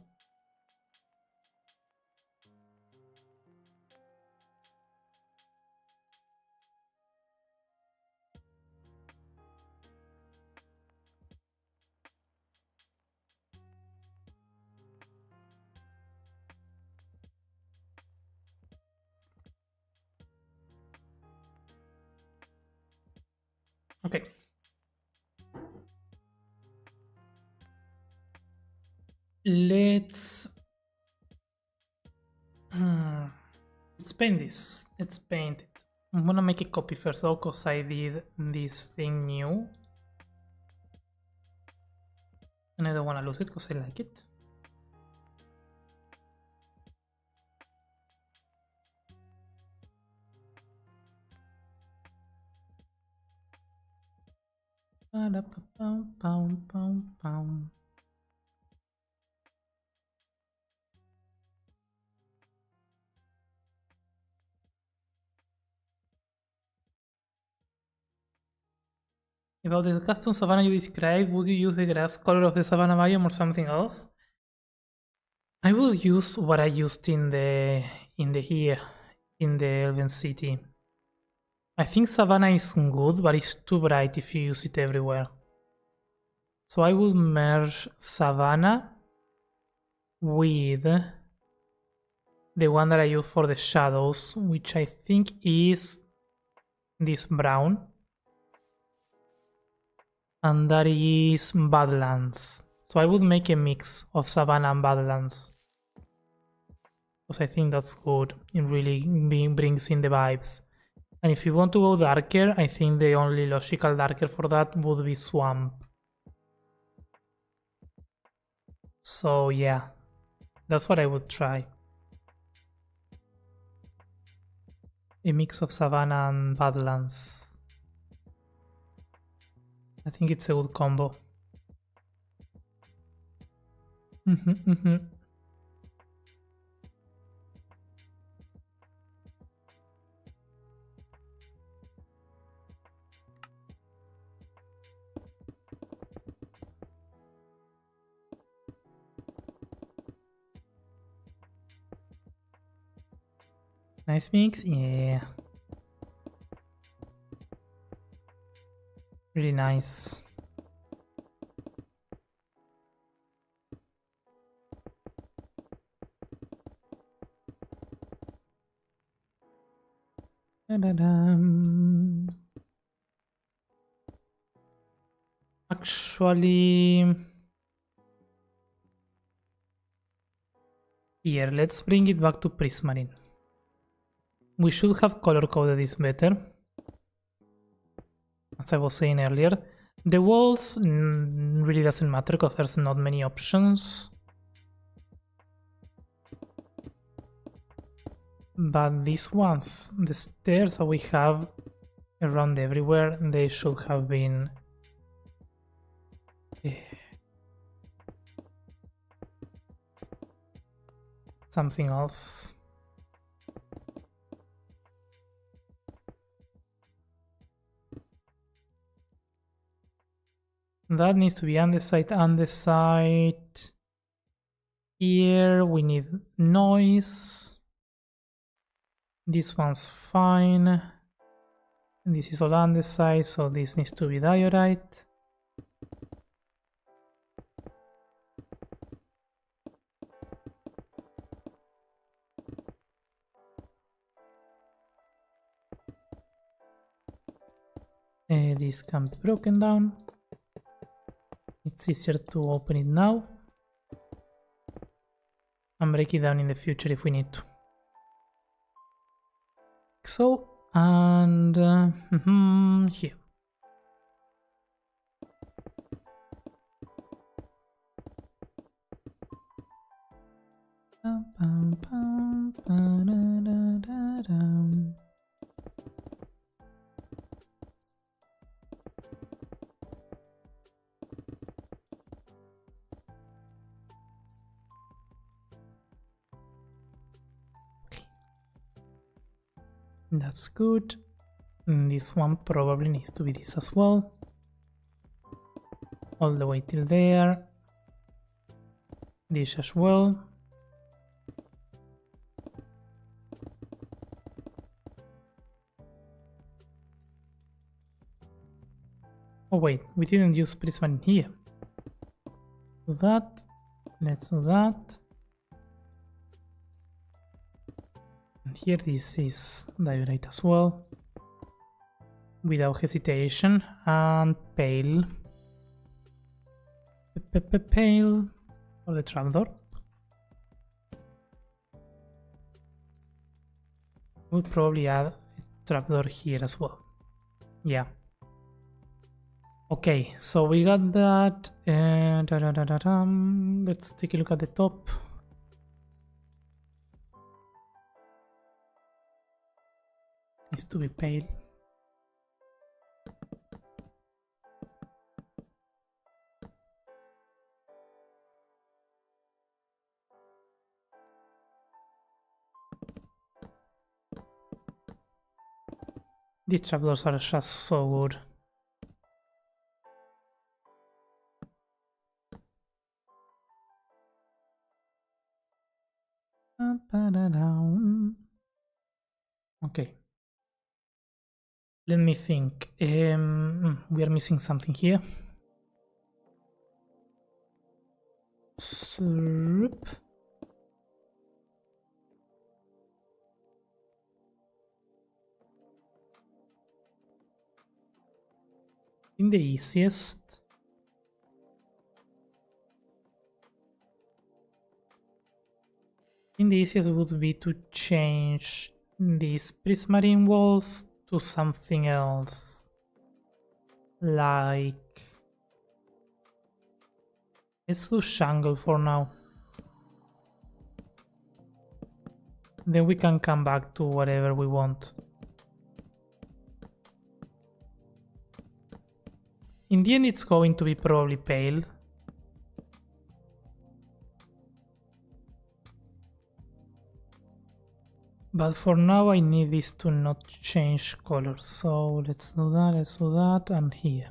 [SPEAKER 1] Okay. Let's paint this. Let's paint it. I'm gonna make a copy first though, because I did this thing new. And I don't wanna lose it because I like it. About the custom savanna you described, would you use the grass color of the savanna biome or something else? I will use what I used in the Elven City. I think savanna is good, but it's too bright if you use it everywhere. So I will merge savanna with the one that I use for the shadows, which I think is this brown. And that is Badlands. So I would make a mix of savanna and Badlands, because I think that's good. It really brings in the vibes. And if you want to go darker, I think the only logical darker for that would be swamp. So yeah, that's what I would try. A mix of savanna and Badlands. I think it's a good combo. Nice mix, yeah. Really nice. Actually, here, let's bring it back to Prismarine. We should have color coded this better. As I was saying earlier, the walls really doesn't matter because there's not many options. But these ones, the stairs that we have around everywhere, they should have been something else. That needs to be underside, underside. Here we need noise. This one's fine. This is all underside, so this needs to be diorite. This can be broken down. It's easier to open it now and break it down in the future if we need to. So, and here. That's good. And this one probably needs to be this as well. All the way till there. This as well. Oh wait, we didn't use prism in here. Do that. Let's do that. And here this is diorite as well. Without hesitation. And pale. Pale. For the trapdoor. We'll probably add a trapdoor here as well. Yeah. Okay, so we got that. Let's take a look at the top. Needs to be pale. These trapdoors are just so good. Okay. Let me think. We are missing something here. Swoop. In the easiest. The easiest would be to change these prismarine walls to something else. Like... let's do Shangle for now. Then we can come back to whatever we want. In the end it's going to be probably pale. But for now I need this to not change color, so let's do that, and here.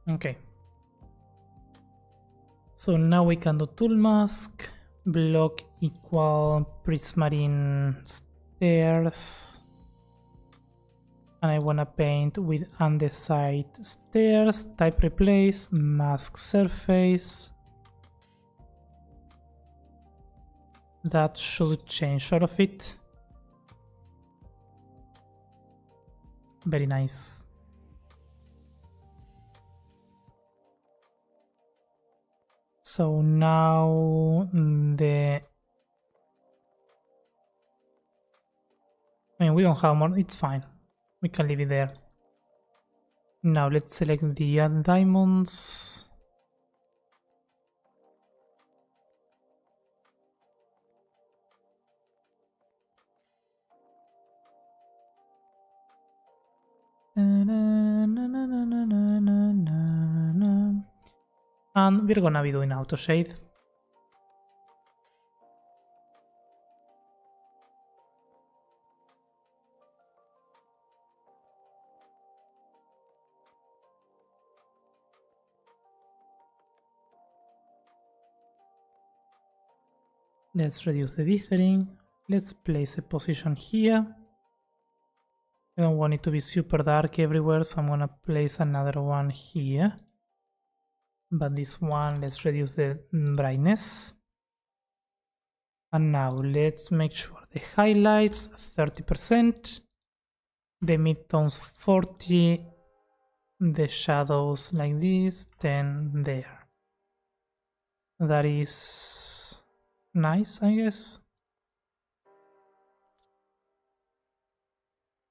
[SPEAKER 1] Okay. So now we can do tool mask, block equal prismarine stairs, and I wanna paint with andesite stairs, type replace, mask surface. That should change all of it. Very nice. So now the... I mean, we don't have more, it's fine. We can leave it there. Now let's select the add diamonds. And we're gonna be doing auto shade. Let's reduce the dithering. Let's place a position here. I don't want it to be super dark everywhere, so I'm gonna place another one here. But this one, let's reduce the brightness. And now let's make sure the highlights 30%, the midtones 40, the shadows like this, 10 there. That is nice, I guess.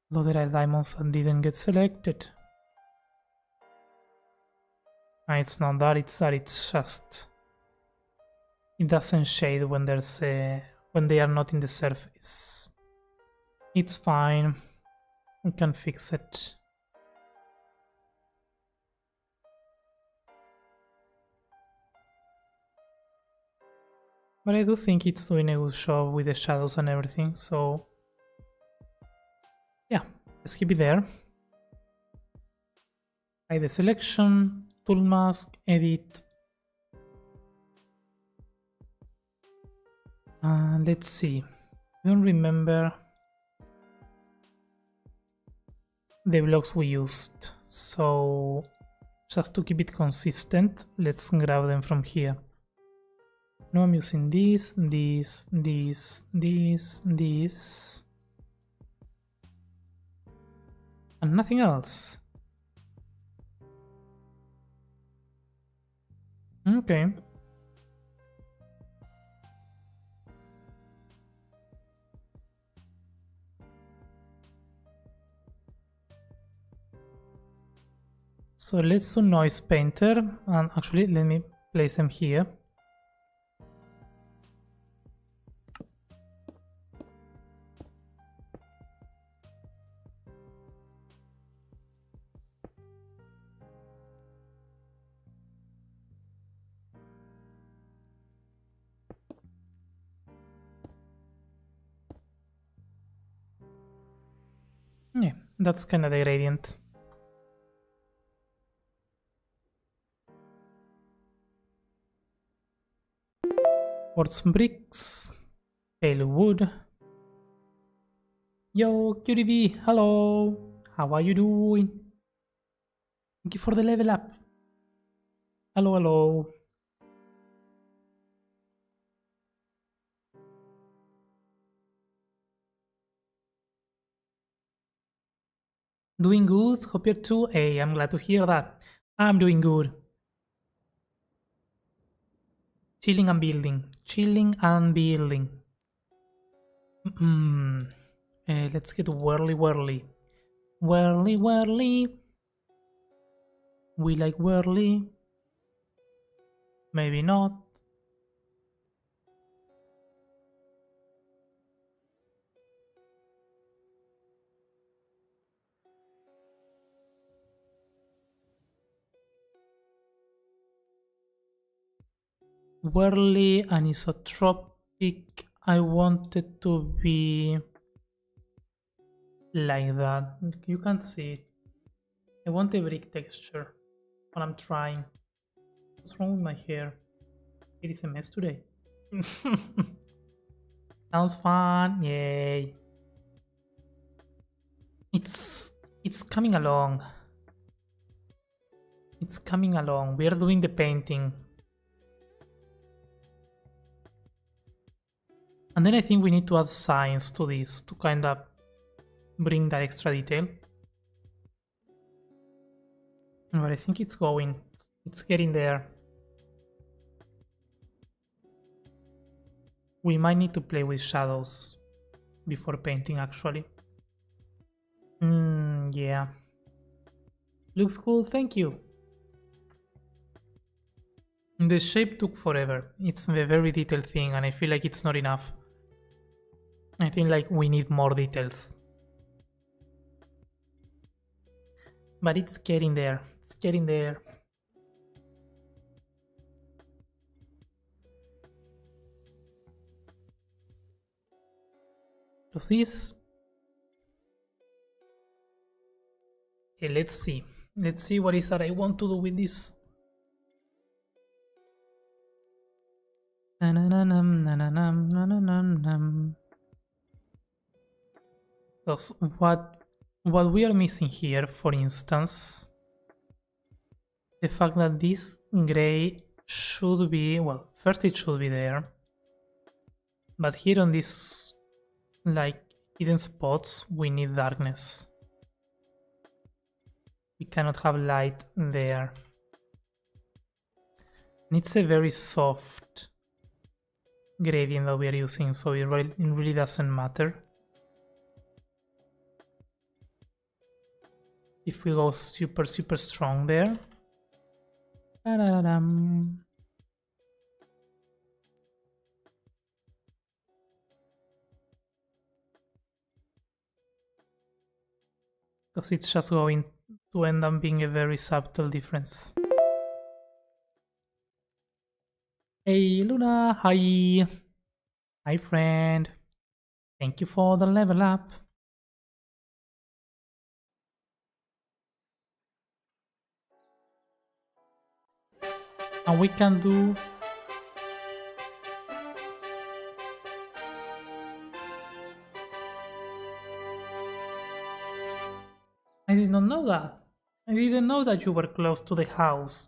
[SPEAKER 1] Though there are diamonds that didn't get selected. It's not that, it's just it doesn't shade when there's when they are not in the surface. It's fine. We can fix it. But I do think it's doing a good job with the shadows and everything, so yeah, let's keep it there. Hide the selection, tool mask, edit. Let's see. I don't remember the blocks we used, so just to keep it consistent, let's grab them from here. Now I'm using this, and nothing else. Okay. So let's do noise painter, and actually let me place them here. Yeah, that's kind of the gradient. Quartz bricks, pale wood. Yo, QDB, hello! How are you doing? Thank you for the level up. Hello, hello. Doing good, hope you're too. Hey, I'm glad to hear that. I'm doing good. Chilling and building. Chilling and building. Let's get whirly whirly. Whirly whirly. We like whirly. Maybe not. Whirly anisotropic. I want it to be like that. You can't see it. I want a brick texture, but I'm trying. What's wrong with my hair? It is a mess today. Sounds fun. Yay. It's coming along. It's coming along. We are doing the painting. And then I think we need to add signs to this to kind of bring that extra detail. But I think it's going. It's getting there. We might need to play with shadows before painting, actually. Yeah. Looks cool, thank you. The shape took forever. It's a very detailed thing, and I feel like it's not enough. I think like we need more details. But it's getting there. It's getting there. Close this. Okay, let's see. Let's see what is that I want to do with this. Because what what we are missing here, for instance, the fact that this gray should be, well, first it should be there, but here on this like hidden spots we need darkness. We cannot have light there. And it's a very soft gradient that we are using, so it really doesn't matter. If we go super strong there. Ta-da-da-dum. Because it's just going to end up being a very subtle difference. Hey Luna, hi! Hi friend! Thank you for the level up. And we can do... I did not know that. I didn't know that you were close to the house.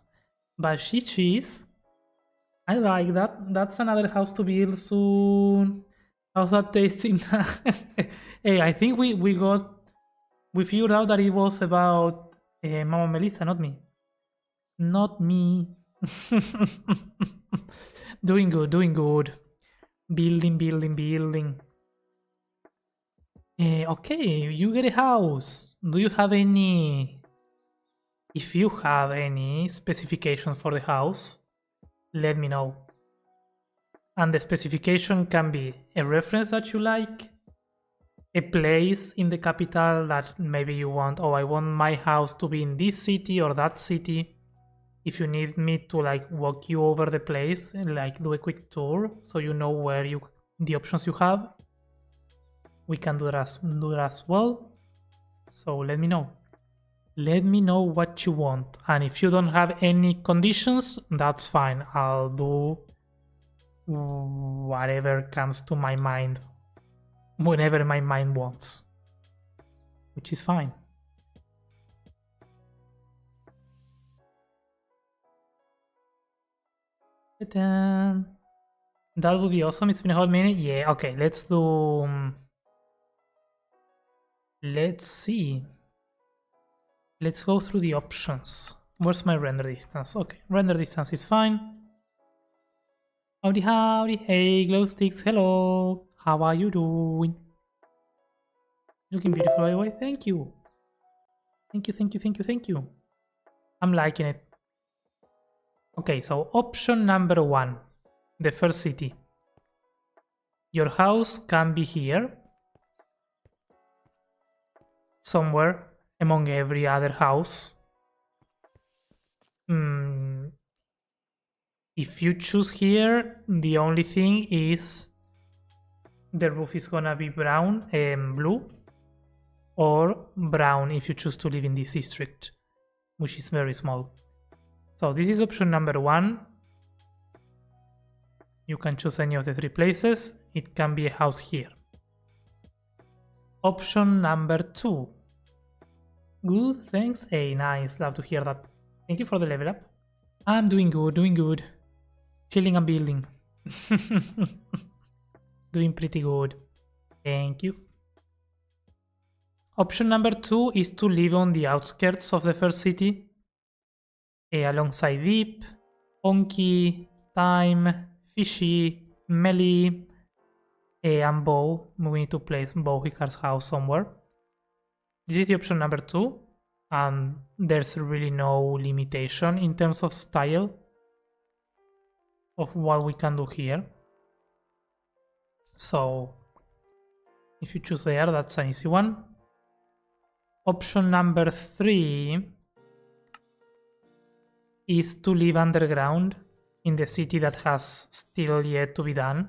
[SPEAKER 1] But Chi-Chi's... I like that. That's another house to build soon. How's that tasting? Hey, I think we figured out that it was about Mama Melissa, not me. Not me. Doing good, doing good. Building. Okay, you get a house. Do you have any... If you have any specifications for the house, let me know. And the specification can be a reference that you like, a place in the capital that maybe you want, oh, I want my house to be in this city or that city. If you need me to like walk you over the place and like do a quick tour so you know where the options you have, we can do that as well. So let me know. Let me know what you want. And if you don't have any conditions, that's fine. I'll do whatever comes to my mind whenever my mind wants, which is fine. That would be awesome. It's been a hot minute. Yeah, okay, let's do... let's see. Let's go through the options. Where's my render distance? Okay, render distance is fine. Howdy, howdy. Hey, glow sticks. Hello. How are you doing? Looking beautiful, by the way. Thank you. Thank you. I'm liking it. Okay, so option number 1. The first city. Your house can be here. Somewhere among every other house. If you choose here, the only thing is the roof is gonna be brown and blue, or brown if you choose to live in this district, which is very small. So this is option number 1. You can choose any of the 3 places. It can be a house here. Option number 2. Good, thanks. Hey, nice. Love to hear that. Thank you for the level up. I'm doing good. Chilling and building. Doing pretty good. Thank you. Option number 2 is to live on the outskirts of the first city. Alongside Deep, Onky, Time, Fishy, Melly, and Bo. We need to place Bo Hikaru's house somewhere. This is the option number 2, and there's really no limitation in terms of style of what we can do here. So if you choose there, that's an easy one. Option number 3 is to live underground in the city that has still yet to be done.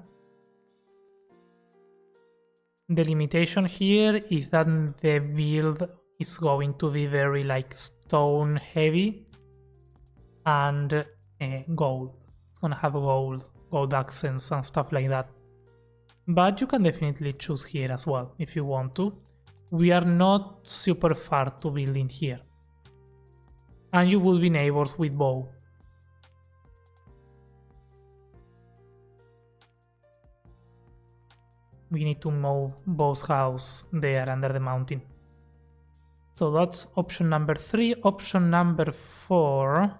[SPEAKER 1] The limitation here is that the build is going to be very like stone heavy and gold. It's gonna have gold accents and stuff like that. But you can definitely choose here as well if you want to. we are not super far to build in here. And you will be neighbors with Bow. We need to move Bow's house there under the mountain. So that's option number 3. Option number 4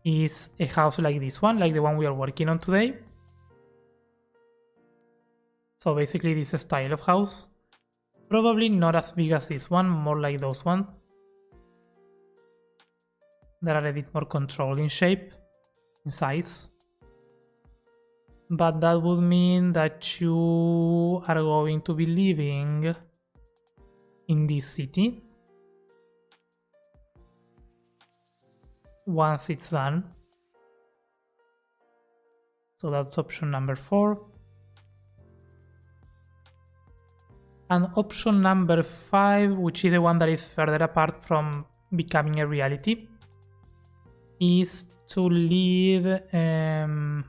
[SPEAKER 1] is a house like this one, like the one we are working on today. So basically this style of house. Probably not as big as this one, more like those ones. That are a bit more controlled in shape, in size. But that would mean that you are going to be living in this city once it's done. So that's option number 4. And option number 5, which is the one that is further apart from becoming a reality, is to live in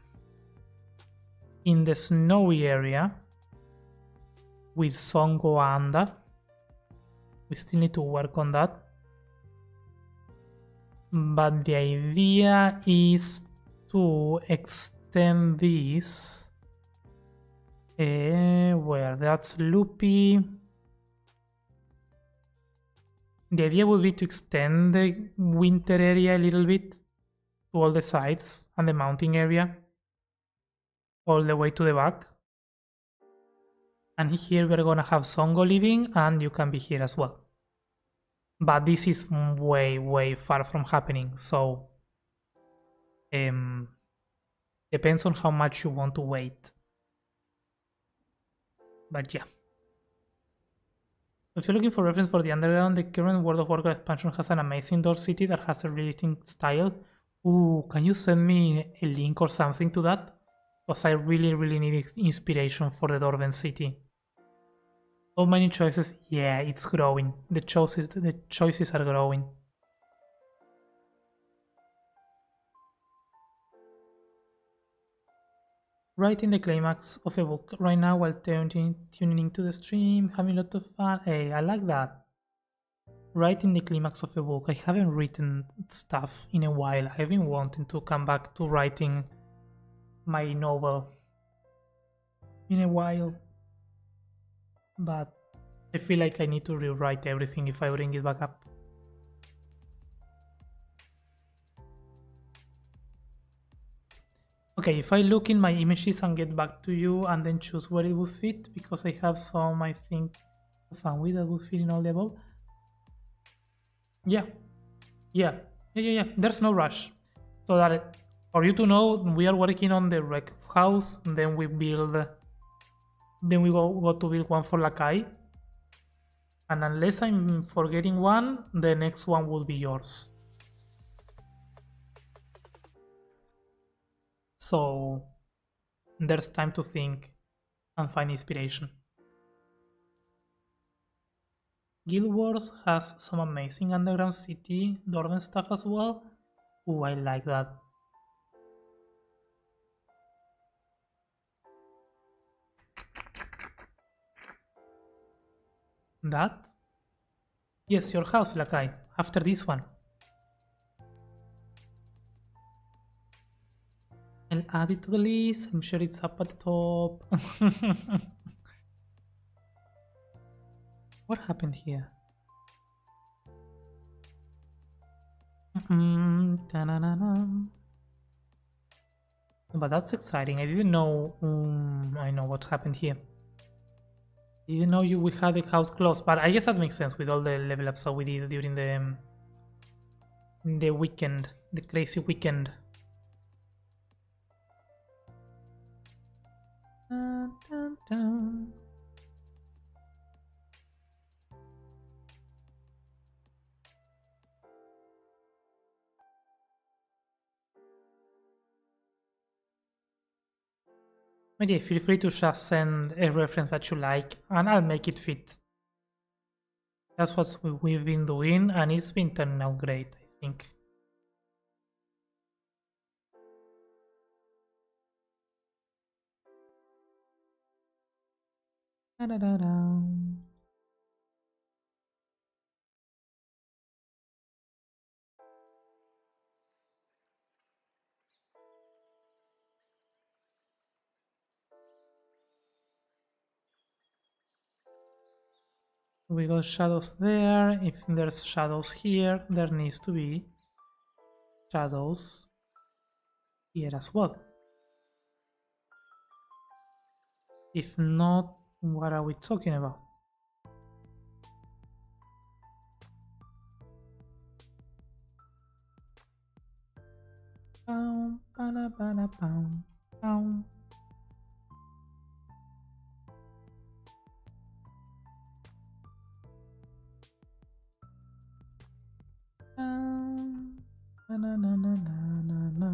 [SPEAKER 1] the snowy area with Songo Anda. We still need to work on that. But the idea is to extend this where that's Loopy. The idea would be to extend the winter area a little bit to all the sides and the mountain area all the way to the back. And here we're gonna have Songo living, and you can be here as well. But this is way far from happening, so depends on how much you want to wait. But yeah. If you're looking for reference for the underground, the current World of Warcraft expansion has an amazing door city that has a really distinct style. Ooh, can you send me a link or something to that? Because I really need inspiration for the Dwarven city. So many choices. Yeah, it's growing. The choices are growing. Writing the climax of a book right now while tuning into the stream, having a lot of fun. Hey, I like that. Writing the climax of a book. I haven't written stuff in a while. I've been wanting to come back to writing my novel in a while. But I feel like I need to rewrite everything if I bring it back up. Okay, if I look in my images and get back to you and then choose where it will fit, because I have some, I think, fun with that will fit in all the above. Yeah. There's no rush. So that for you to know, we are working on the rec house, and then we go to build one for Lakai. And unless I'm forgetting one, the next one will be yours. So there's time to think and find inspiration. Guild Wars has some amazing underground city Dwarven stuff as well. Ooh, I like that. That? Yes, your house, Lakai, after this one. I'll add it to the list. I'm sure it's up at the top. What happened here? But that's exciting. I didn't know. I know what happened here. I didn't know we had the house closed, but I guess that makes sense with all the level ups that we did during the weekend, the crazy weekend. Dun, dun, dun. But yeah, feel free to just send a reference that you like and I'll make it fit. That's what we've been doing and it's been turning out great, I think. Da-da-da-da. We got shadows there. If there's shadows here, there needs to be shadows here as well. If not, what are we talking about? Pow, ba ba pow, pow. Na na na na na na.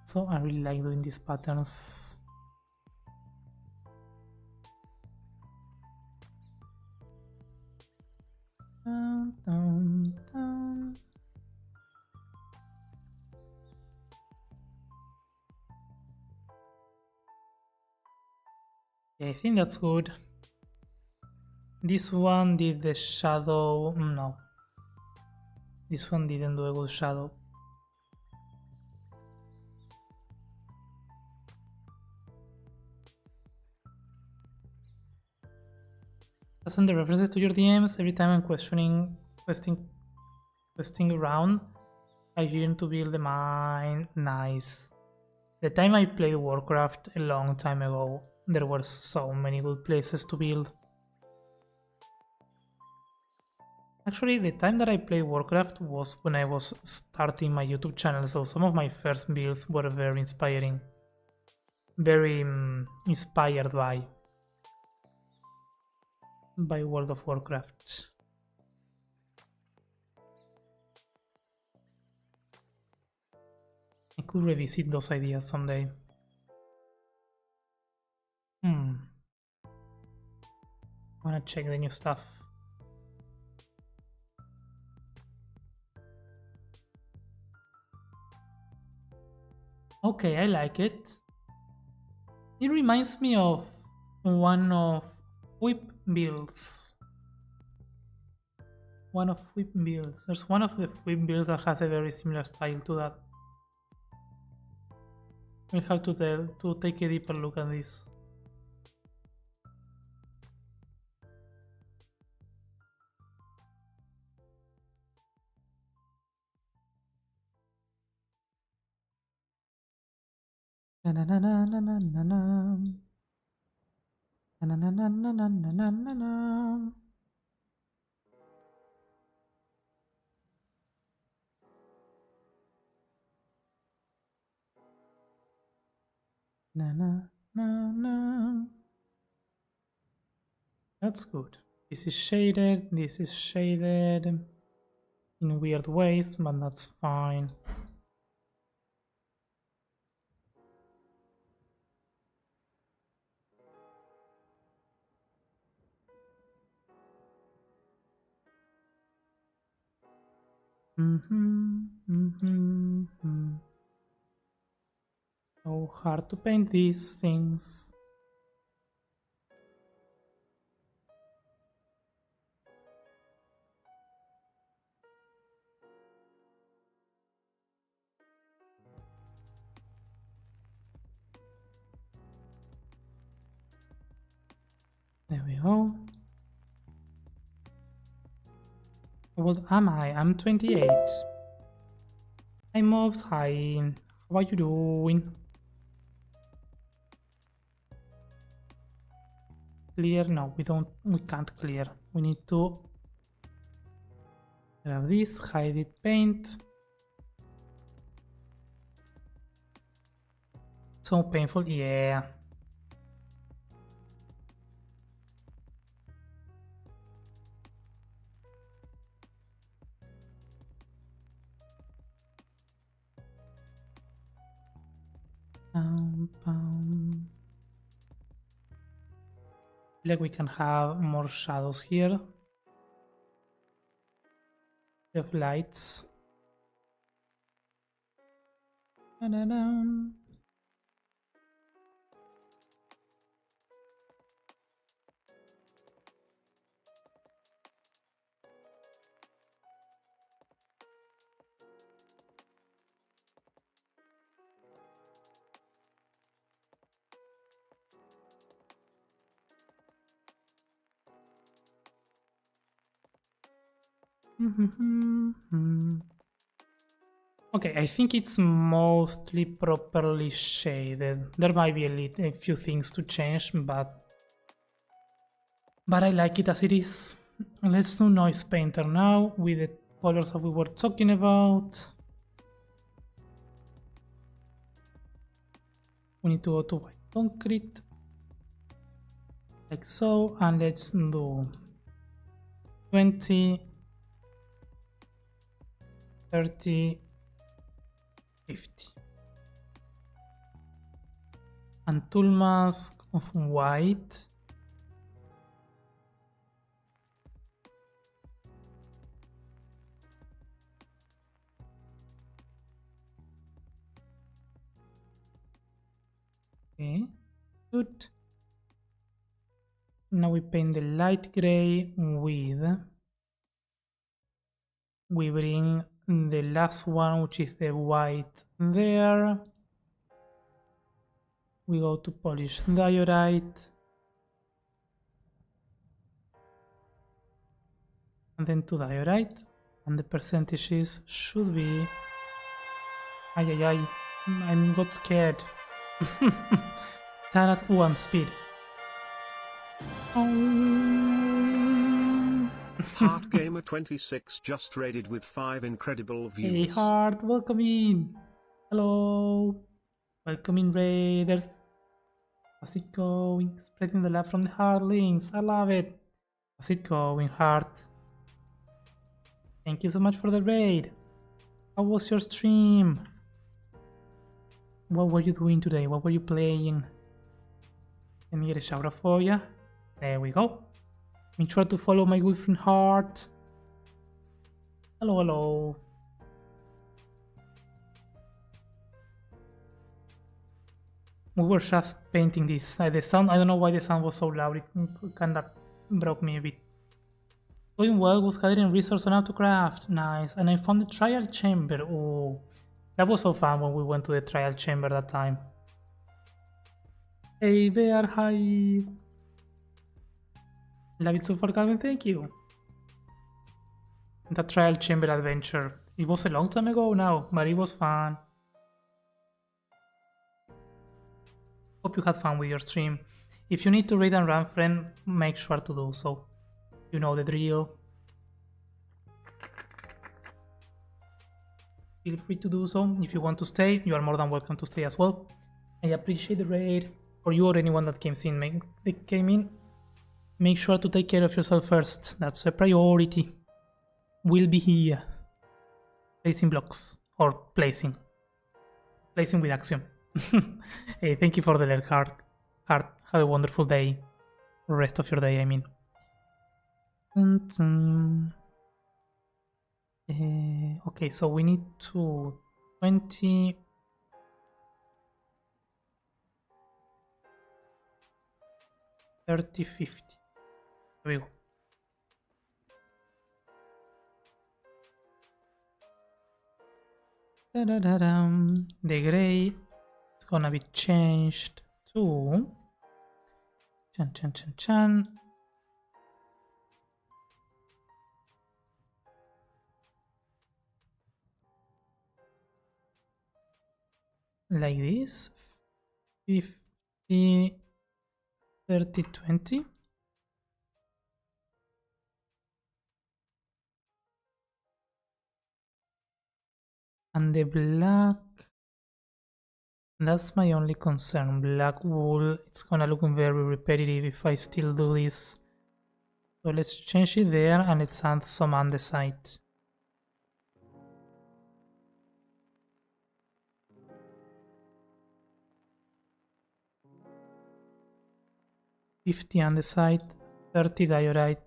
[SPEAKER 1] So I really like doing these patterns. Down, down, down. Yeah, I think that's good. This one did the shadow. No. This one didn't do a good shadow. Send the references to your DMs every time I'm questing around. I learn to build the mine. Nice. The time I played Warcraft a long time ago, there were so many good places to build. Actually, the time that I played Warcraft was when I was starting my YouTube channel, so some of my first builds were very inspiring. Very inspired by World of Warcraft. I could revisit those ideas someday. I wanna check the new stuff. Okay, I like it. It reminds me of one of Whip builds. There's one of the Whip builds that has a very similar style to that. We'll have to take a deeper look at this. Na na na na na na na na. Na na na na na na na na na. Na na na na. That's good. This is shaded in weird ways, but that's fine. So hard to paint these things. There we go. How old am I? I'm 28. Hi mobs, hi. How are you doing? Clear? No, we can't clear. We need to grab this, hide it, paint. So painful, yeah. Like we can have more shadows here. of lights. Da-da-dum. Okay, I think it's mostly properly shaded. There might be a few things to change, but I like it as it is. Let's do Noise Painter now with the colors that we were talking about. We need to go to white concrete, like so, and let's do 20, 30, 50. And tool mask of white. Okay, good. Now we paint the light gray with, we bring the last one, which is the white there. We go to polish diorite. And then to diorite. And the percentages should be... I got scared. Turn at 1 speed.
[SPEAKER 3] Heart Gamer 26 just raided with 5 incredible views.
[SPEAKER 1] Hey Heart, welcome in. Hello. Welcome in, raiders. How's it going? Spreading the love from the Heartlings. I love it. How's it going, Heart? Thank you so much for the raid. How was your stream? What were you doing today? What were you playing? Let me get a shout out for you. There we go. Make sure to follow my good friend Heart. Hello, hello. We were just painting this. The sound, I don't know why the sound was so loud. It kind of broke me a bit. Going well, was gathering resources on how to craft. Nice. And I found the trial chamber. Oh, that was so fun when we went to the trial chamber that time. Hey there, hi. Love it so far, Calvin, thank you. That trial chamber adventure. It was a long time ago now, but it was fun. Hope you had fun with your stream. If you need to raid and run, friend, make sure to do so. You know the drill. Feel free to do so. If you want to stay, you are more than welcome to stay as well. I appreciate the raid. For you or anyone that came in, make sure to take care of yourself first. That's a priority. We'll be here. Placing blocks. Or placing. Placing with action. Hey, thank you for the alert, Heart. Have a wonderful day. Rest of your day, I mean. Okay, so we need to 20... 30, 50. There we go. Da-da-da-dum. The gray is gonna be changed to chan chan chan chan. Like this. 50, 30, 20. And the black, that's my only concern. Black wool, it's gonna look very repetitive if I still do this. So let's change it there and let's add some andesite. $50 andesite, 30 diorite,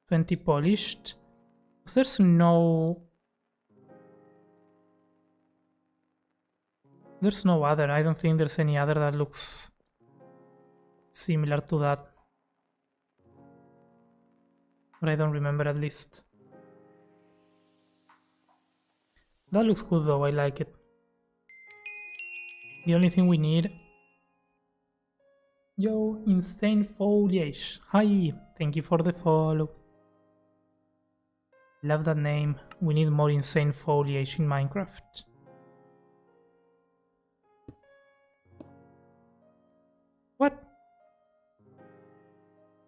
[SPEAKER 1] 20 polished. There's no... There's no other. I don't think there's any other that looks similar to that. But I don't remember at least. That looks good though, I like it. The only thing we need... Yo, Insane Foliage. Hi, thank you for the follow. Love that name. We need more Insane Foliage in Minecraft. What?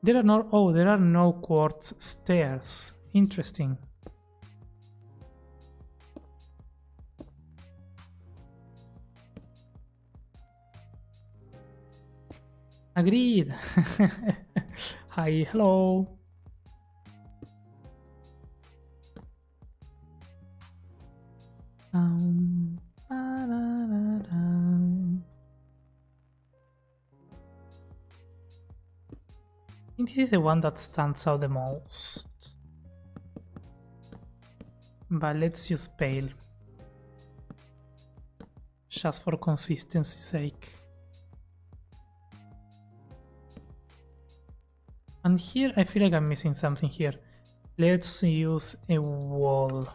[SPEAKER 1] There are no... Oh, there are no quartz stairs. Interesting. Agreed. Hi, hello. I think this is the one that stands out the most. But let's use pale. Just for consistency's sake. And here I feel like I'm missing something here. Let's use a wall.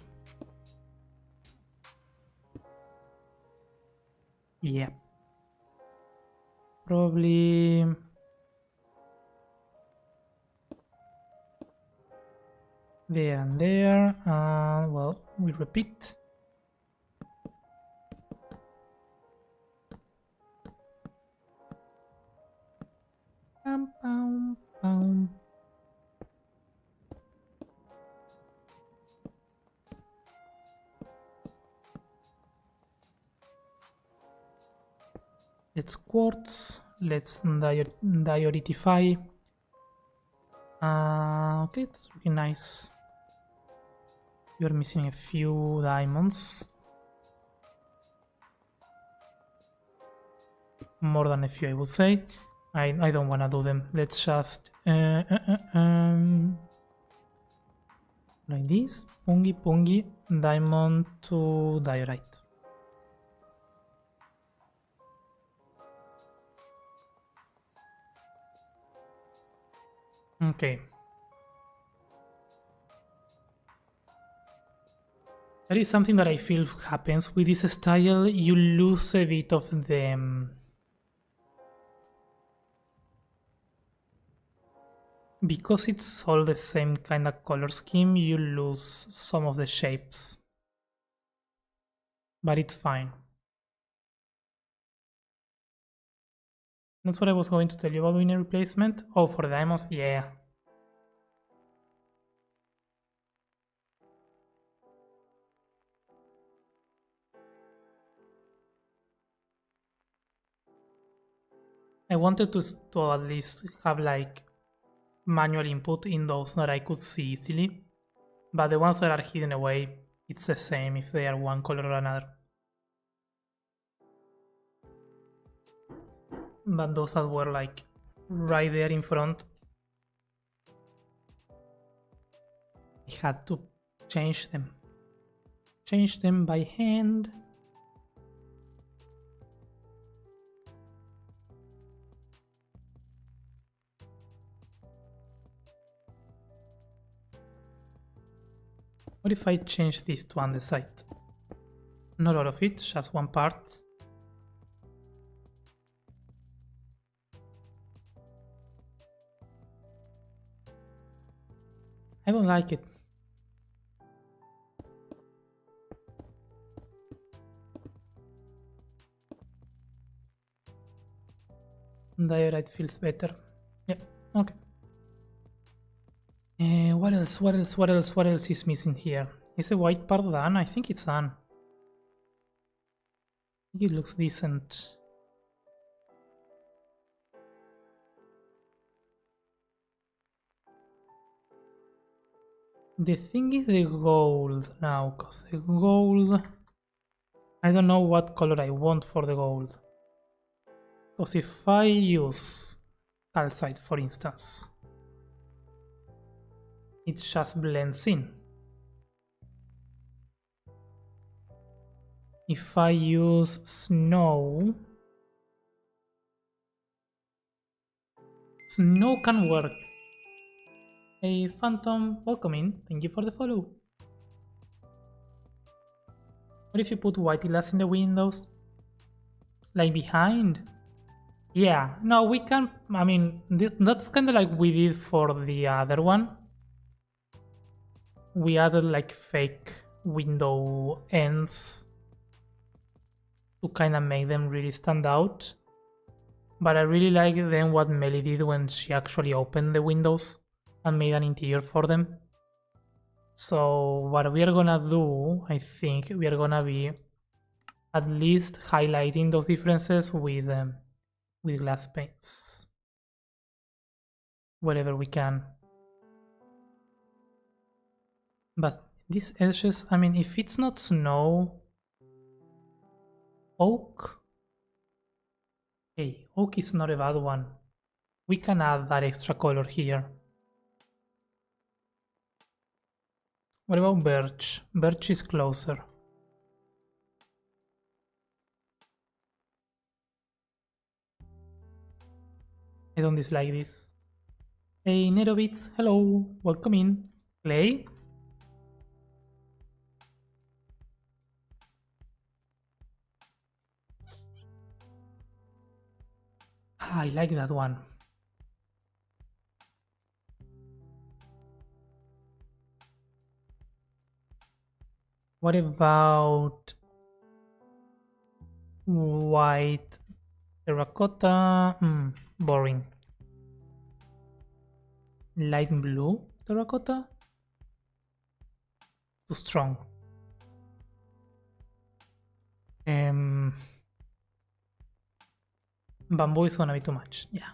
[SPEAKER 1] Yeah. Probably... there and there. Well, we repeat. Let's quartz. Let's dioritify. Okay, that's looking nice. You're missing a few diamonds. More than a few, I would say. I don't want to do them. Let's just like this. Pungi, diamond to diorite. Okay. That is something that I feel happens with this style. You lose a bit of the... because it's all the same kind of color scheme, you lose some of the shapes. But it's fine. That's what I was going to tell you about doing a replacement. Oh, for the diamonds? Yeah. I wanted to at least have like manual input in those that I could see easily. But the ones that are hidden away, it's the same if they are one color or another. But those that were like right there in front, I had to change them. Change them by hand. What if I change this to andesite? Not all of it, just one part. I don't like it. Diorite feels better. Yeah, okay. What else is missing here? Is the white part done? I think it's done. I think it looks decent. The thing is the gold now, because the gold... I don't know what color I want for the gold. Because if I use calcite, for instance, it just blends in. if I use snow, snow can work. Hey Phantom, welcome in. Thank you for the follow. What if you put white glass in the windows? Like behind? Yeah, no, we can. I mean, that's kind of like we did for the other one. We added like fake window ends to kind of make them really stand out. But I really like then what Melly did when she actually opened the windows and made an interior for them. So what we are gonna do, I think, we are gonna be at least highlighting those differences with glass paints wherever we can. But these edges, I mean, if it's not snow, oak. Hey, oak is not a bad one. We can add that extra color here. What about birch? Birch is closer. I don't dislike this. Hey, Nerobits, hello, welcome in. Clay? I like that one. What about white terracotta? Boring. Light blue terracotta? Too strong. Bamboo is gonna be too much, yeah.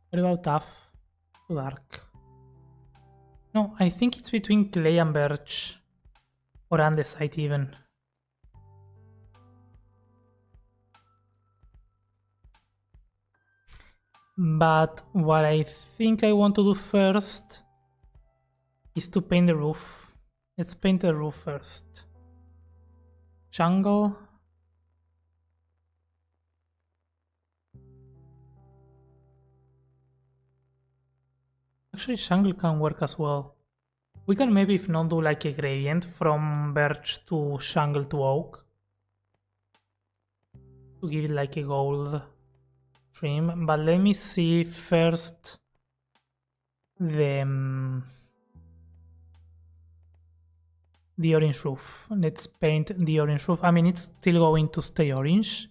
[SPEAKER 1] What about tough? Too dark. No, I think it's between clay and birch. Or andesite even. But what I think I want to do first is to paint the roof. Let's paint the roof first. Jungle. Actually, jungle can work as well. We can maybe, if not, do like a gradient from birch to jungle to oak. To give it like a gold trim. But let me see first the orange roof. Let's paint the orange roof. I mean, it's still going to stay orange.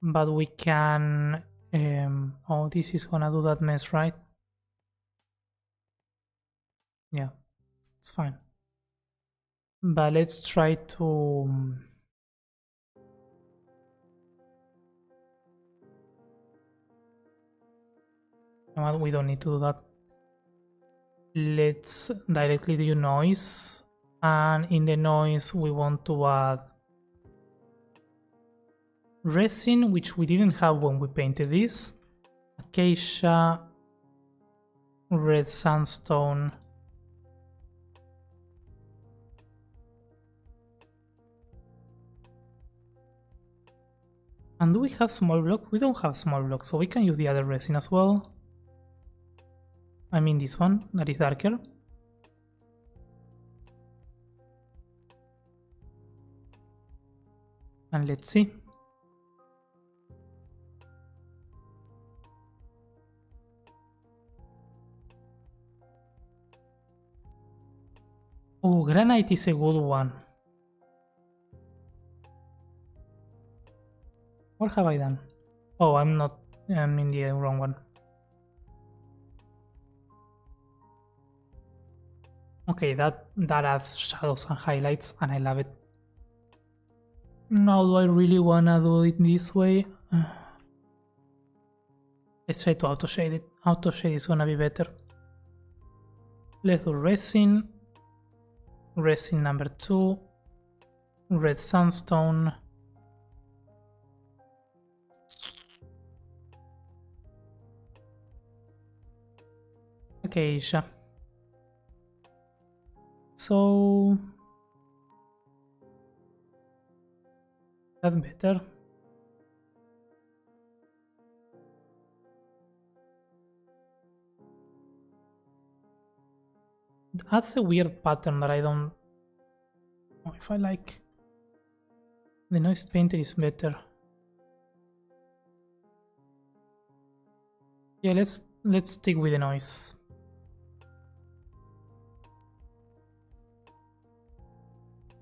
[SPEAKER 1] But we can... oh, this is gonna do that mess, right? Yeah, it's fine. But let's try to... no, we don't need to do that. Let's directly do noise. And in the noise, we want to add resin, which we didn't have when we painted this. Acacia, red sandstone, and do we have small blocks? We don't have small blocks, so we can use the other resin as well. I mean this one, that is darker. And let's see. Oh, granite is a good one. What have I done? Oh, I'm in the wrong one. Okay, that adds shadows and highlights, and I love it. Now, do I really wanna do it this way? Let's try to auto-shade it. Auto-shade is gonna be better. Let's do resin. Resin number 2. Red sandstone. Okay, Asia. So that's better. That's a weird pattern that I don't know if I like. The noise painter is better. Yeah, let's stick with the noise.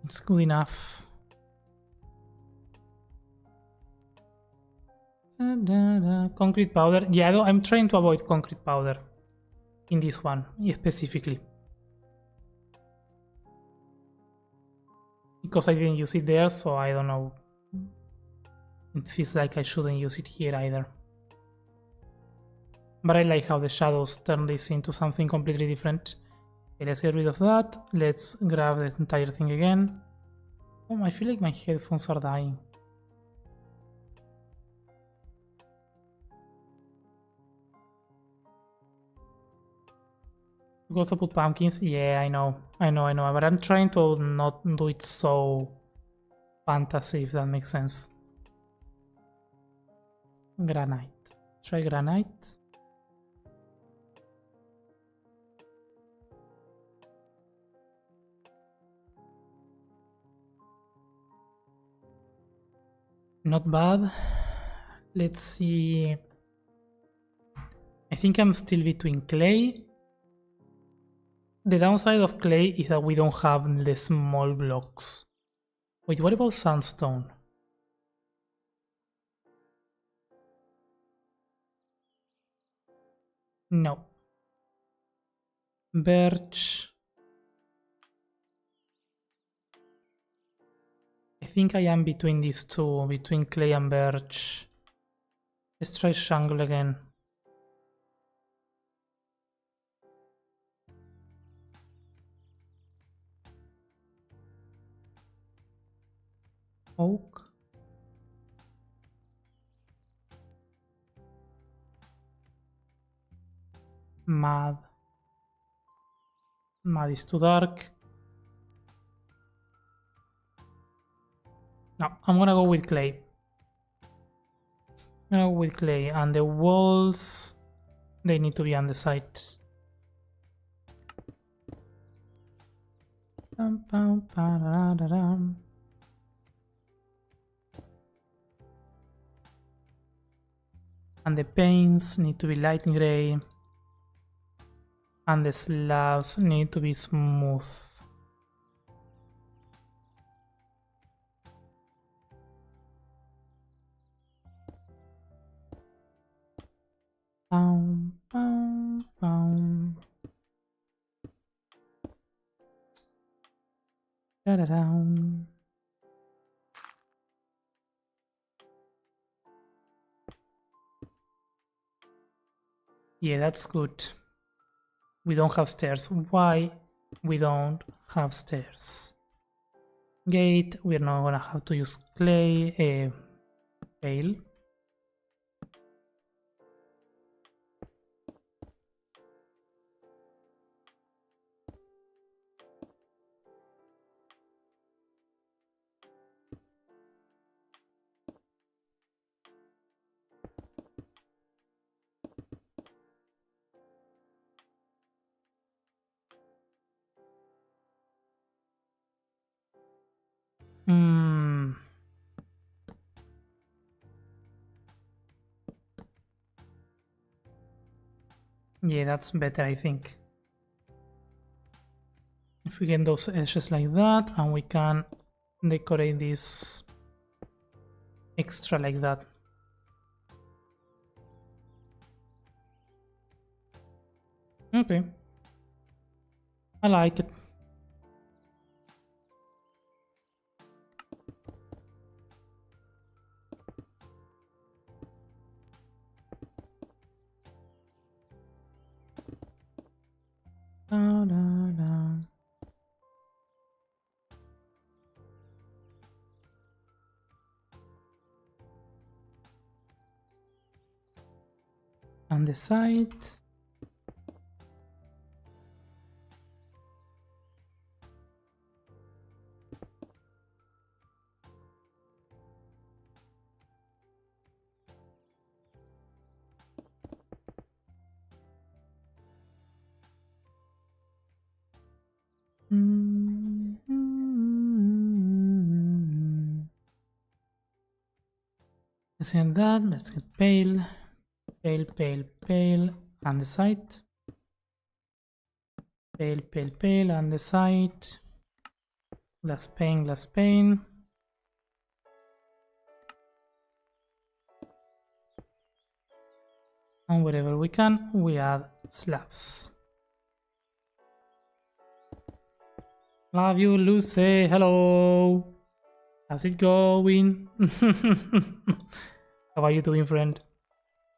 [SPEAKER 1] It's good enough. Concrete powder. Yeah, I'm trying to avoid concrete powder in this one specifically. Because I didn't use it there, so I don't know. It feels like I shouldn't use it here either. But I like how the shadows turn this into something completely different. Okay, let's get rid of that. Let's grab the entire thing again. Oh, I feel like my headphones are dying. You also put pumpkins? Yeah, I know. But I'm trying to not do it so fantasy, if that makes sense. Granite. Try granite. Not bad. Let's see. I think I'm still between clay. The downside of clay is that we don't have the small blocks. Wait, what about sandstone? No. Birch. I think I am between these two, between clay and birch. Let's try shingle again. Oak. Mud. Mud is too dark. No, I'm gonna go with clay. I'm gonna go with clay, and the walls, they need to be on the side. And the panes need to be light gray, and the slabs need to be smooth. Boom, boom, boom. Da-da-dum. Yeah, that's good. We don't have stairs. Why we don't have stairs? Gate, we're not gonna have to use clay, pail. Hmm. Yeah, that's better, I think. If we get those edges like that, and we can decorate this extra like that. Okay. I like it. Da, da, da. On the side. Let's get that. Let's get pale. Pale, pale, pale. And the side. Pale, pale, pale. And the side. Glass pane, glass pane. And wherever we can, we add slabs. Love you, Lucy. Hello. How's it going? How are you doing, friend?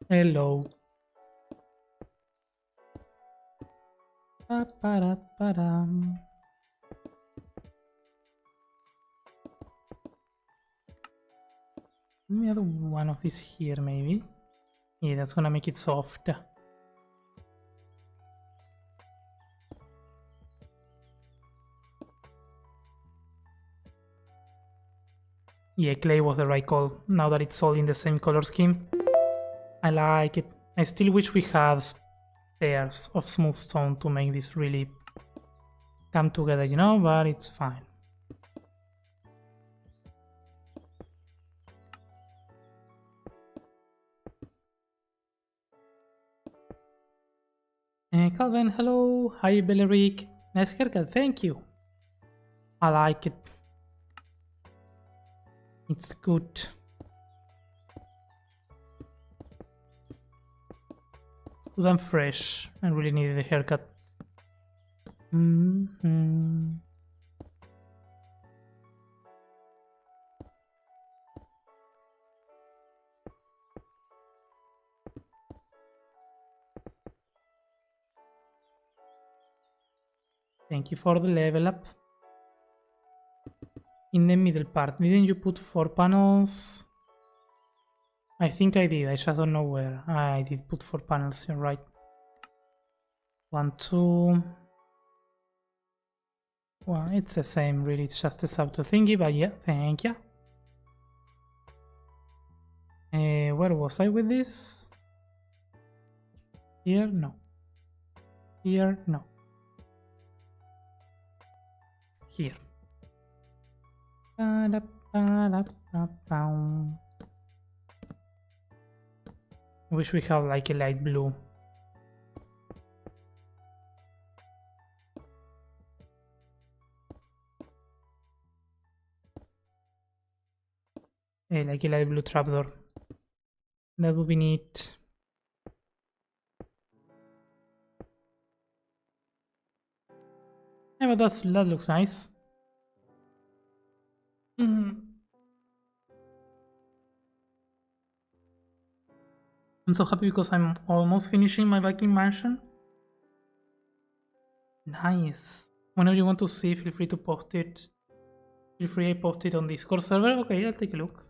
[SPEAKER 1] Hello. Ba-ba-da-ba-dam. Let me add one of these here, maybe. Yeah, that's gonna make it soft. Yeah, clay was the right call. Now that it's all in the same color scheme, I like it. I still wish we had stairs of smooth stone to make this really come together, you know, but it's fine. Calvin, hello. Hi, Belleric. Nice haircut, thank you. I like it. It's good. Because I'm fresh. I really needed a haircut. Thank you for the level up. In the middle part, didn't you put 4 panels? I think I did, I just don't know where. I did put 4 panels, you're right. 1, 2. Well, it's the same, really, it's just a subtle thingy, but yeah, thank you. Where was I with this? Here, no. Here, no. Here. I wish we have like a light blue. Like a light blue trapdoor. That would be neat. Yeah, but that looks nice. I'm so happy because I'm almost finishing my Viking mansion. Nice. Whenever you want to see, feel free to post it. Feel free I post it on Discord server. Okay, I'll take a look.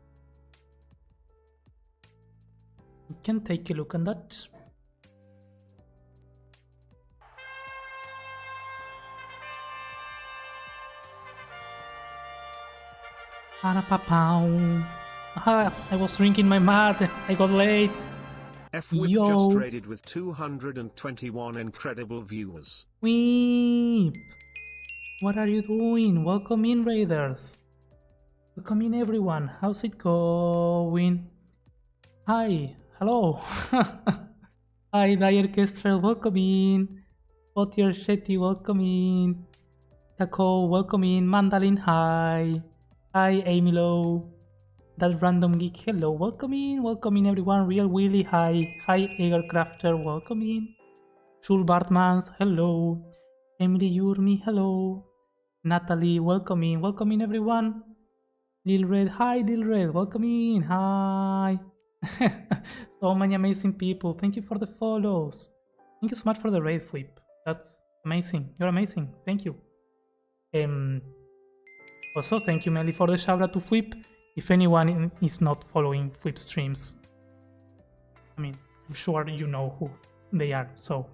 [SPEAKER 1] I can take a look on that. Ah, I was drinking my mat. I got late.
[SPEAKER 3] F-Whip just raided with 221 incredible viewers.
[SPEAKER 1] Weep. What are you doing? Welcome in, Raiders. Welcome in, everyone. How's it going? Hi. Hello. Hi, Dyer Kestrel. Welcome in. Potier Shetty. Welcome in. Taco. Welcome in. Mandalin. Hi. Hi, Amy Low. That random geek. Hello. Welcome in everyone. Real Willy. Hi. Hi, Agar Crafter. Welcome in. Shul Bartmans. Hello. Emily Yurmi. Hello. Natalie. Welcome in everyone. Lil Red. Hi, Lil Red. Welcome in. Hi. So many amazing people. Thank you for the follows. Thank you so much for the raid, Whip. That's amazing. You're amazing. Thank you. Also, thank you, Melly, for the shout out to Whip. If anyone is not following Whip streams, I mean, I'm sure you know who they are, so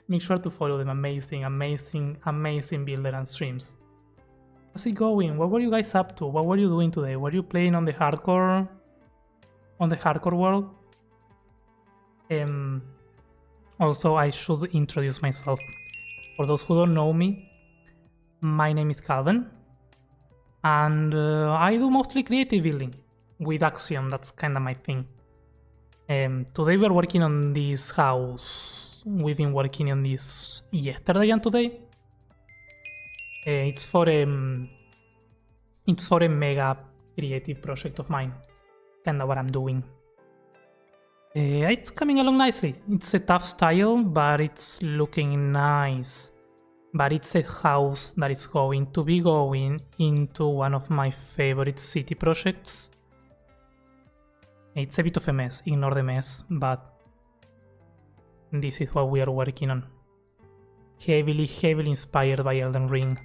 [SPEAKER 1] make sure to follow them. Amazing, amazing, amazing builder and streams. How's it going? What were you guys up to? What were you doing today? Were you playing on the hardcore world? Also, I should introduce myself For those who don't know me, my name is Calvin, and I do mostly creative building with Axiom. That's kind of my thing. Today we're working on this house. We've been working on this yesterday and today. It's for a mega creative project of mine. Kinda what I'm doing. It's coming along nicely. It's a tough style, but it's looking nice. But it's a house that is going to be going into one of my favorite city projects. It's a bit of a mess, ignore the mess, but this is what we are working on. Heavily inspired by Elden Ring.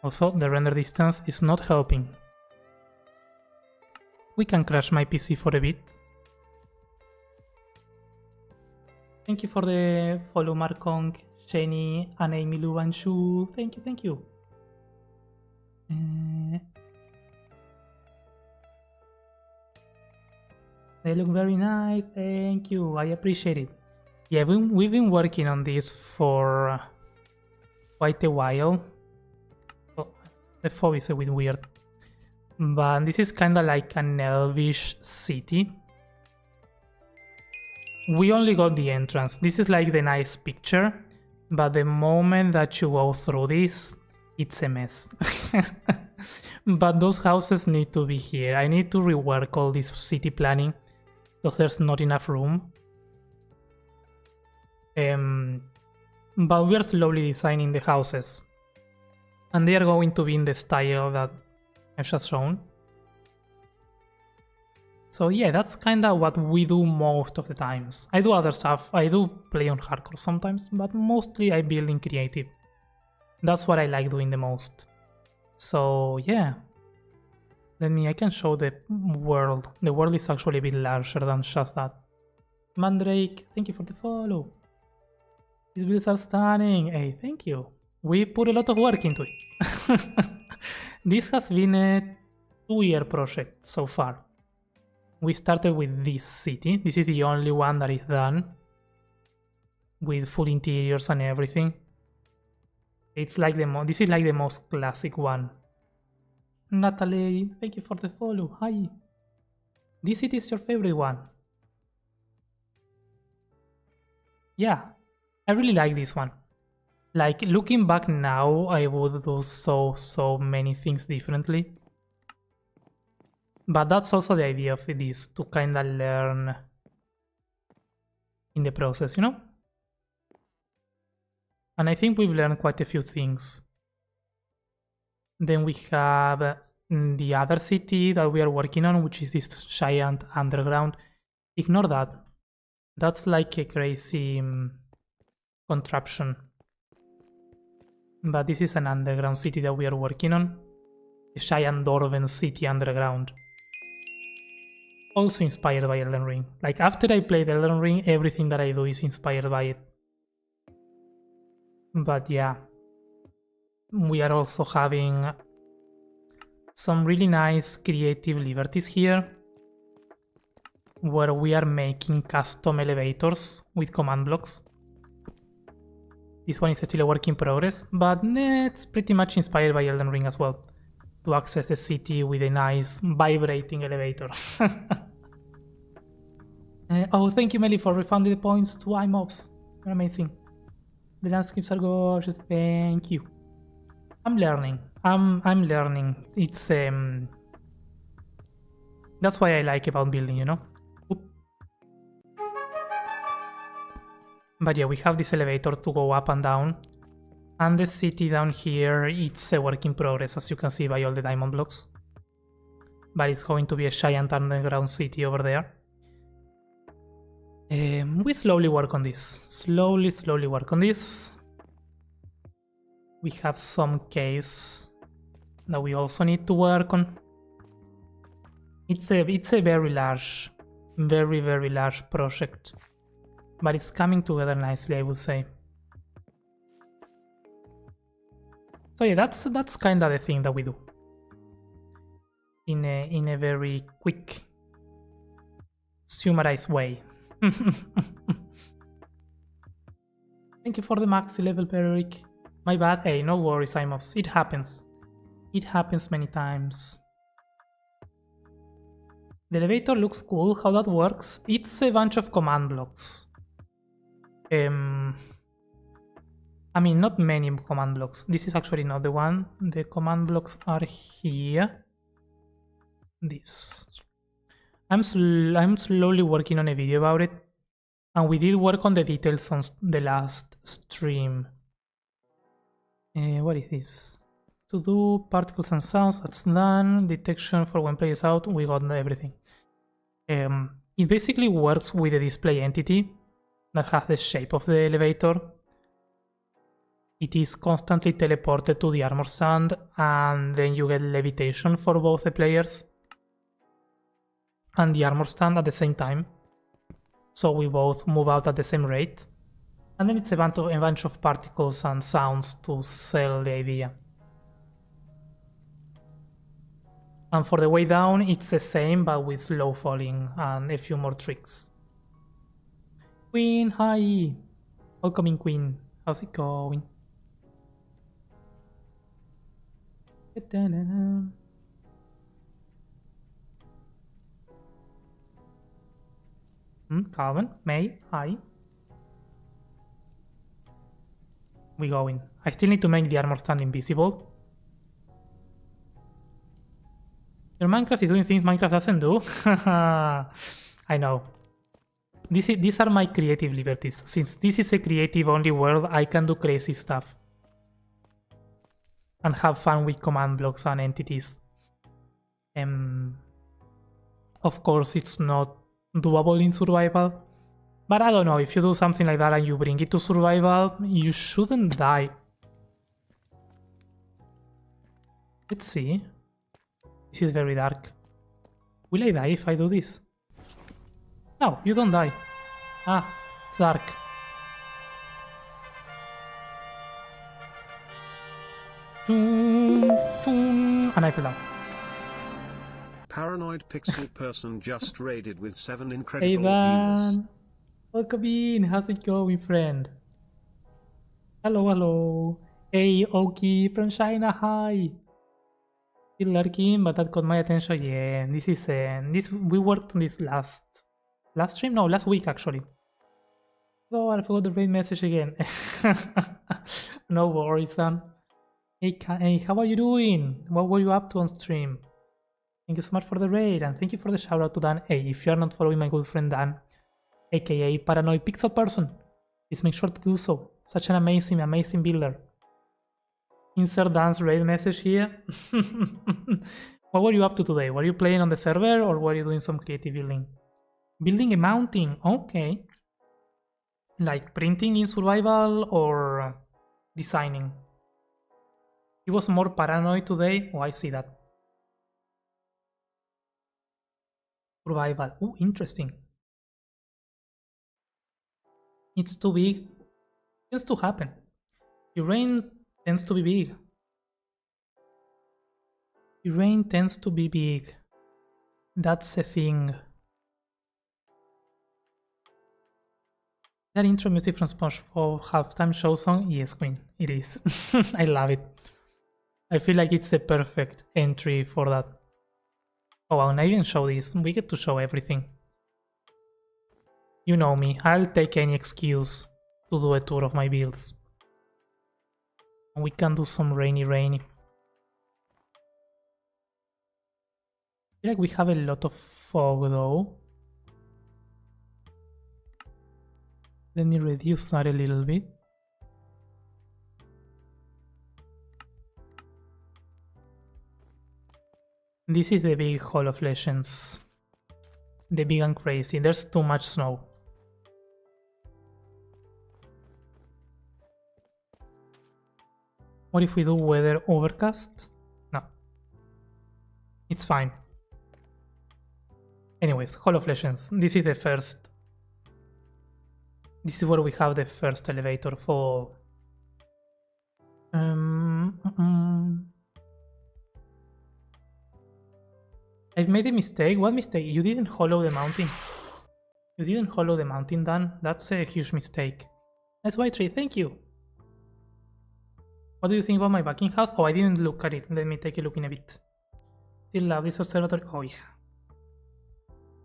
[SPEAKER 1] Also, the render distance is not helping. We can crash my PC for a bit. Thank you for the follow, Markong, Shani, and Amy Lu and Shu. Thank you. They look very nice. Thank you. I appreciate it. Yeah, we've been working on this for quite a while. Oh, the fog is a bit weird. But this is kind of like an elvish city. We only got the entrance. This is like the nice picture, but the moment that you go through this, it's a mess. But those houses need to be here. I need to rework all this city planning because there's not enough room. But we are slowly designing the houses, and they are going to be in the style that I've just shown. So yeah, that's kinda what we do most of the times. I do other stuff, I do play on hardcore sometimes, but mostly I build in creative. That's what I like doing the most. So yeah, I can show the world. The world is actually a bit larger than just that. Mandrake, thank you for the follow. These builds are stunning. Hey, thank you. We put a lot of work into it. This has been a 2-year project so far. We started with this city. This is the only one that is done with full interiors and everything. It's like this is like the most classic one. Natalie, thank you for the follow. Hi. This city is your favorite one. Yeah, I really like this one. Like, looking back now, I would do so many things differently. But that's also the idea of this, to kind of learn in the process, you know? And I think we've learned quite a few things. Then we have the other city that we are working on, which is this giant underground. Ignore that. That's like a crazy contraption. But this is an underground city that we are working on. A giant Dwarven city underground. Also inspired by Elden Ring. Like, after I played Elden Ring, everything that I do is inspired by it. But yeah, we are also having some really nice creative liberties here, where we are making custom elevators with command blocks. This one is still a work in progress, but it's pretty much inspired by Elden Ring as well, to access the city with a nice vibrating elevator. Oh, thank you, Melly, for refunding the points to iMobs. You're amazing. The landscapes are gorgeous. Thank you. I'm learning. I'm learning. It's that's what I like about building, you know. Oop. But yeah, we have this elevator to go up and down, and the city down here, it's a work in progress, as you can see by all the diamond blocks. But it's going to be a giant underground city over there. We slowly work on this. Slowly work on this. We have some caves that we also need to work on. It's a very large, very large project, but it's coming together nicely, I would say. So yeah, that's kind of the thing that we do in a very quick, summarized way. Thank you for the maxi level, Peric. My bad. Hey, no worries, Imos. It happens. It happens many times. The elevator looks cool. How that works? It's a bunch of command blocks. I mean, not many command blocks. This is actually not the one. The command blocks are here. This. I'm slowly working on a video about it. And we did work on the details on the last stream. What is this? To do particles and sounds, that's done. Detection for when play is out, we got everything. It basically works with a display entity that has the shape of the elevator. It is constantly teleported to the armor stand, and then you get levitation for both the players and the armor stand at the same time. So we both move out at the same rate. And then it's a bunch of particles and sounds to sell the idea. And for the way down, it's the same, but with slow falling and a few more tricks. Queen, hi! Welcome in, Queen. How's it going? Calvin, May, hi. We going. I still need to make the armor stand invisible. Your Minecraft is doing things Minecraft doesn't do. I know. These are my creative liberties. Since this is a creative only world, I can do crazy stuff. And have fun with command blocks and entities. Of course, it's not doable in survival. But I don't know, if you do something like that and you bring it to survival, you shouldn't die. Let's see. This is very dark. Will I die if I do this? No, you don't die. Ah, it's dark. And I fell down.
[SPEAKER 3] Paranoid Pixel Person just raided with 7
[SPEAKER 1] Hey
[SPEAKER 3] incredible viewers.
[SPEAKER 1] Dan! Welcome in! How's it going, friend? Hello, hello! Hey, Oki from China, hi! Still lurking, but that caught my attention. Yeah, this is we worked on this last stream? No, last week actually. Oh, I forgot the raid message again. No worries, Dan. Hey, how are you doing? What were you up to on stream? Thank you so much for the raid, and thank you for the shout out to Dan. Hey, if you are not following my good friend Dan, aka Paranoid Pixel Person, please make sure to do so. Such an amazing builder. Insert Dan's raid message here. What were you up to today? Were you playing on the server or were you doing some creative building? Building a mountain, okay. Like printing in survival or designing? He was more paranoid today. Oh, I see that. Survival. Oh, interesting. It's too big. Tends to happen. Terrain tends to be big. Terrain tends to be big. That's a thing. That intro music from SpongeBob halftime show song? Yes, Queen. It is. I love it. I feel like it's the perfect entry for that. Oh, and I didn't show this. We get to show everything. You know me. I'll take any excuse to do a tour of my builds. And we can do some rainy. I feel like we have a lot of fog though. Let me reduce that a little bit. This is the big Hall of Legends. The big and crazy. There's too much snow. What if we do weather overcast? No. It's fine. Anyways, Hall of Legends. This is the first. This is where we have the first elevator for... I've made a mistake. What mistake? You didn't hollow the mountain. You didn't hollow the mountain, Dan. That's a huge mistake. Nice white tree, thank you. What do you think about my backing house? Oh, I didn't look at it. Let me take a look in a bit. Still love this observatory. Oh yeah.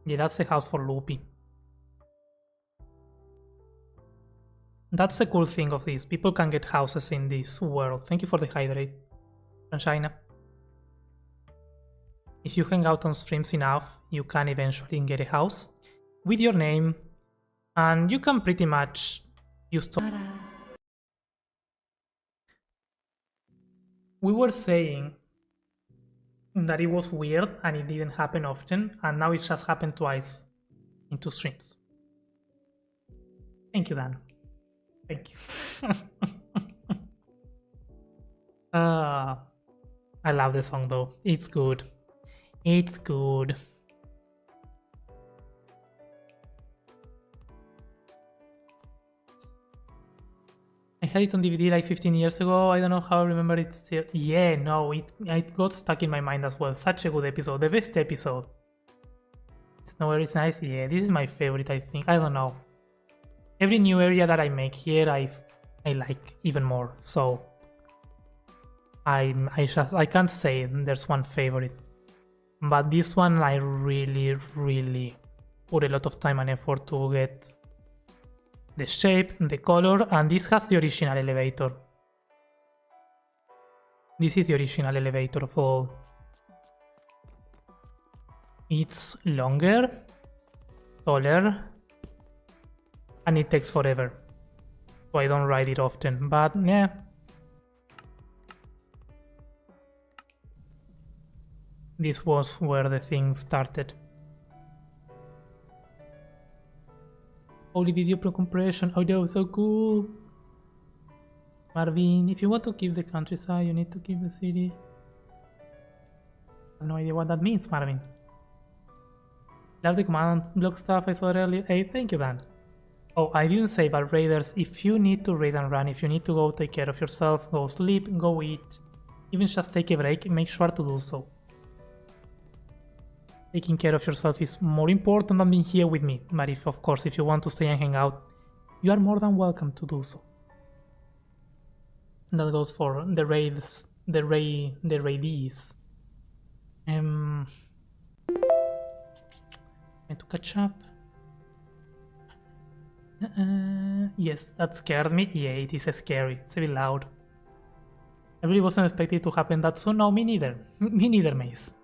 [SPEAKER 1] Yeah, that's a house for Loopy. That's the cool thing of this. People can get houses in this world. Thank you for the hydrate, Sunshine. If you hang out on streams enough, you can eventually get a house with your name, and you can pretty much use. We were saying that it was weird and it didn't happen often, and now it just happened twice in 2 streams. Thank you, Dan. Thank you. I love the song though. It's good. It's good. I had it on DVD like 15 years ago. I don't know how I remember it still. Yeah, no, it got stuck in my mind as well. Such a good episode. The best episode. It's nowhere, it's nice. Yeah, this is my favorite, I think. I don't know. Every new area that I make here, I like even more. So I can't say there's one favorite. But this one I really put a lot of time and effort to get the shape, the color, and this has the original elevator. This is the original elevator of all. It's longer, taller, and it takes forever. So I don't ride it often, but yeah. This was where the thing started. Holy video pro compression. Oh, that was so cool. Marvin, if you want to keep the countryside, you need to keep the city. I have no idea what that means, Marvin. Love the command block stuff I saw earlier. Hey, thank you, Dan. Oh, I didn't say, but raiders, if you need to raid and run, if you need to go take care of yourself, go sleep, go eat, even just take a break, make sure to do so. Taking care of yourself is more important than being here with me, but of course, if you want to stay and hang out, you are more than welcome to do so. That goes for the raids, the raidees. Need to catch up. Yes, that scared me. Yeah, it is scary. It's a bit loud. I really wasn't expecting it to happen that soon. No, me neither. Me neither, Mace.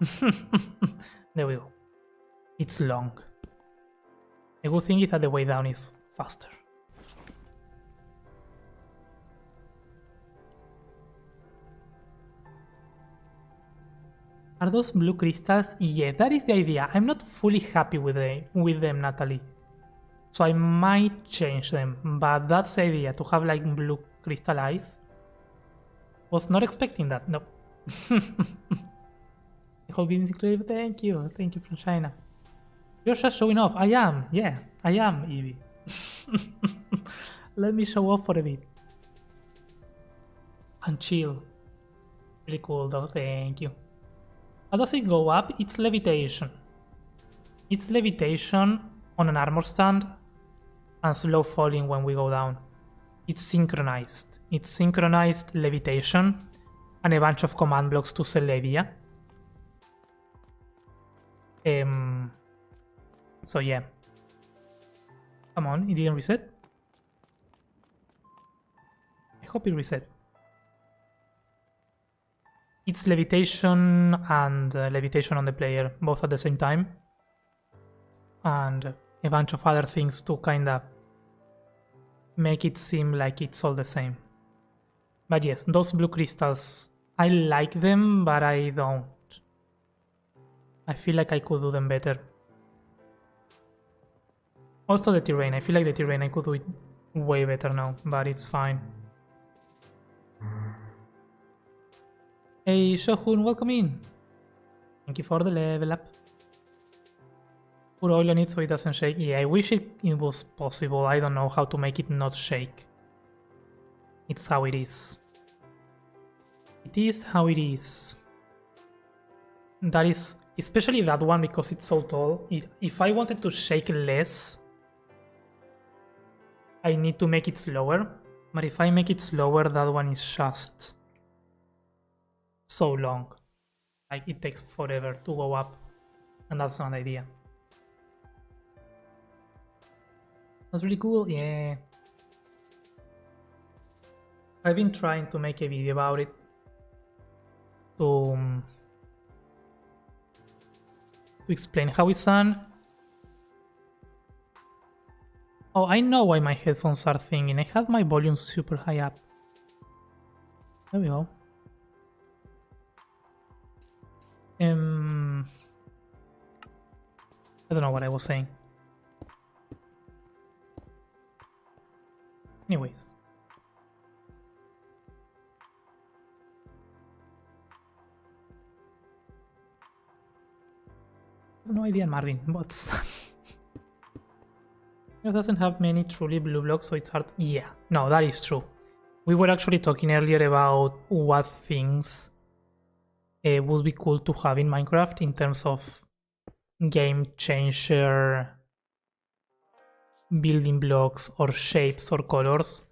[SPEAKER 1] There we go. It's long. The good thing is that the way down is faster. Are those blue crystals? Yeah, that is the idea. I'm not fully happy with them, Natalie. So I might change them, but that's the idea, to have like blue crystal eyes. Was not expecting that, no. I hope it's incredible. Thank you from China. You're just showing off. I am, yeah, I am, Evie. Let me show off for a bit. And chill. Really cool though, thank you. How does it go up? It's levitation. It's levitation on an armor stand and slow falling when we go down. It's synchronized. It's synchronized levitation and a bunch of command blocks to Celebia. So yeah. Come on, it didn't reset? I hope it reset. It's levitation and levitation on the player, both at the same time. And a bunch of other things to kinda make it seem like it's all the same. But yes, those blue crystals, I like them, but I don't. I feel like I could do them better. Also the terrain, I feel like the terrain I could do it way better now, but it's fine. Hey Shohun, welcome in. Thank you for the level up. Put oil on it so it doesn't shake. Yeah, I wish it was possible. I don't know how to make it not shake. It's how it is. It is how it is. That is, especially that one because it's so tall. If I wanted to shake less, I need to make it slower. But if I make it slower, that one is just so long. Like, it takes forever to go up. And that's not the idea. That's really cool, yeah. I've been trying to make a video about it. To explain how it's done. Oh, I know why my headphones are thinking. I have my volume super high up. There we go. I don't know what I was saying. Anyways. I have no idea, Marvin. What's that? It doesn't have many truly blue blocks, so it's hard. Yeah, no, that is true. We were actually talking earlier about what things would be cool to have in Minecraft in terms of game changer building blocks or shapes or colors,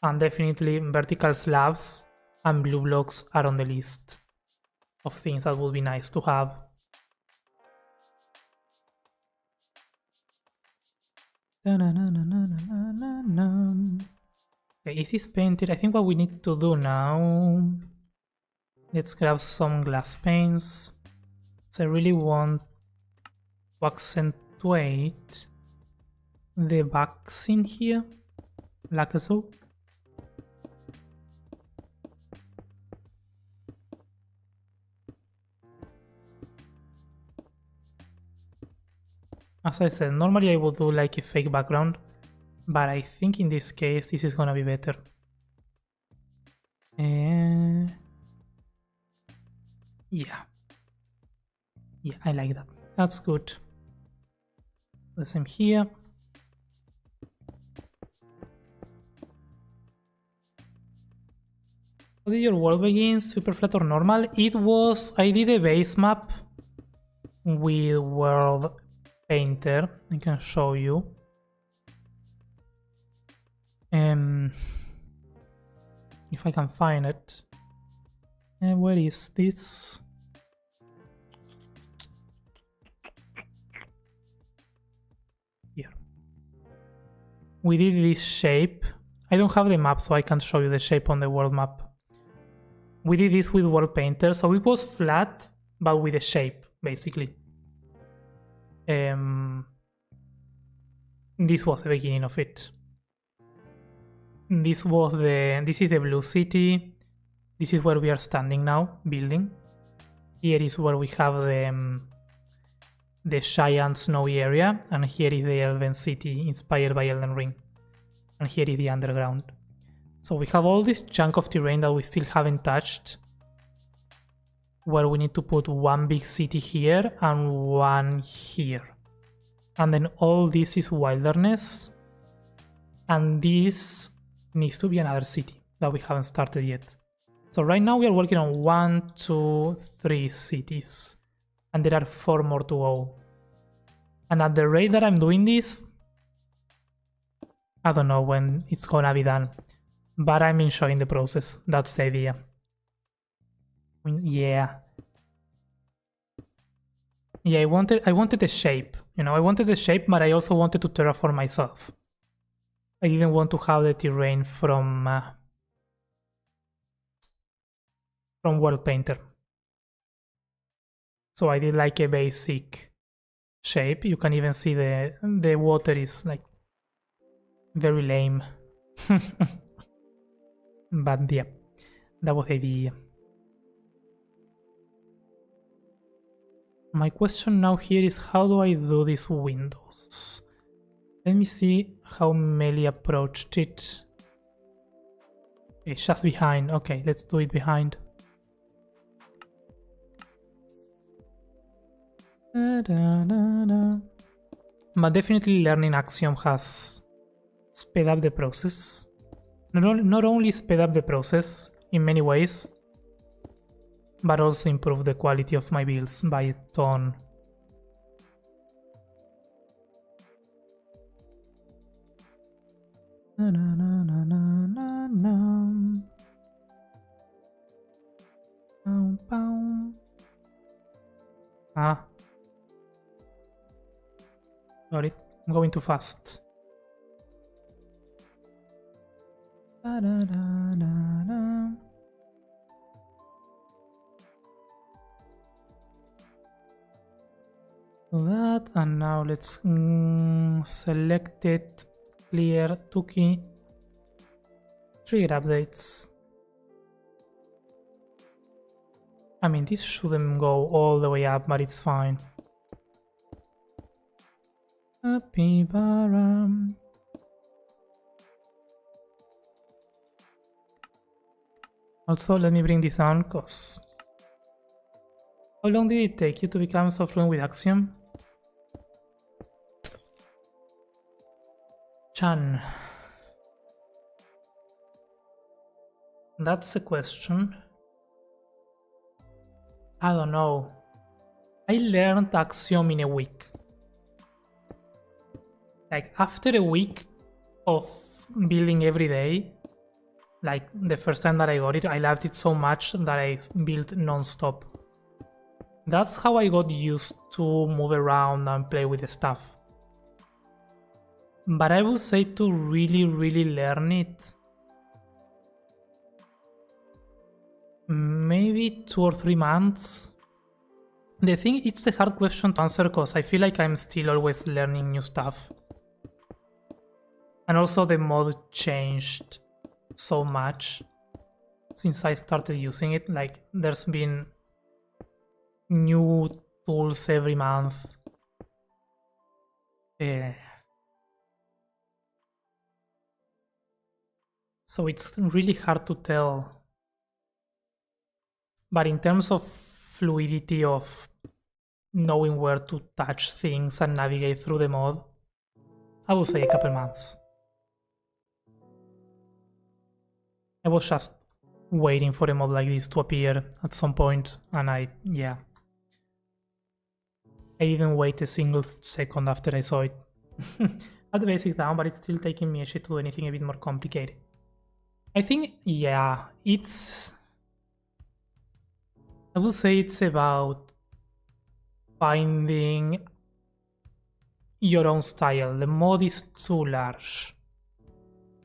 [SPEAKER 1] and definitely vertical slabs and blue blocks are on the list of things that would be nice to have. Okay, is this painted? I think what we need to do now, let's grab some glass paints. So I really want to accentuate the backs in here, like so. As I said, normally I would do like a fake background, but I think in this case this is gonna be better. Yeah, I like that. That's good. The same here. How did your world begin? Super flat or normal? It was... I did a base map with World Painter. I can show you. If I can find it. Where is this? Here. We did this shape. I don't have the map, so I can't show you the shape on the world map. We did this with World Painter, so it was flat, but with a shape, basically. This was the beginning of it. This is the blue city. This is where we are standing now, building. Here is where we have the giant snowy area, and here is the Elven city inspired by Elden Ring. And here is the underground. So we have all this chunk of terrain that we still haven't touched, where we need to put one big city here and one here. And then all this is wilderness, and this needs to be another city that we haven't started yet. So right now we are working on 1, 2, 3 cities, and there are 4 more to go. And at the rate that I'm doing this, I don't know when it's gonna be done, but I'm enjoying the process. That's the idea. Yeah, I wanted a shape, you know, I wanted a shape, but I also wanted to terraform myself. I didn't want to have the terrain from World Painter. So I did like a basic shape. You can even see the water is like very lame. But yeah, that was the idea. My question now here is, how do I do these windows? Let me see how Meli approached it. It's just behind. Okay, let's do it behind. But definitely learning Axiom has sped up the process. Not only sped up the process in many ways, but also improved the quality of my builds by a ton. Na, na, na, na, na, na, na. Pow, pow. Ah. Sorry, I'm going too fast. Da, da, da, da, da. That, and now let's select it, clear Tuki, trigger updates. I mean, this shouldn't go all the way up, but it's fine. Happy Baram. Also, let me bring this down, cause how long did it take you to become so fluent with Axiom? Chan. That's a question. I don't know. I learned Axiom in a week. Like after a week of building every day, like the first time that I got it, I loved it so much that I built non-stop. That's how I got used to move around and play with the stuff. But I would say to really learn it, maybe 2 or 3 months. The thing, it's a hard question to answer because I feel like I'm still always learning new stuff. And also the mod changed so much since I started using it. Like there's been new tools every month. So it's really hard to tell. But in terms of fluidity of knowing where to touch things and navigate through the mod, I would say a couple months. I was just waiting for a mod like this to appear at some point, and I didn't wait a single second after I saw it. Had the basics down, but it's still taking me a shit to do anything a bit more complicated. I think, yeah, I would say it's about finding your own style. The mod is too large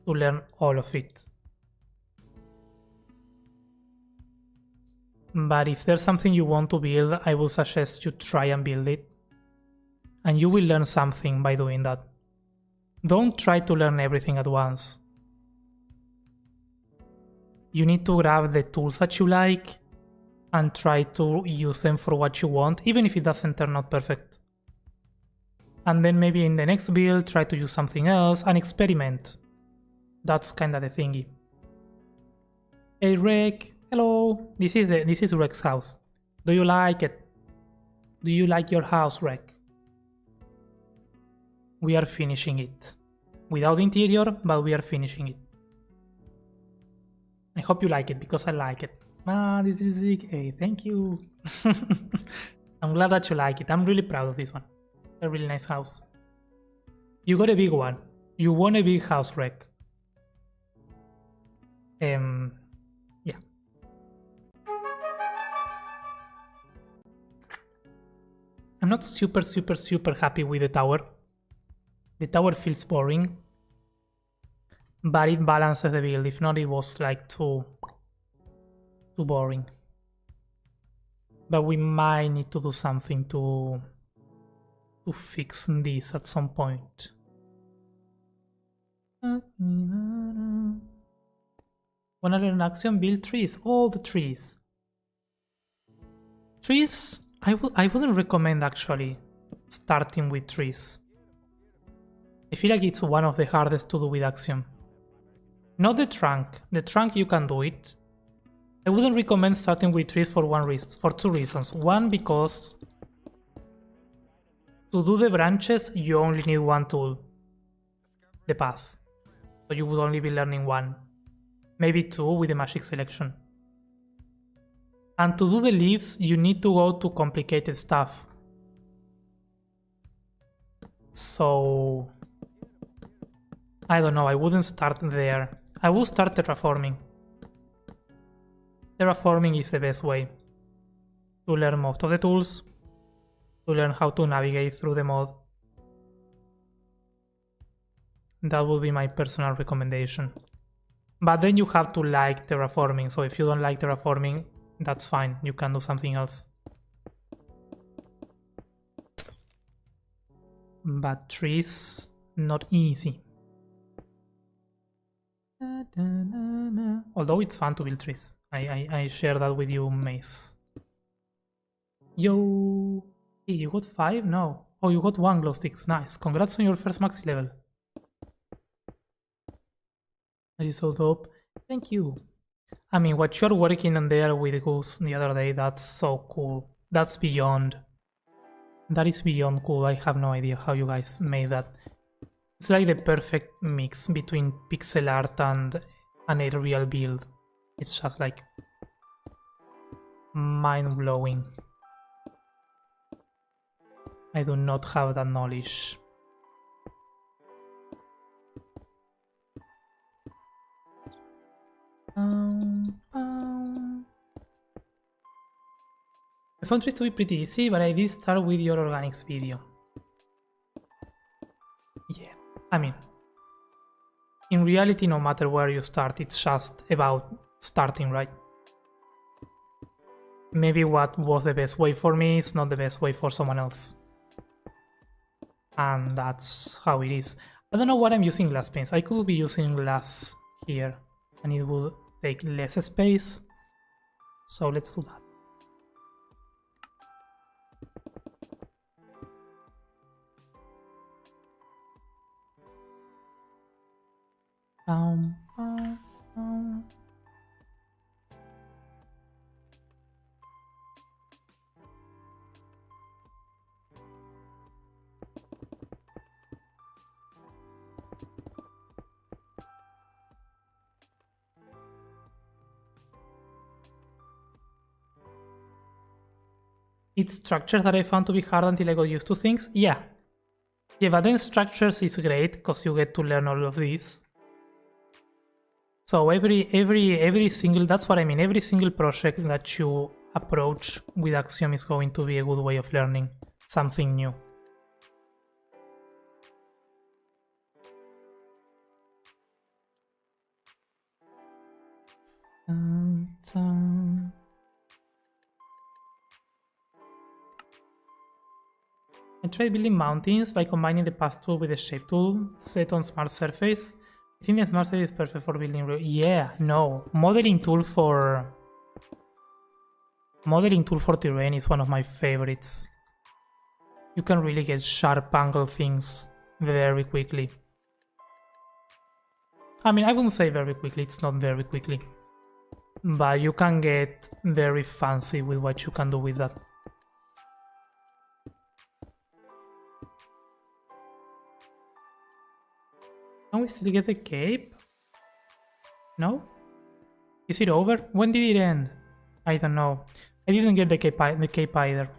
[SPEAKER 1] to learn all of it. But if there's something you want to build, I would suggest you try and build it. And you will learn something by doing that. Don't try to learn everything at once. You need to grab the tools that you like and try to use them for what you want, even if it doesn't turn out perfect. And then maybe in the next build, try to use something else and experiment. That's kind of the thingy. Hey Rek, hello. This is Rek's house. Do you like it? Do you like your house, Rek? We are finishing it. Without interior, but we are finishing it. I hope you like it, because I like it. Ah, this is sick. Hey, thank you. I'm glad that you like it. I'm really proud of this one. A really nice house. You got a big one. You want a big house, Rek. Yeah. I'm not super happy with the tower. The tower feels boring, but it balances the build. If not, it was like too boring. But we might need to do something to fix this at some point. Wanna learn Axiom? Build trees. All the trees. Trees, I wouldn't recommend actually starting with trees. I feel like it's one of the hardest to do with Axiom. Not the trunk. The trunk you can do it. I wouldn't recommend starting with trees for two reasons. One, because to do the branches you only need one tool, the path. So you would only be learning one, maybe two with the magic selection. And to do the leaves you need to go to complicated stuff. So I don't know, I wouldn't start there. I would start terraforming. Terraforming is the best way to learn most of the tools, to learn how to navigate through the mod. That would be my personal recommendation. But then you have to like terraforming, so if you don't like terraforming, that's fine, you can do something else. But trees, not easy. Although it's fun to build trees. I share that with you, Mace. Yo! Hey, you got 5? No. Oh, you got 1 glow sticks. Nice. Congrats on your first maxi level. That is so dope. Thank you. I mean, what you're working on there with Goose the other day, that's so cool. That's beyond. That is beyond cool. I have no idea how you guys made that. It's like the perfect mix between pixel art and a real build. It's just like mind-blowing. I do not have that knowledge. I found trees to be pretty easy, but I did start with your organics video. Yeah, I mean, in reality, no matter where you start, it's just about starting, right? Maybe what was the best way for me is not the best way for someone else. And that's how it is. I don't know what I'm using glass panes. I could be using glass here and it would take less space. So let's do that. It's structures that I found to be hard until I got used to things. Yeah, but then structures is great because you get to learn all of these. So every single, that's what I mean, every single project that you approach with Axiom is going to be a good way of learning something new. I tried building mountains by combining the path tool with the shape tool set on smart surface. I think the smart surface is perfect for building. Yeah, no. Modeling tool for terrain is one of my favorites. You can really get sharp angle things very quickly. I mean, I wouldn't say very quickly, it's not very quickly. But you can get very fancy with what you can do with that. Can we still get the cape? No? Is it over? When did it end? I don't know. I didn't get the cape either.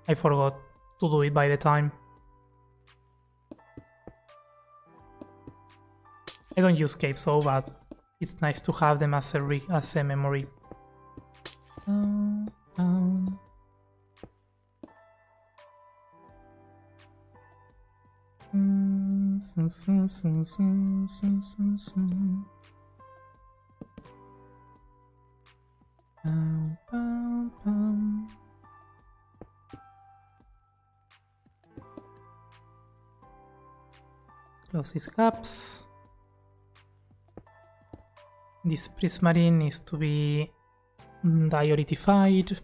[SPEAKER 1] I forgot to do it by the time. I don't use capes so but it's nice to have them as a memory. Close these gaps. This prismarine needs to be dioritified.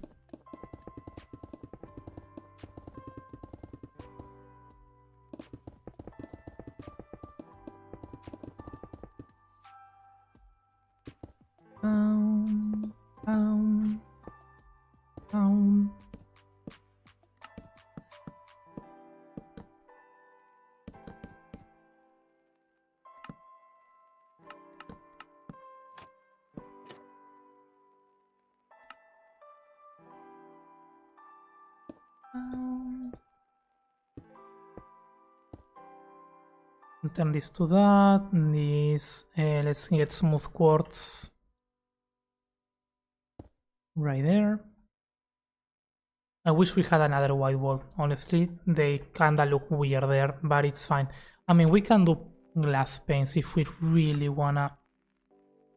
[SPEAKER 1] turn this to that. This, let's get smooth quartz right there. I wish we had another white wall. Honestly, they kinda look weird there, but it's fine. I mean, we can do glass panes if we really wanna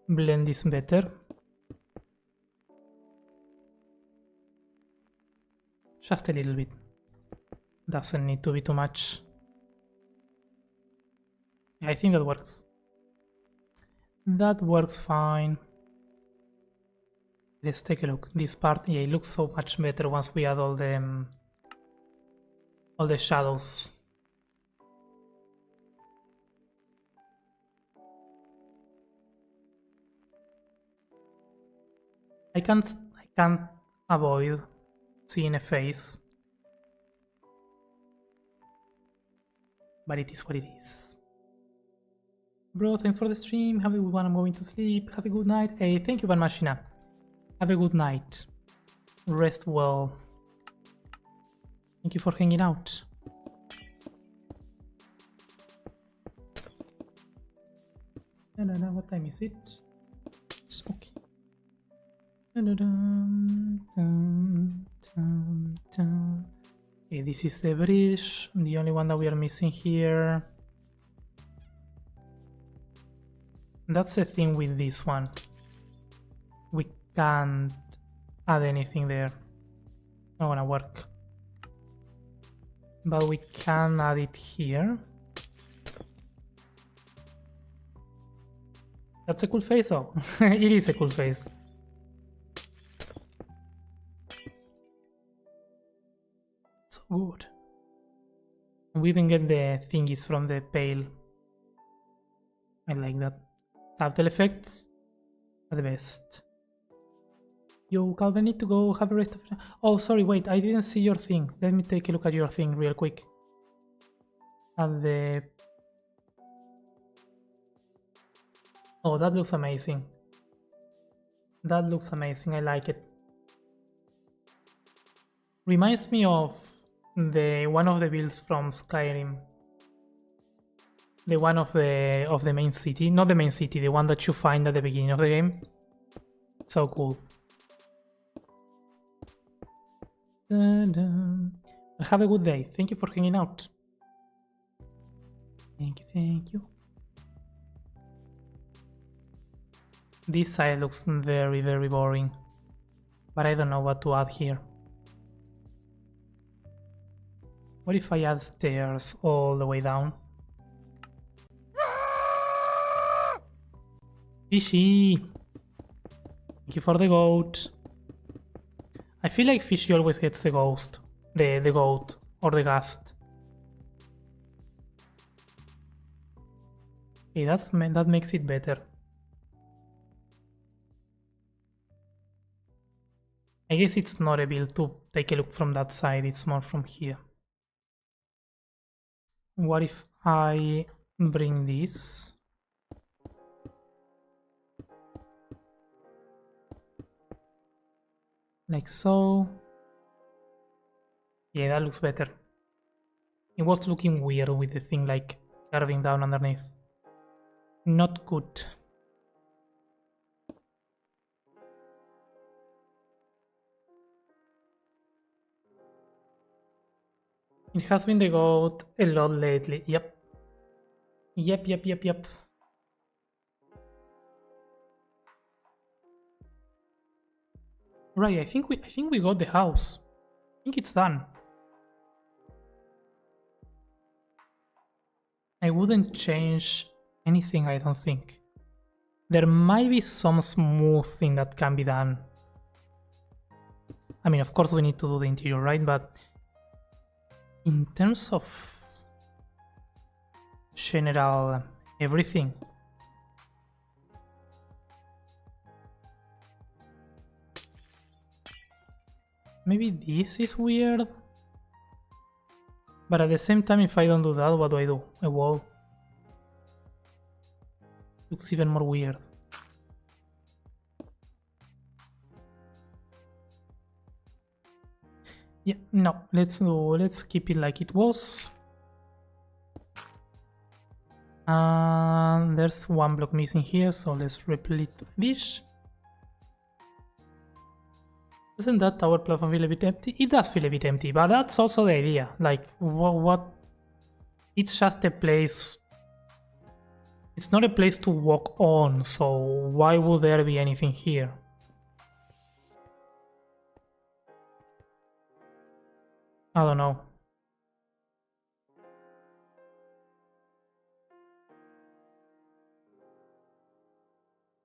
[SPEAKER 1] blend this better. Just a little bit. Doesn't need to be too much. I think that works. That works fine. Let's take a look. This part, yeah, it looks so much better once we add all the shadows. I can't avoid seeing a face, but it is what it is. Bro, thanks for the stream. Have a good one. I'm going to sleep. Have a good night. Hey, thank you, Van Machina. Have a good night. Rest well. Thank you for hanging out. What time is it? It's okay. Okay, this is the bridge, the only one that we are missing here. That's the thing with this one. We can't add anything there. Not gonna work. But we can add it here. That's a cool face though. It is a cool face. So good. We even get the thingies from the pail. I like that. Subtle effects are the best. Yo, Calvin, need to go. Have a rest of... Oh, sorry, wait. I didn't see your thing. Let me take a look at your thing real quick. At the... Oh, that looks amazing. That looks amazing. I like it. Reminds me of the one of the builds from Skyrim. The one of the main city. Not the main city, the one that you find at the beginning of the game. So cool. Have a good day. Thank you for hanging out. Thank you. This side looks very, very boring. But I don't know what to add here. What if I add stairs all the way down? Fishy! Thank you for the goat. I feel like Fishy always gets the ghost. The goat. Or the ghast. Okay, that makes it better. I guess it's not a build to take a look from that side, it's more from here. What if I bring this? Like so. Yeah, that looks better. It was looking weird with the thing like curving down underneath. Not good. It has been the goat a lot lately. Yep. Yep. Right, I think we got the house. I think it's done. I wouldn't change anything, I don't think. There might be some smoothing that can be done. I mean, of course we need to do the interior, right? But in terms of general everything, maybe this is weird. But at the same time, if I don't do that, what do? A wall. Looks even more weird. Yeah, no, let's keep it like it was. And there's one block missing here, so let's replete this. Doesn't that tower platform feel a bit empty? It does feel a bit empty, but that's also the idea. Like, what? It's just a place. It's not a place to walk on, so why would there be anything here? I don't know.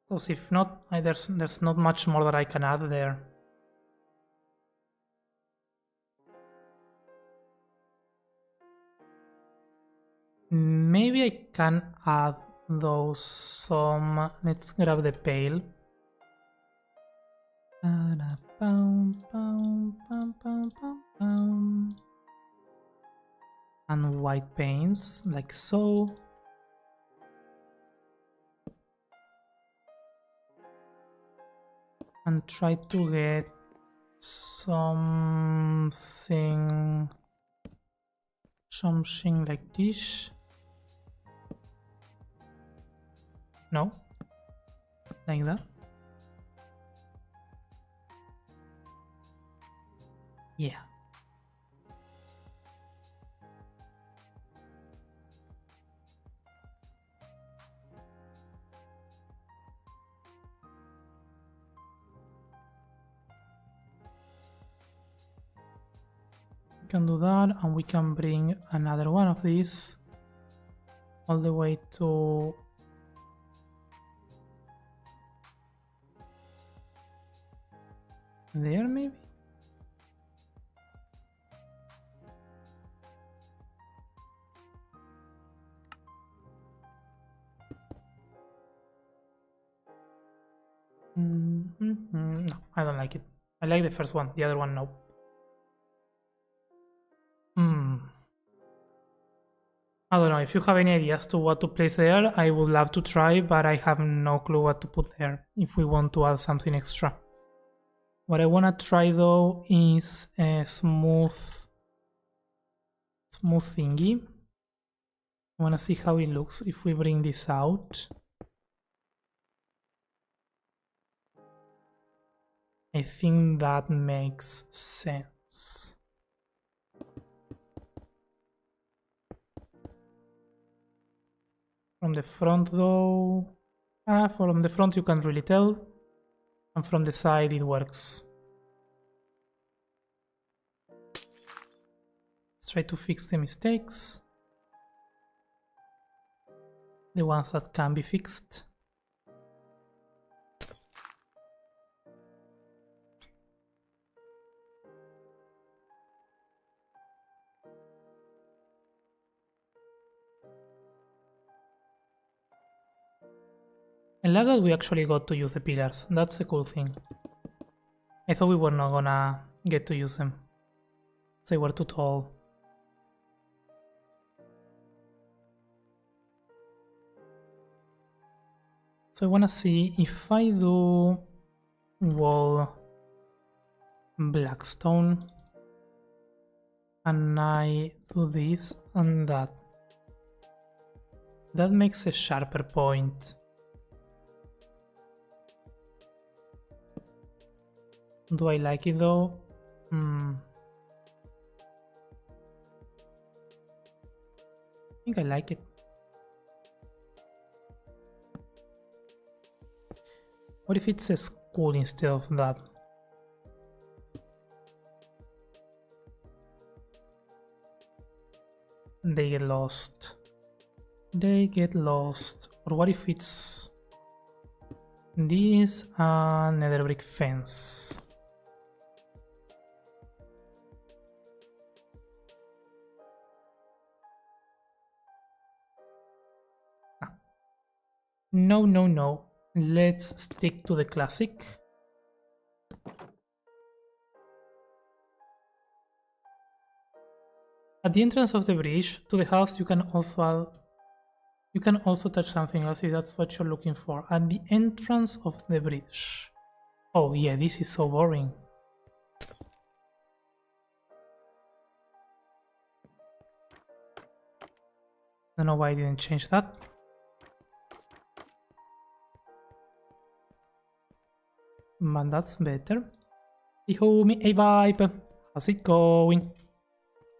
[SPEAKER 1] Because if not, there's not much more that I can add there. Maybe I can add those some. Let's grab the pail. And white paints, like so. And try to get something like this. No? Like that? Yeah. We can do that, and we can bring another one of these all the way to there, maybe? No, I don't like it. I like the first one, the other one, no. I don't know, if you have any ideas to what to place there, I would love to try, but I have no clue what to put there if we want to add something extra. What I want to try though is a smooth thingy. I want to see how it looks if we bring this out. I think that makes sense. From the front though, from the front you can't really tell, and from the side it works. Let's try to fix the mistakes, the ones that can be fixed. I love that we actually got to use the pillars. That's a cool thing. I thought we were not gonna get to use them. They were too tall. So I wanna see if I do wall blackstone and I do this and that. That makes a sharper point. Do I like it though? I think I like it. What if it's a school instead of that? They get lost. They get lost. Or what if it's this and nether brick fence? No, no, no. Let's stick to the classic. At the entrance of the bridge to the house, you can also touch something else if that's what you're looking for. At the entrance of the bridge. Oh yeah, this is so boring. Don't know why I didn't change that. But that's better. Hey homie, hey Viper, how's it going?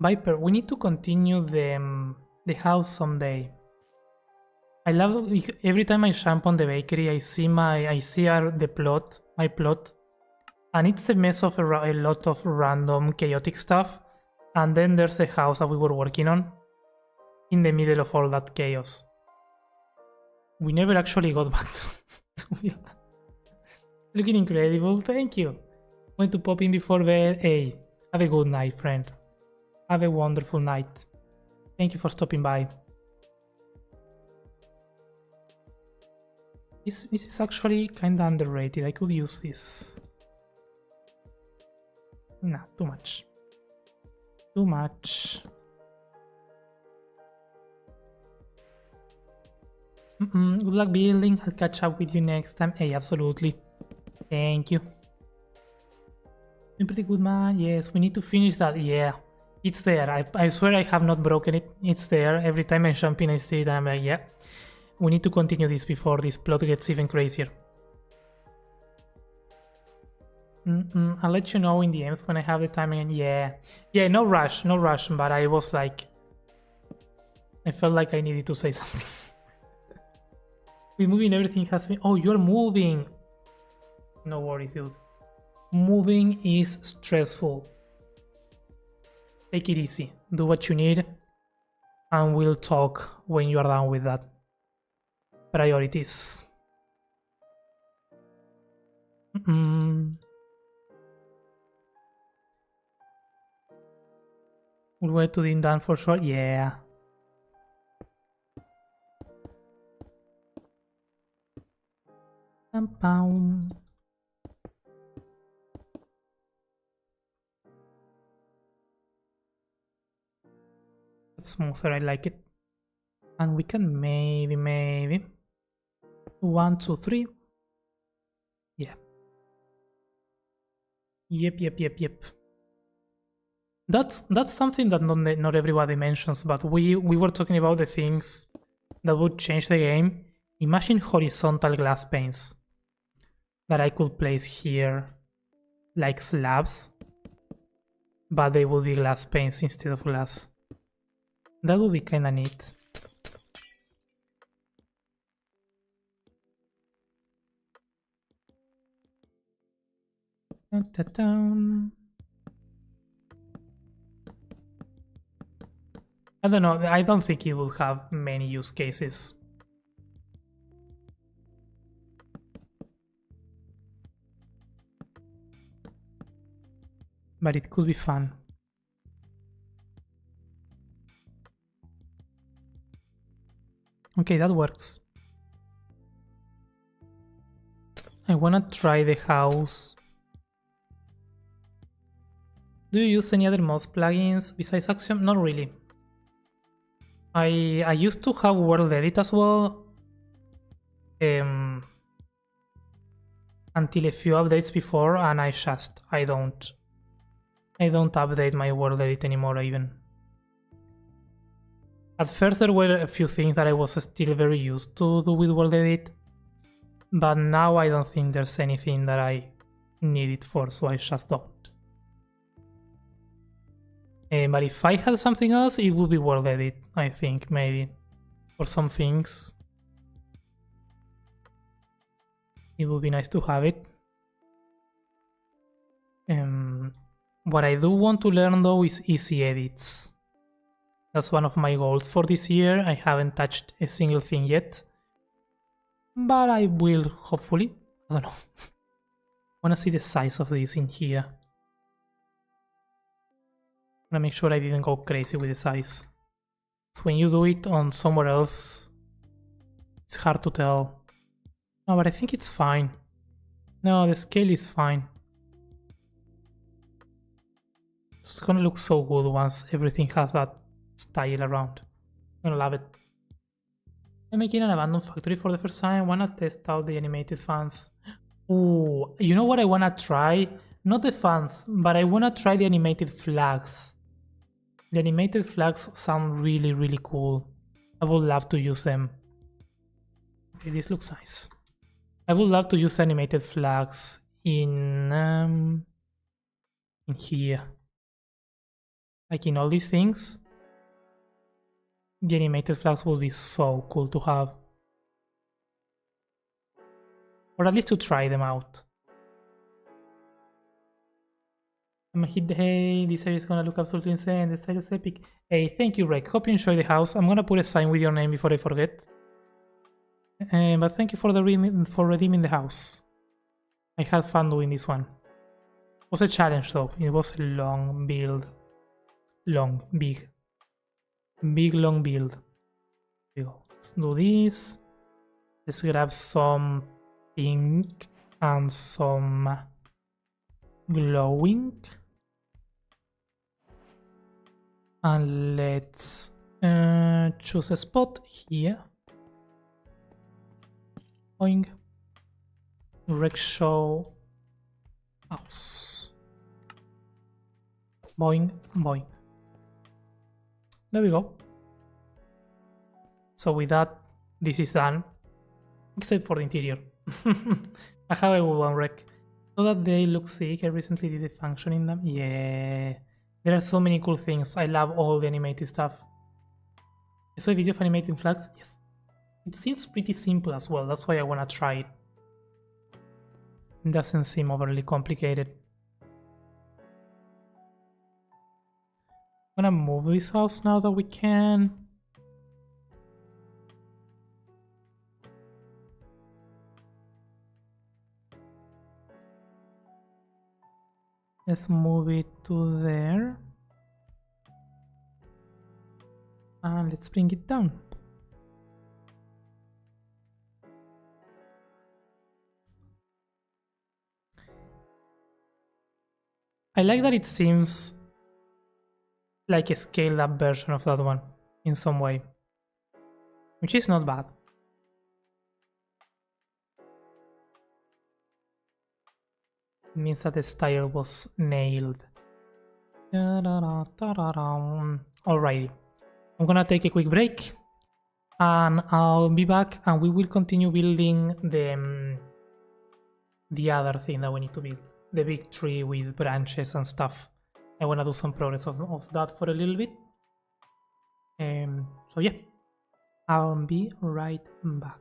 [SPEAKER 1] Viper, we need to continue the house someday. I love every time I jump on the bakery, I see my plot, and it's a mess of a lot of random chaotic stuff. And then there's the house that we were working on in the middle of all that chaos. We never actually got back to it. Looking incredible, thank you. Going to pop in before bed. Hey, have a good night, friend. Have a wonderful night. Thank you for stopping by. This is actually kinda underrated. I could use this. Nah, too much. Too much. Good luck building. I'll catch up with you next time. Hey, absolutely. Thank you. Doing pretty good, man. Yes, we need to finish that. Yeah, it's there. I swear I have not broken it. It's there. Every time I jump in, I see it. I'm like, yeah. We need to continue this before this plot gets even crazier. I'll let you know in the DMs when I have the time again. Yeah, no rush, but I was like... I felt like I needed to say something. With moving, everything has been... Oh, you're moving! No worries, dude. Moving is stressful. Take it easy. Do what you need. And we'll talk when you are done with that. Priorities. We'll wait to the done for sure. Yeah. Pam. That's smoother, I like it. And we can maybe 1, 2, 3. Yeah. Yep. That's something that not everybody mentions, but we were talking about the things that would change the game. Imagine horizontal glass panes that I could place here like slabs, but they would be glass panes instead of glass. That would be kinda neat. I don't know, I don't think it will have many use cases. But it could be fun. Okay, that works. I wanna try the house. Do you use any other mods plugins besides Axiom? Not really. I used to have World Edit as well. Until a few updates before, and I don't update my World Edit anymore even. At first there were a few things that I was still very used to do with World Edit, but now I don't think there's anything that I need it for, so I just don't. But if I had something else, it would be World Edit, I think, maybe. For some things. It would be nice to have it. What I do want to learn though is easy edits. That's one of my goals for this year. I haven't touched a single thing yet. But I will, hopefully. I don't know. I wanna see the size of this in here. I wanna make sure I didn't go crazy with the size. So when you do it on somewhere else, it's hard to tell. No, but I think it's fine. No, the scale is fine. It's gonna look so good once everything has that style around. I'm gonna love it. I'm making an abandoned factory for the first time. I wanna test out the animated fans. Ooh, you know what I wanna try? Not the fans, but I wanna try the animated flags. The animated flags sound really, really cool. I would love to use them. Okay, this looks nice. I would love to use animated flags in here. Like in all these things. The animated flags would be so cool to have. Or at least to try them out. I'm gonna hit the hay. This area is gonna look absolutely insane. The site is epic. Hey, thank you, Rek. Hope you enjoy the house. I'm gonna put a sign with your name before I forget. But thank you for redeeming the house. I had fun doing this one. It was a challenge though. It was a long build. Big, long build. Here we go. Let's do this. Let's grab some pink and some glowing. And let's choose a spot here. Boing. Rickshaw house. Boing, boing. There we go. So with that, this is done. Except for the interior. I have a good one, Rec. So that they look sick. I recently did a function in them. Yeah. There are so many cool things. I love all the animated stuff. I saw a video of animating flags. Yes. It seems pretty simple as well. That's why I want to try it. It doesn't seem overly complicated. I'm gonna move this house now that we can. Let's move it to there. And let's bring it down. I like that it seems like a scaled up version of that one in some way, which is not bad. It means that the style was nailed. Alrighty, I'm gonna take a quick break and I'll be back and we will continue building the other thing that we need to build, the big tree with branches and stuff. I want to do some progress of that for a little bit. So yeah, I'll be right back.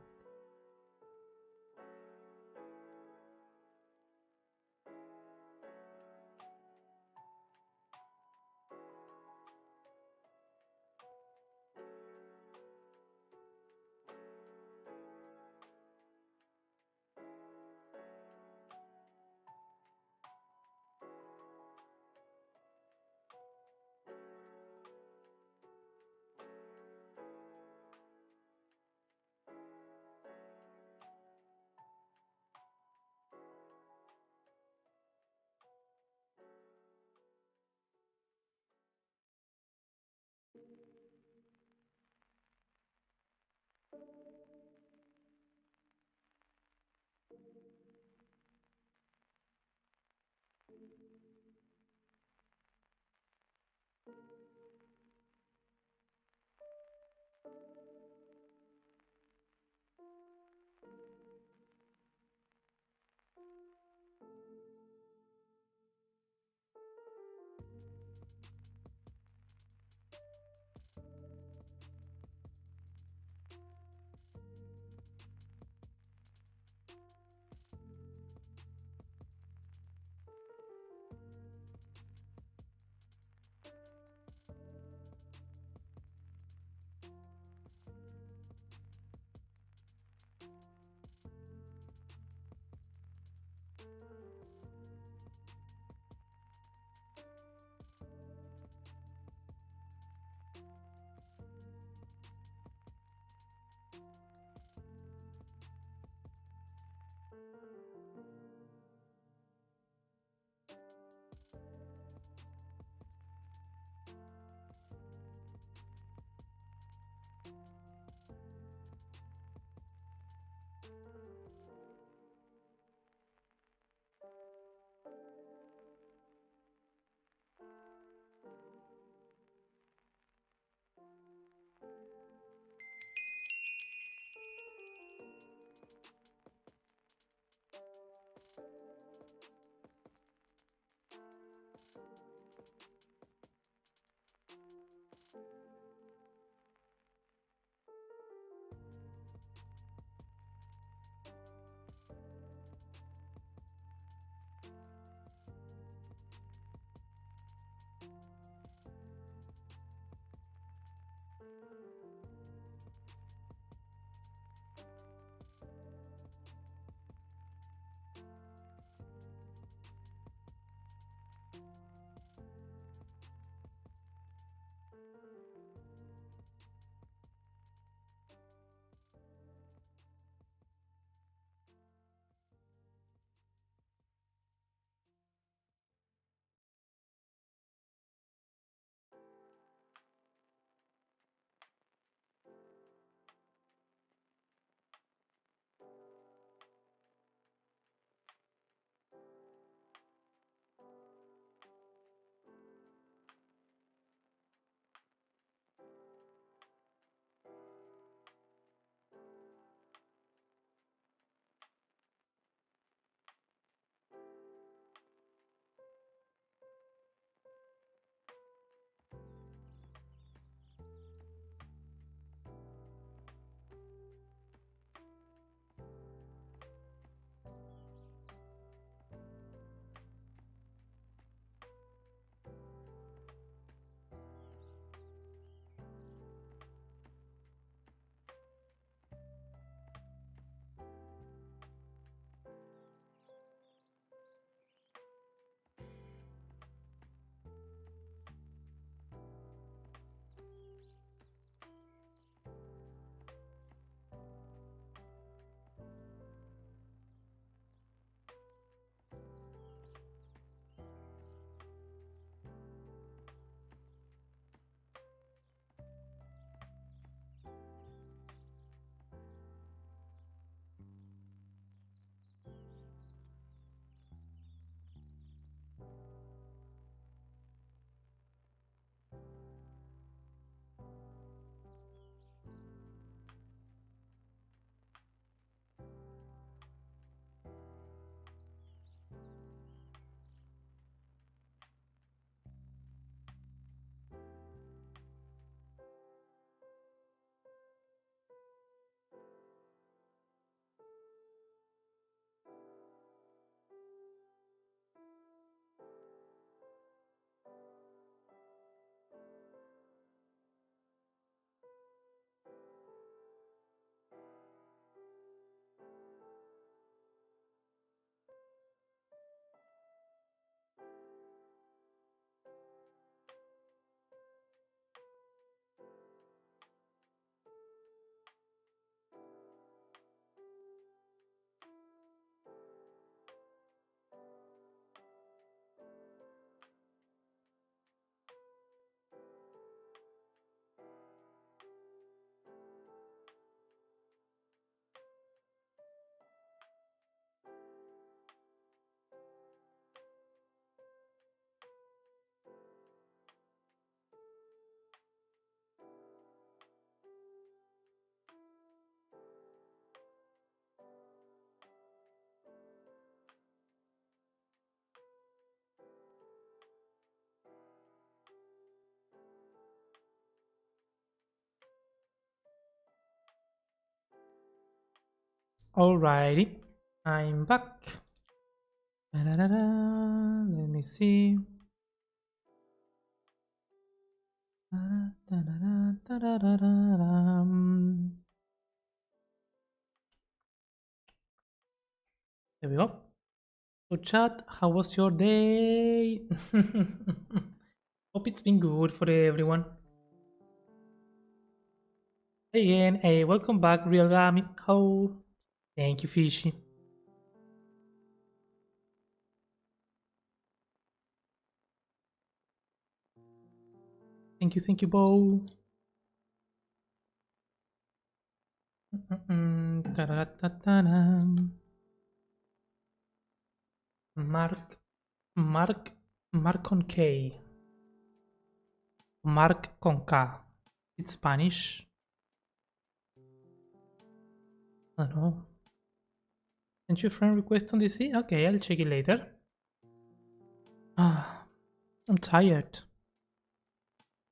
[SPEAKER 1] Alrighty, I'm back. Da-da-da-da. Let me see. Da-da-da-da-da-da-da-dum. There we go. So chat, how was your day? Hope it's been good for everyone. Hey again, hey, welcome back, Real Gami. How? Thank you, Fishy. Thank you, Bo. Ta-da-da-da-da-dum. Mark con K. Mark con K. It's Spanish. I don't know. Sent you a friend request on DC? Okay, I'll check it later. Ah, I'm tired.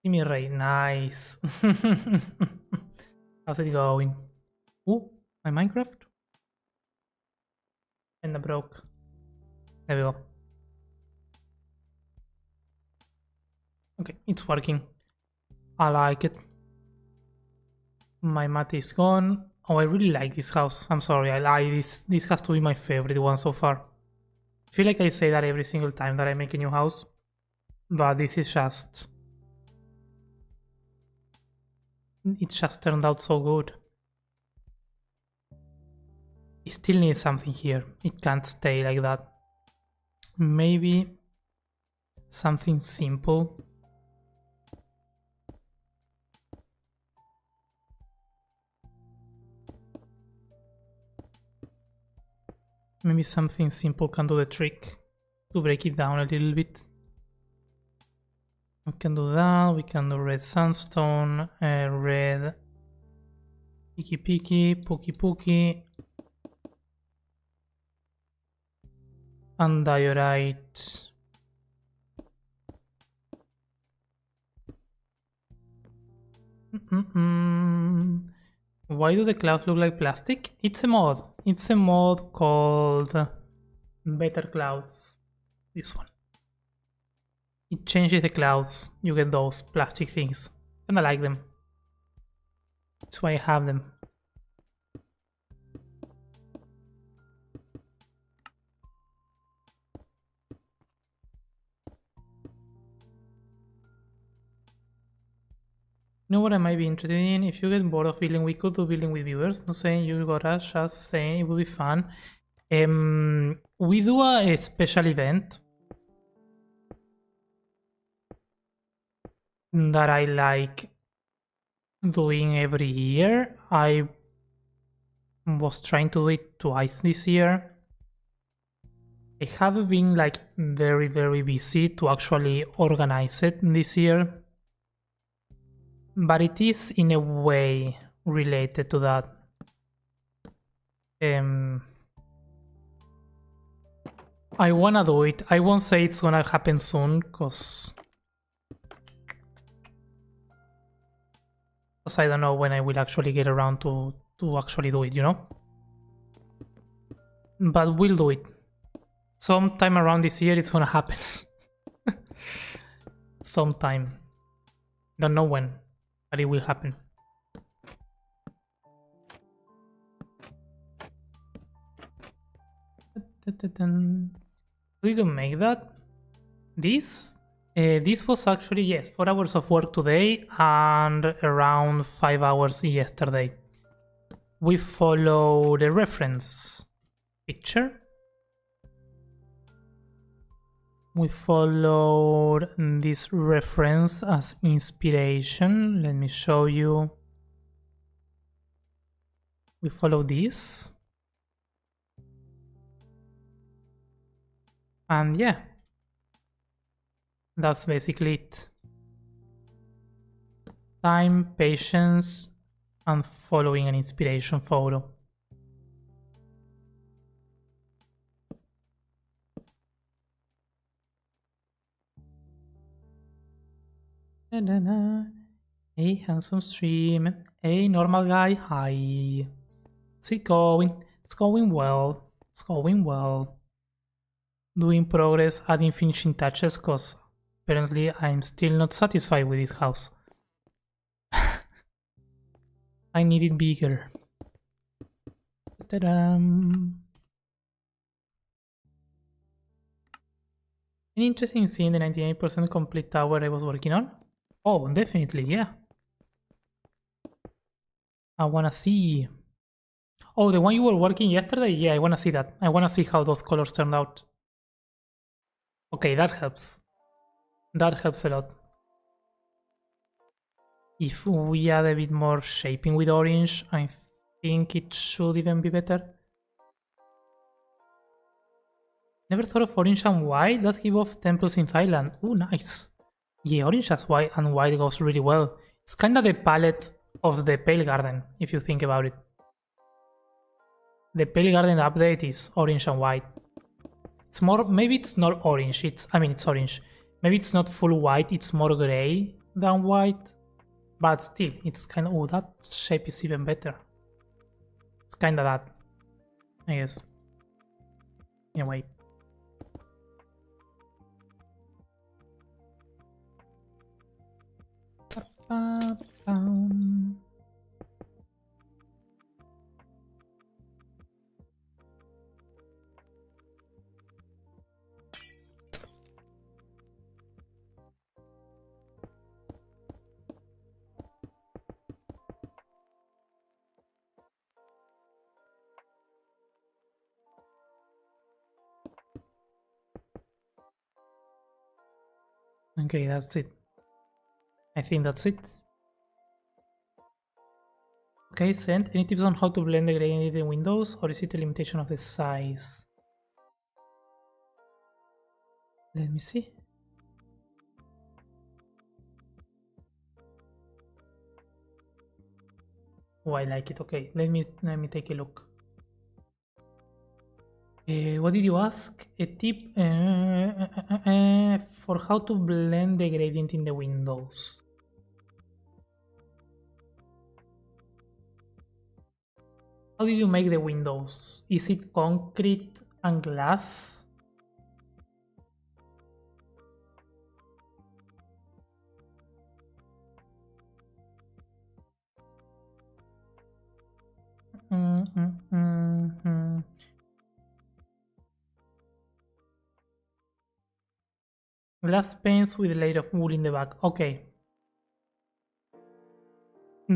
[SPEAKER 1] Give me a ray. Nice. How's it going? Ooh, my Minecraft? And I broke. There we go. Okay, it's working. I like it. My mat is gone. Oh, I really like this house. I'm sorry, I like this. This has to be my favorite one so far. I feel like I say that every single time that I make a new house. But this is just... It just turned out so good. It still needs something here. It can't stay like that. Maybe something simple. Maybe something simple can do the trick to break it down a little bit. We can do that. We can do red sandstone, red picky picky, pookie pookie, and diorite. Why do the clouds look like plastic? It's a mod. It's a mod called Better Clouds. This one. It changes the clouds. You get those plastic things. And I like them. That's why I have them. You know what I might be interested in? If you get bored of building, we could do building with viewers. Not saying you gotta, just saying it would be fun. We do a special event that I like doing every year. I was trying to do it twice this year. I have been like very busy to actually organize it this year. But it is in a way related to that. I wanna do it. I won't say it's gonna happen soon, cause I don't know when I will actually get around to actually do it, you know? But we'll do it. Sometime around this year it's gonna happen. Sometime. Don't know when, but it will happen. We can make that. This was actually, yes, 4 hours of work today and around 5 hours yesterday. We follow the reference picture. We followed this reference as inspiration. Let me show you. We follow this. And yeah, that's basically it. Time, patience, and following an inspiration photo. Hey, handsome stream. Hey, normal guy. Hi. How's it going? It's going well. It's going well. Doing progress, adding finishing touches, because apparently I'm still not satisfied with this house. I need it bigger. Ta-da! An interesting seeing the 98% complete tower I was working on. Oh, definitely, yeah. I wanna see. Oh, the one you were working yesterday? Yeah, I wanna see that. I wanna see how those colors turned out. Okay, that helps. That helps a lot. If we add a bit more shaping with orange, I think it should even be better. Never thought of orange and white? Let's give off temples in Thailand. Ooh, nice. Yeah, orange as white and white goes really well. It's kinda the palette of the Pale Garden, if you think about it. The Pale Garden update is orange and white. It's more, maybe it's not orange, it's orange. Maybe it's not full white, it's more gray than white. But still, it's kinda, oh, that shape is even better. It's kinda that, I guess. Anyway. Okay, that's it. I think that's it. Okay, send. Any tips on how to blend the gradient in the windows, or is it a limitation of the size? Let me see. Oh, I like it. Okay, let me take a look. What did you ask? A tip for how to blend the gradient in the windows. How did you make the windows? Is it concrete and glass? Glass panes with a layer of wool in the back. Okay.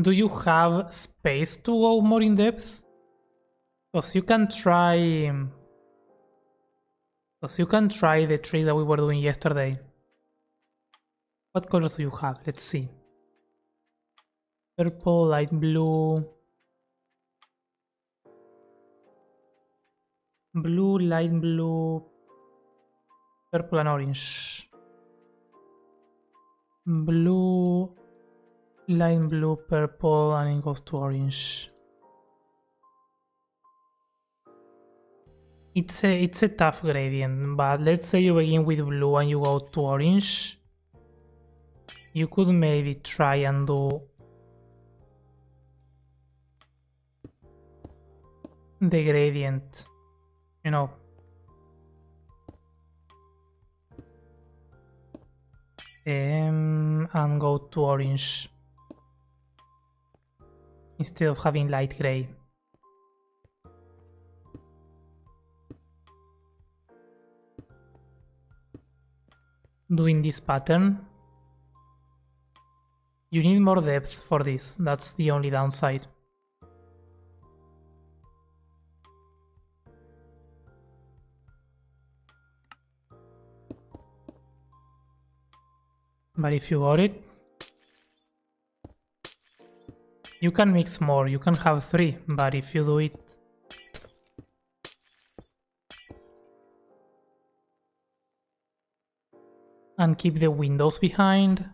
[SPEAKER 1] Do you have space to go more in depth? Because you can try... the trick that we were doing yesterday. What colors do you have? Let's see. Purple, light blue... Blue, light blue... Purple and orange. Blue... Light blue, purple, and it goes to orange. It's a tough gradient, but let's say you begin with blue and you go to orange. You could maybe try and do the gradient, you know. And go to orange instead of having light gray. Doing this pattern, you need more depth for this, that's the only downside. But if you got it, you can mix more, you can have 3, but if you do it and keep the windows behind,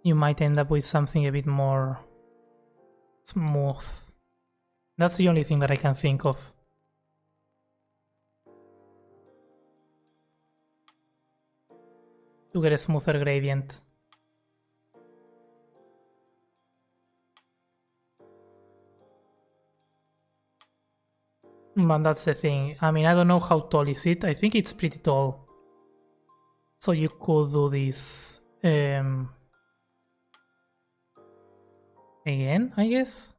[SPEAKER 1] you might end up with something a bit more smooth. That's the only thing that I can think of. To get a smoother gradient. But that's the thing. I mean, I don't know how tall is it. I think it's pretty tall. So you could do this again, I guess.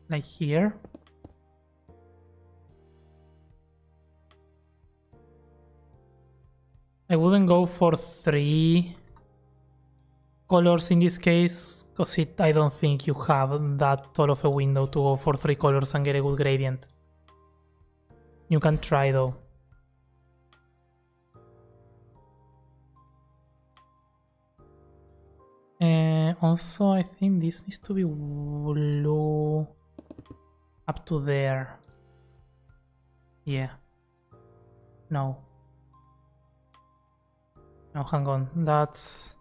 [SPEAKER 1] Like here. I wouldn't go for 3 colors in this case, because I don't think you have that tall of a window to go for 3 colors and get a good gradient. You can try though. Also, I think this needs to be blue up to there. Yeah. No. No, hang on. That's...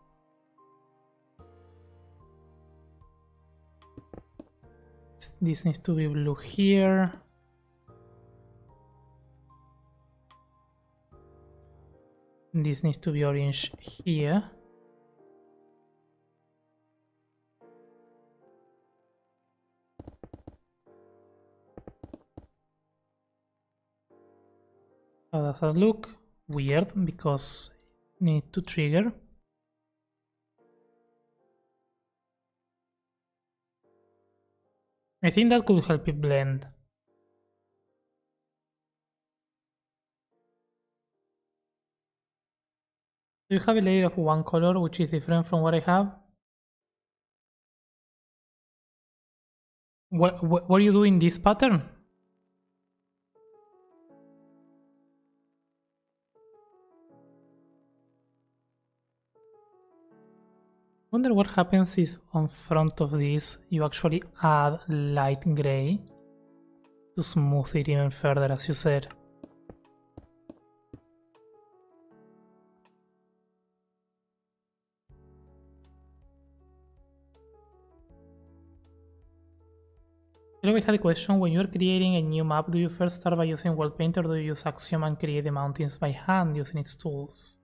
[SPEAKER 1] This needs to be blue here. This needs to be orange here. How does that look? Weird, because need to trigger. I think that could help it blend. Do you have a layer of one color which is different from what I have? What are you doing this pattern? Wonder what happens if on front of this you actually add light gray to smooth it even further, as you said. Hello, I had a question. When you're creating a new map, do you first start by using World Painter, or do you use Axiom and create the mountains by hand using its tools?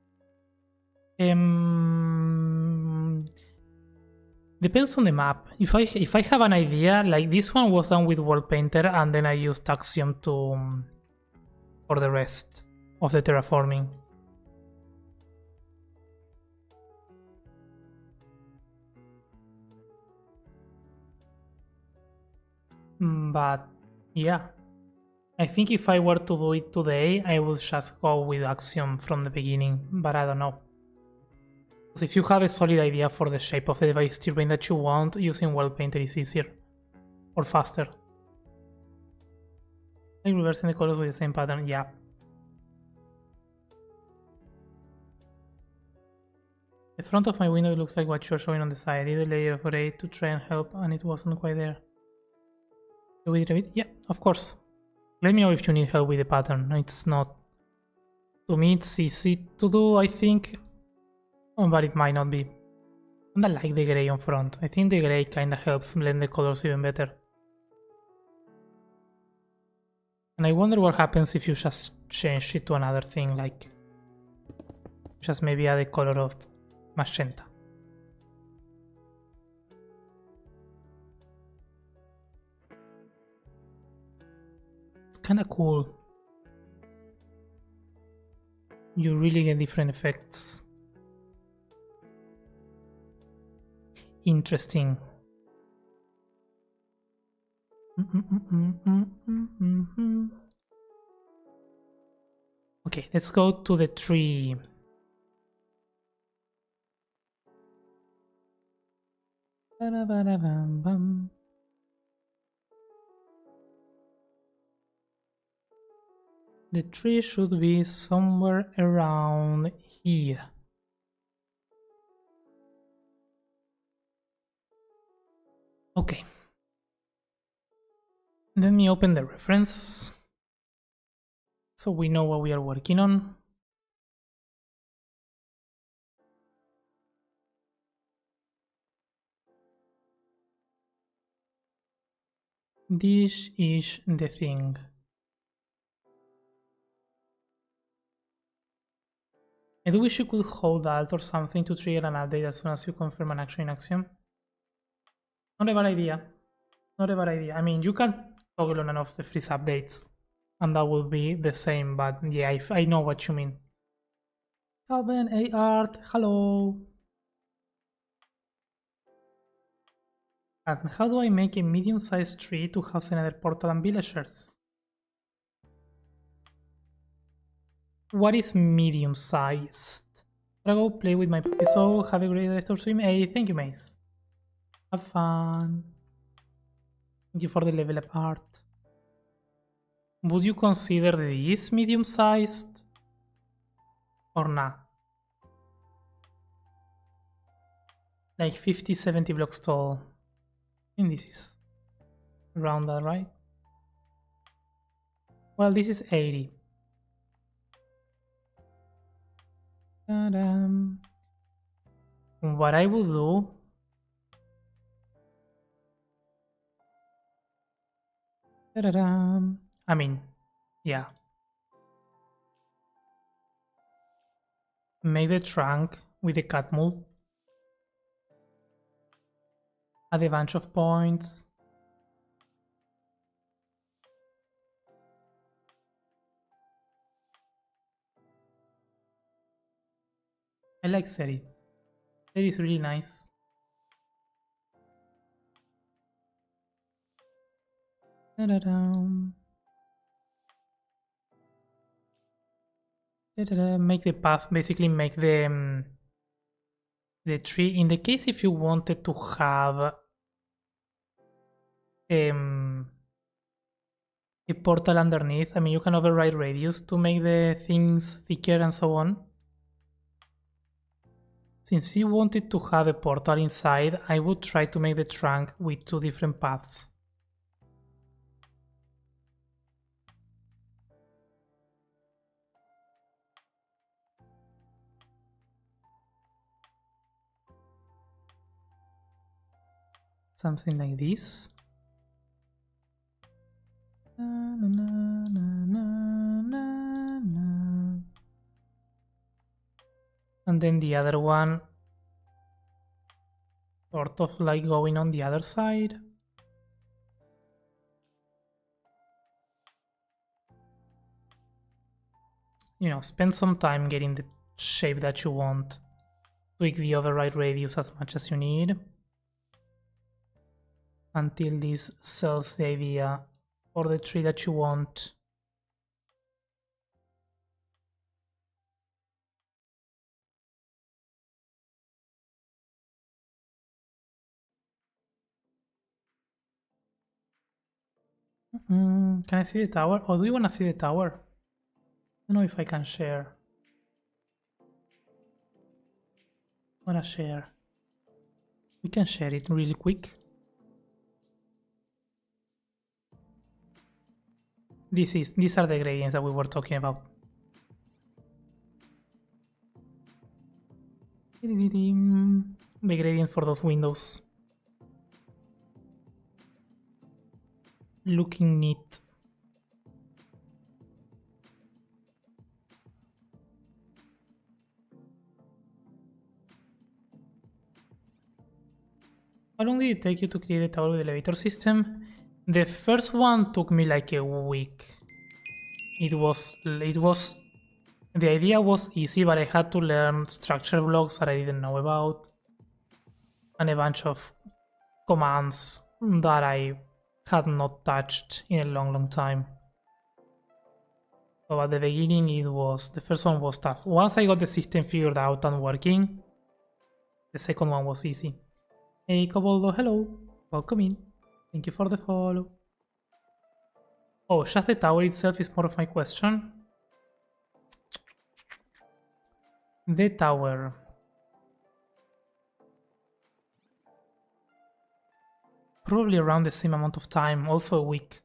[SPEAKER 1] Depends on the map. If I have an idea, like this one was done with World Painter and then I used Axiom for the rest of the terraforming. But yeah, I think if I were to do it today, I would just go with Axiom from the beginning, but I don't know. Because if you have a solid idea for the shape of the device turbine that you want, using World Painter is easier or faster. Like reversing the colors with the same pattern, yeah. The front of my window looks like what you're showing on the side. I did a layer of gray to try and help, and it wasn't quite there. Do we do it? Yeah, of course. Let me know if you need help with the pattern. It's not... To me, it's easy to do, I think. But it might not be. And I like the gray on front. I think the gray kinda helps blend the colors even better. And I wonder what happens if you just change it to another thing, like... Just maybe add a color of magenta. It's kinda cool. You really get different effects. Interesting. Okay, let's go to the tree. The tree should be somewhere around here. Okay. Let me open the reference so we know what we are working on. This is the thing. I do wish you could hold Alt or something to trigger an update as soon as you confirm an action in Axiom. Not a bad idea. Not a bad idea. I mean, you can toggle on and off the freeze updates, and that will be the same. But yeah, I know what you mean. Calvin, A-Art, hello. And how do I make a medium-sized tree to house another portal and villagers? What is medium-sized? I'm gonna go play with my puppy, so have a great rest of stream. Hey, thank you, Mace. Have fun. Thank you for the level up art. Would you consider this medium-sized? Or not? Like 50, 70 blocks tall. I think this is around that, right? Well, this is 80. Ta-dam. What I will do... Ta-da-dam. I mean, yeah. Make the trunk with the cat mold. Add a bunch of points. I like Seri. Seri is really nice. Ta-da-dam. Ta-da-da. Make the path, basically make the tree. In the case if you wanted to have a portal underneath, I mean, you can override radius to make the things thicker and so on. Since you wanted to have a portal inside, I would try to make the trunk with 2 different paths. Something like this. Na, na, na, na, na, na. And then the other one sort of like going on the other side. You know, spend some time getting the shape that you want. Tweak the override radius as much as you need until this sells the idea for the tree that you want. Can I see the tower? Or do you want to see the tower? I don't know if I can share. I want to share. We can share it really quick. These are the gradients that we were talking about. The gradients for those windows. Looking neat. How long did it take you to create a tower with the elevator system? The first one took me like a week. It was the idea was easy, but I had to learn structure blocks that I didn't know about and a bunch of commands that I had not touched in a long time. So at the beginning the first one was tough. Once I got the system figured out and working, the second one was easy. Hey Coboldo, hello, welcome in. Thank you for the follow. Oh, just the tower itself is more of my question. The tower. Probably around the same amount of time, also a week.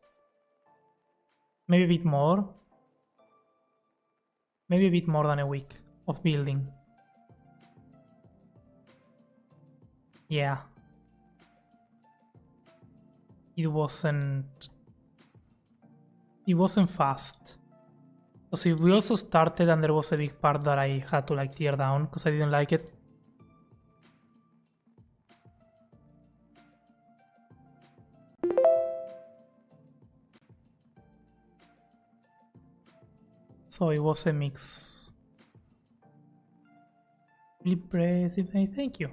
[SPEAKER 1] Maybe a bit more. Maybe a bit more than a week of building. Yeah. It wasn't fast. So we also started and there was a big part that I had to like tear down because I didn't like it. so it was a mix. Impressive, thank you.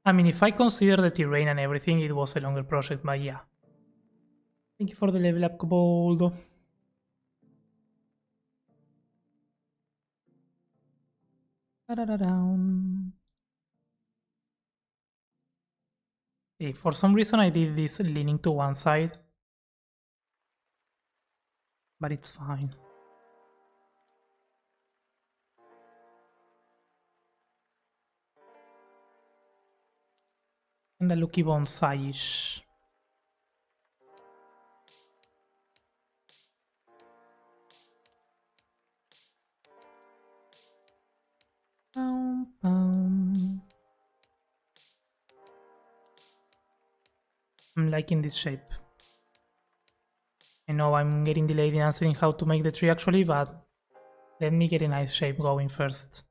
[SPEAKER 1] I mean, if I consider the terrain and everything, it was a longer project, but yeah. Thank you for the level up, Koboldo. Okay, for some reason I did this leaning to one side, but it's fine. And the Lucky Bonsai-ish. I'm liking this shape. I know I'm getting delayed in answering how to make the tree actually, but let me get a nice shape going first.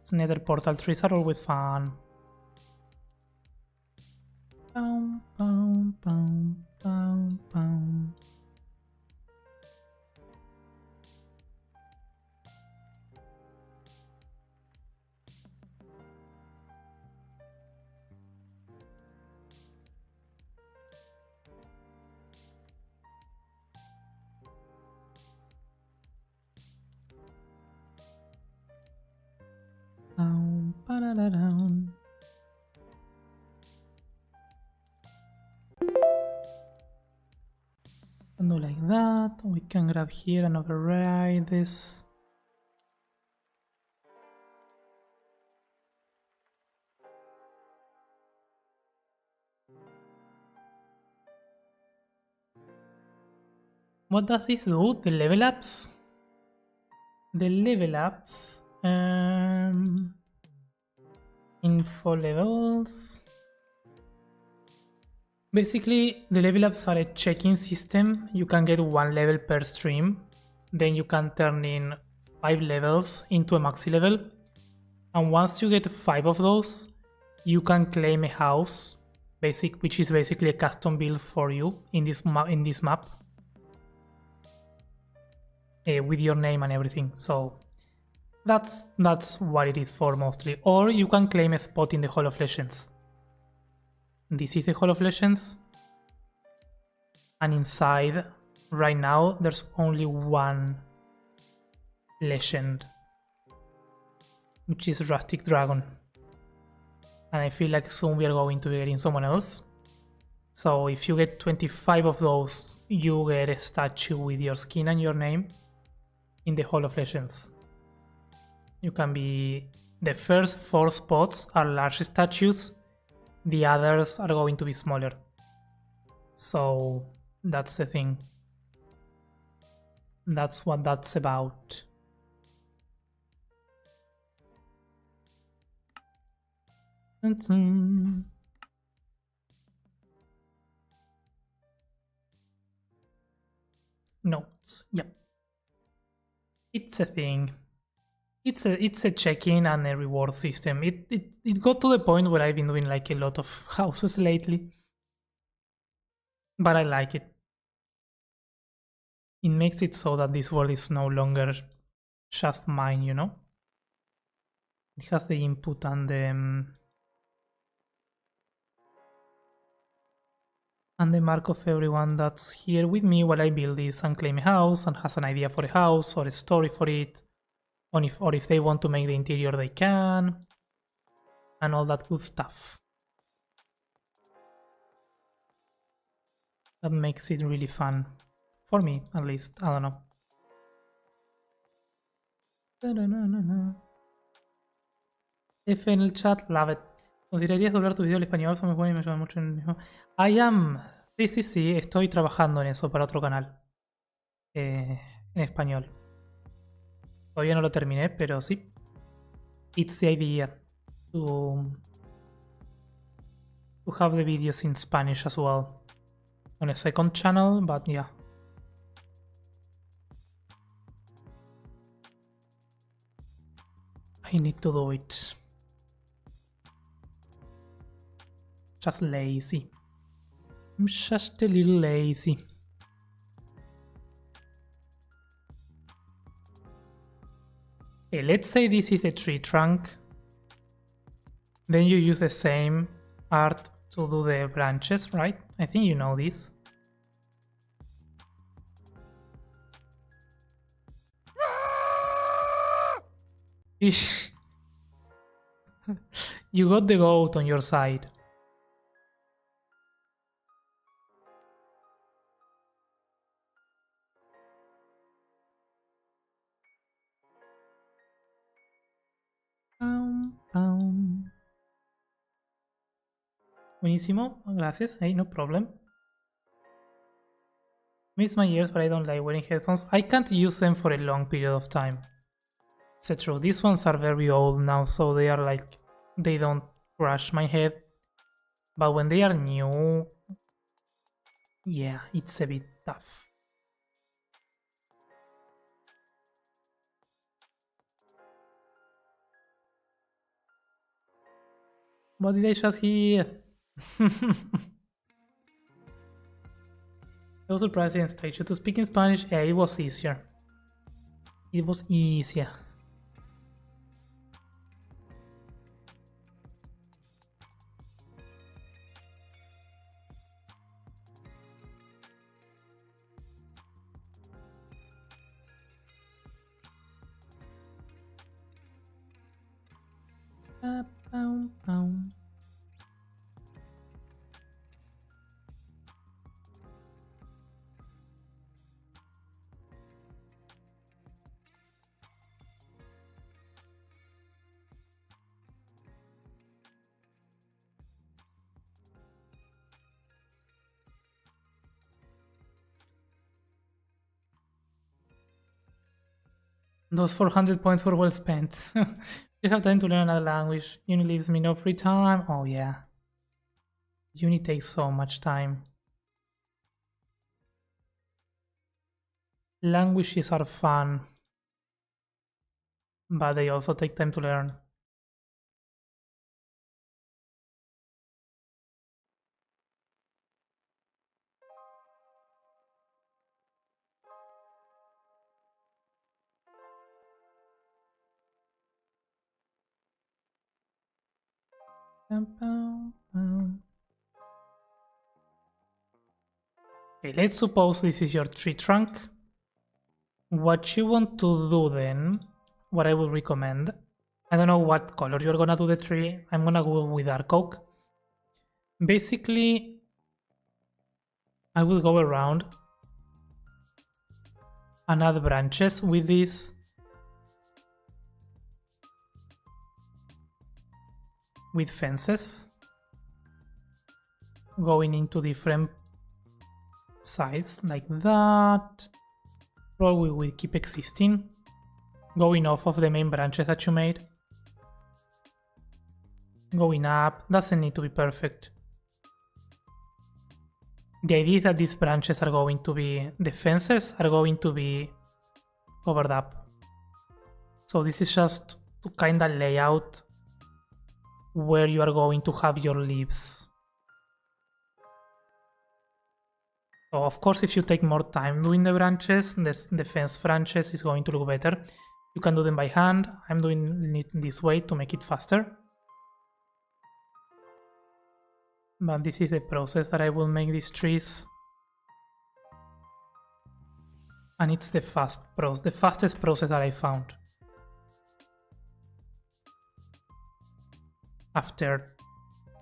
[SPEAKER 1] Nether portal trees are always fun. Boom, boom, boom, boom, boom. And do like that. We can grab here and override this. What does this do? The level ups? The level ups. Info levels. Basically, the level ups are a check-in system. You can get 1 level per stream. Then you can turn in 5 levels into a maxi level. And once you get 5 of those, you can claim a house, which is basically a custom build for you in this map. With your name and everything. So that's what it is for mostly. Or you can claim a spot in the Hall of Legends. This is the Hall of Legends, and inside right now there's only 1 legend, which is Rustic Dragon, and I feel like soon we are going to be getting someone else. So if you get 25 of those, you get a statue with your skin and your name in the Hall of Legends. You can be... the first 4 spots are large statues, the others are going to be smaller. So that's the thing. That's what that's about. Notes, yep. It's a thing. It's a check-in and a reward system. It got to the point where I've been doing like a lot of houses lately. But I like it. It makes it so that this world is no longer just mine, you know? It has the input and the mark of everyone that's here with me while I build this and claim a house and has an idea for a house or a story for it. Or if they want to make the interior, they can, and all that good stuff. That makes it really fun. For me, at least. I don't know. F en el chat, love it. ¿Considerarías doblar tu video al español? Son muy buenos y me ayudan mucho en el mismo. I am. Sí, estoy trabajando en eso para otro canal. En español. Todavía no lo terminé, pero sí. It's the idea to have the videos in Spanish as well. On a second channel, but yeah. I need to do it. Just lazy. I'm just a little lazy. Okay, let's say this is a tree trunk. Then you use the same art to do the branches, right? I think you know this. You got the goat on your side. Buenísimo, gracias. Hey, no problem. Miss my ears, but I don't like wearing headphones. I can't use them for a long period of time. It's true. These ones are very old now, so they are like, they don't crush my head. But when they are new, yeah, it's a bit tough. What did I just hear? I was surprised in Spanish. To speak in Spanish, yeah, it was easier. It was easier. Those 400 points were well spent. You have time to learn another language. Uni leaves me no free time. Oh yeah. Uni takes so much time. Languages are fun, but they also take time to learn. Okay, let's suppose this is your tree trunk. What you want to do then, what I will recommend, I don't know what color you're gonna do the tree. I'm gonna go with dark oak. Basically, I will go around and add branches with this. With fences going into different sides like that. Probably will keep existing, going off of the main branches that you made. Going up, doesn't need to be perfect. The idea is that these branches are going to be, the fences are going to be covered up. So this is just to kind of lay out where you are going to have your leaves. So of course, if you take more time doing the branches, the fence branches is going to look better. You can do them by hand. I'm doing it this way to make it faster. But this is the process that I will make these trees. And it's the fastest process that I found. After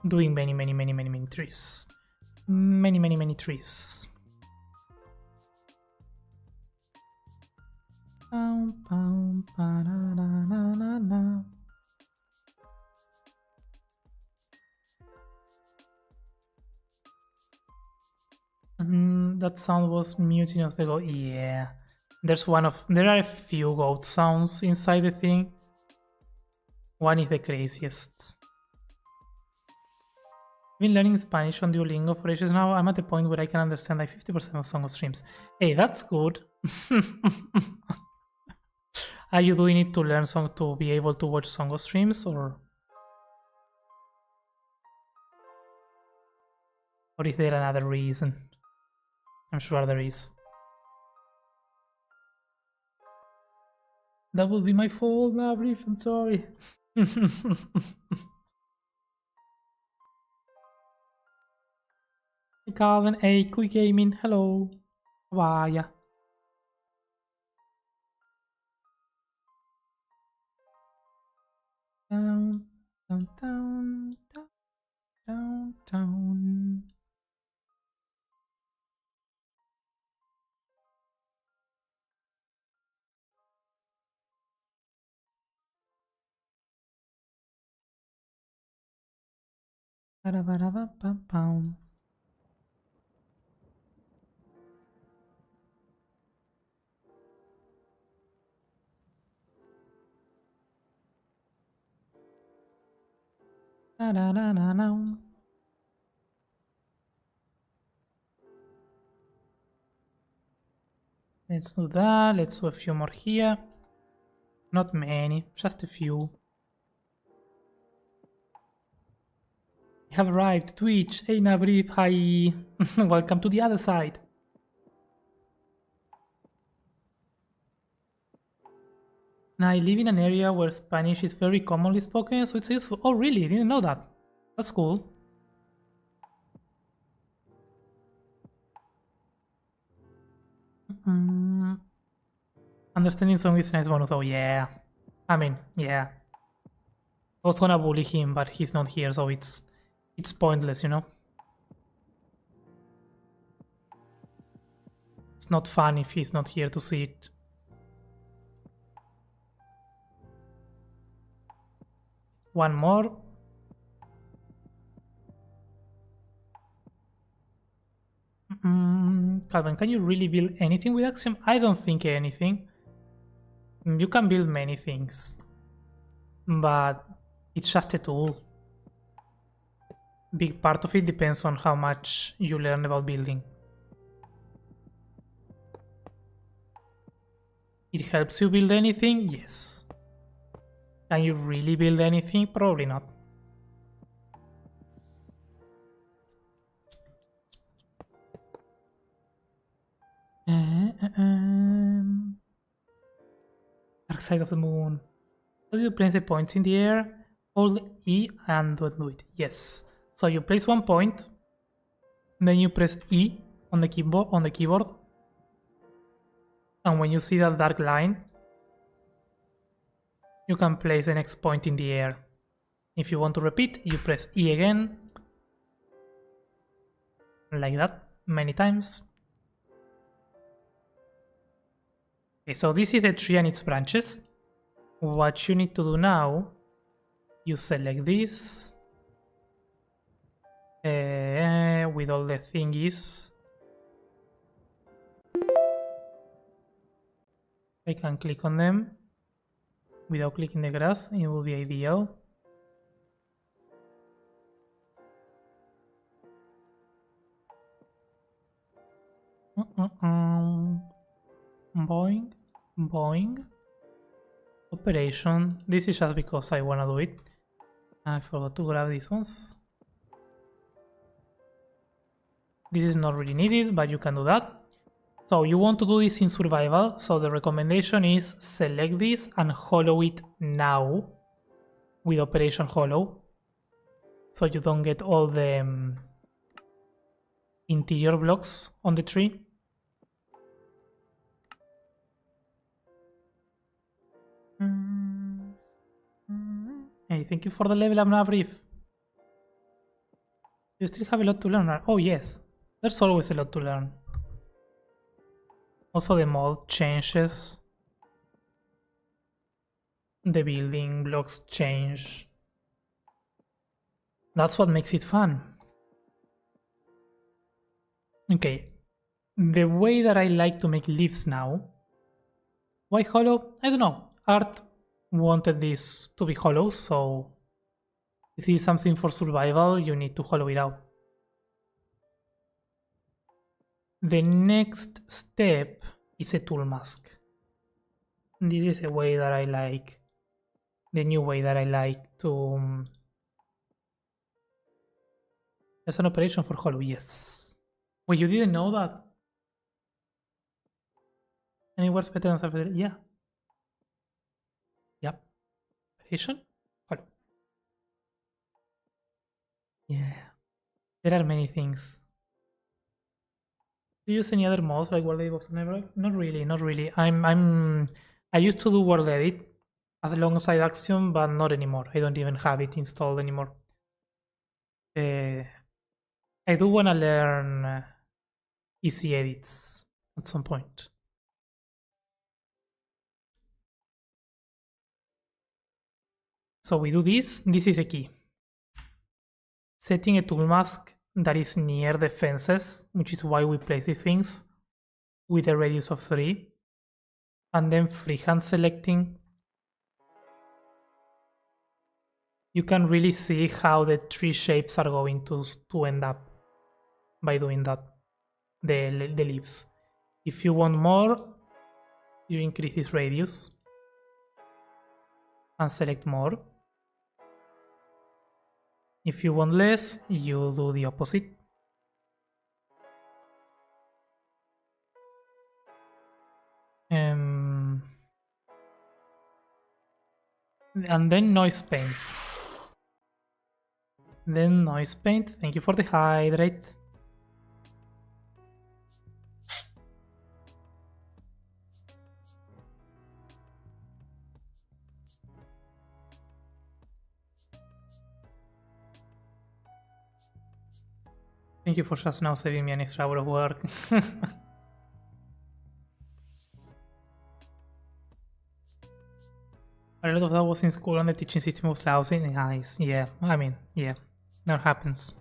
[SPEAKER 1] doing many trees. Many trees. That sound was mutinous the goat. Yeah. There are a few goat sounds inside the thing. One is the craziest. I've been learning Spanish on Duolingo for ages now. I'm at the point where I can understand like 50% of Song of Streams. Hey, that's good. Are you doing it to learn song to be able to watch Songo streams, or is there another reason? I'm sure there is. That would be my fault, Nabrif, I'm sorry. Hey Calvin, hey Quick Gaming, hello. How are ya? Down, down, down, down, down, down. Ba-da-ba-da-ba-ba-bum. Da-da-da-da-da. Let's do that. Let's do a few more here. Not many, just a few. We have arrived. Twitch. Hey Nabrif, hi. Welcome to the other side. Now I live in an area where Spanish is very commonly spoken, so it's useful. Oh really? I didn't know that. That's cool. Understanding song is a nice bonus. Oh yeah. I mean, yeah. I was gonna bully him, but he's not here, so it's pointless, you know? It's not fun if he's not here to see it. One more. Calvin, can you really build anything with Axiom? I don't think anything. You can build many things, but it's just a tool. Big part of it depends on how much you learn about building. It helps you build anything? Yes. Can you really build anything? Probably not. Dark side of the moon. How do you place the points in the air? Hold E and don't do it. Yes. So you place 1 point, then you press E on the keyboard, and when you see that dark line, you can place the next point in the air. If you want to repeat, you press E again, like that, many times. Okay, so this is the tree and its branches. What you need to do now, you select this with all the thingies. I can click on them without clicking the grass. It will be ideal. Boing, boing. Operation. This is just because I wanna do it. I forgot to grab these ones. This is not really needed, but you can do that. So you want to do this in survival, so the recommendation is select this and hollow it now with Operation Hollow, so you don't get all the interior blocks on the tree. Hey, thank you for the level up, Nabrif. You still have a lot to learn. Oh yes, there's always a lot to learn. Also the mod changes. The building blocks change. That's what makes it fun. Okay, the way that I like to make leaves now. Why hollow? I don't know. Art wanted this to be hollow, so if this is something for survival, you need to hollow it out. The next step is a tool mask. This is a way that I like, the new way that I like to... There's an operation for Hollow, yes. Wait, you didn't know that? Anywhere's better than Sapphire? Yeah. Yep. Operation? Hollow. Yeah. There are many things. Do you use any other mods like World Edit of Never? Not really, not really. I used to do World Edit as alongside Axiom, but not anymore. I don't even have it installed anymore. I do want to learn easy edits at some point. So we do this. This is the key. Setting a tool mask that is near the fences, which is why we place the things, with a radius of 3. And then freehand selecting. You can really see how the tree shapes are going to end up by doing that, the leaves. If you want more, you increase this radius and select more. If you want less, you do the opposite. And then noise paint. Then noise paint. Thank you for the hydrate. Thank you for just now saving me an extra hour of work. A lot of that was in school and the teaching system was lousy. Nice, yeah, I mean, yeah, that happens.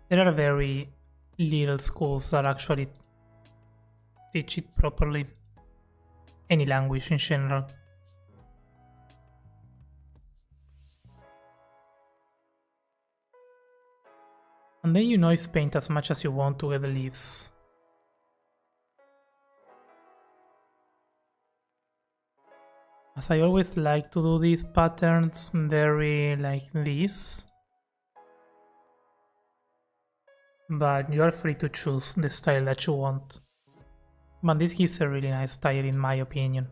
[SPEAKER 1] There are very little schools that actually teach it properly. Any language in general. And then you noise paint as much as you want to get the leaves. As I always like to do these patterns very like this. But you are free to choose the style that you want. But this gives a really nice style in my opinion.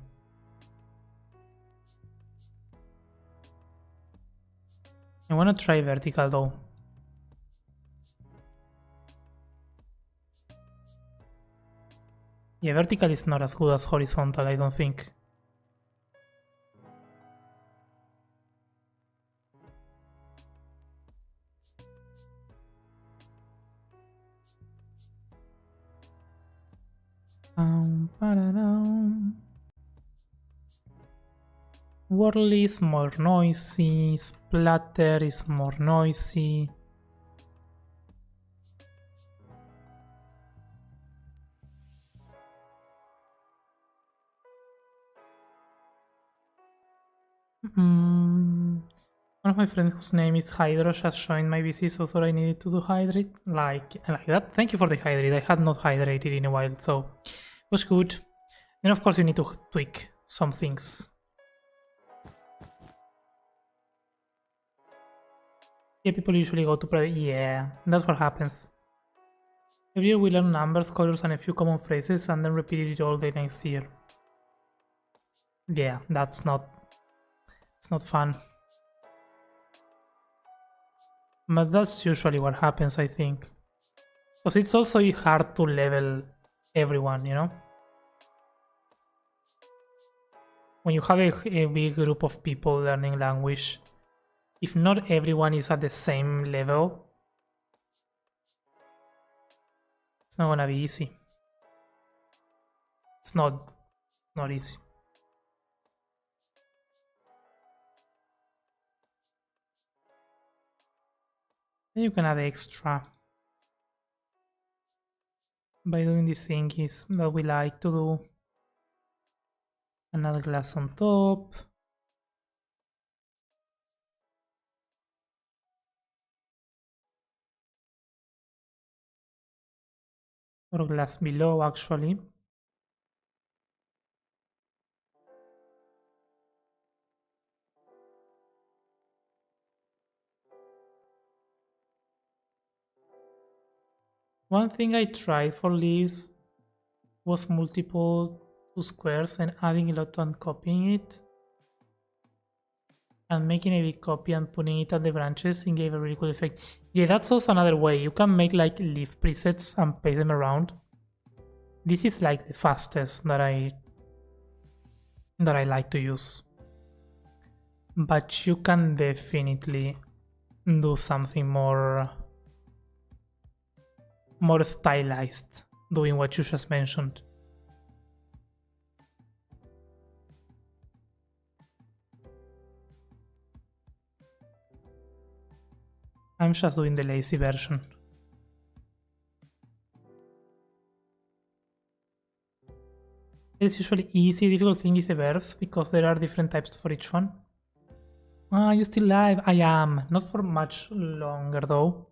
[SPEAKER 1] I want to try vertical though. Yeah, vertical is not as good as horizontal, I don't think. Whirly is more noisy, splatter is more noisy. One of my friends whose name is Hydrosh has joined my VC, so thought I needed to do hydrate. Like that. Thank you for the hydrate. I had not hydrated in a while, so it was good. Then of course you need to tweak some things. Yeah, people usually go to private. Yeah, that's what happens. Every year we learn numbers, colors, and a few common phrases, and then repeat it all the next year. Yeah, it's not fun. But that's usually what happens, I think. Because it's also hard to level everyone, you know? When you have a big group of people learning language, if not everyone is at the same level, it's not gonna be easy. It's not easy. Then you can add extra by doing this thing is that we like to do. Another glass on top. Or glass below actually. One thing I tried for leaves was multiple two squares and adding a lot and copying it. And making a big copy and putting it on the branches and gave a really cool effect. Yeah, that's also another way. You can make like leaf presets and paste them around. This is like the fastest that I like to use. But you can definitely do something more stylized, doing what you just mentioned. I'm just doing the lazy version. It's usually easy. Difficult thing is the verbs because there are different types for each one. Ah, you still live? I am. Not for much longer though.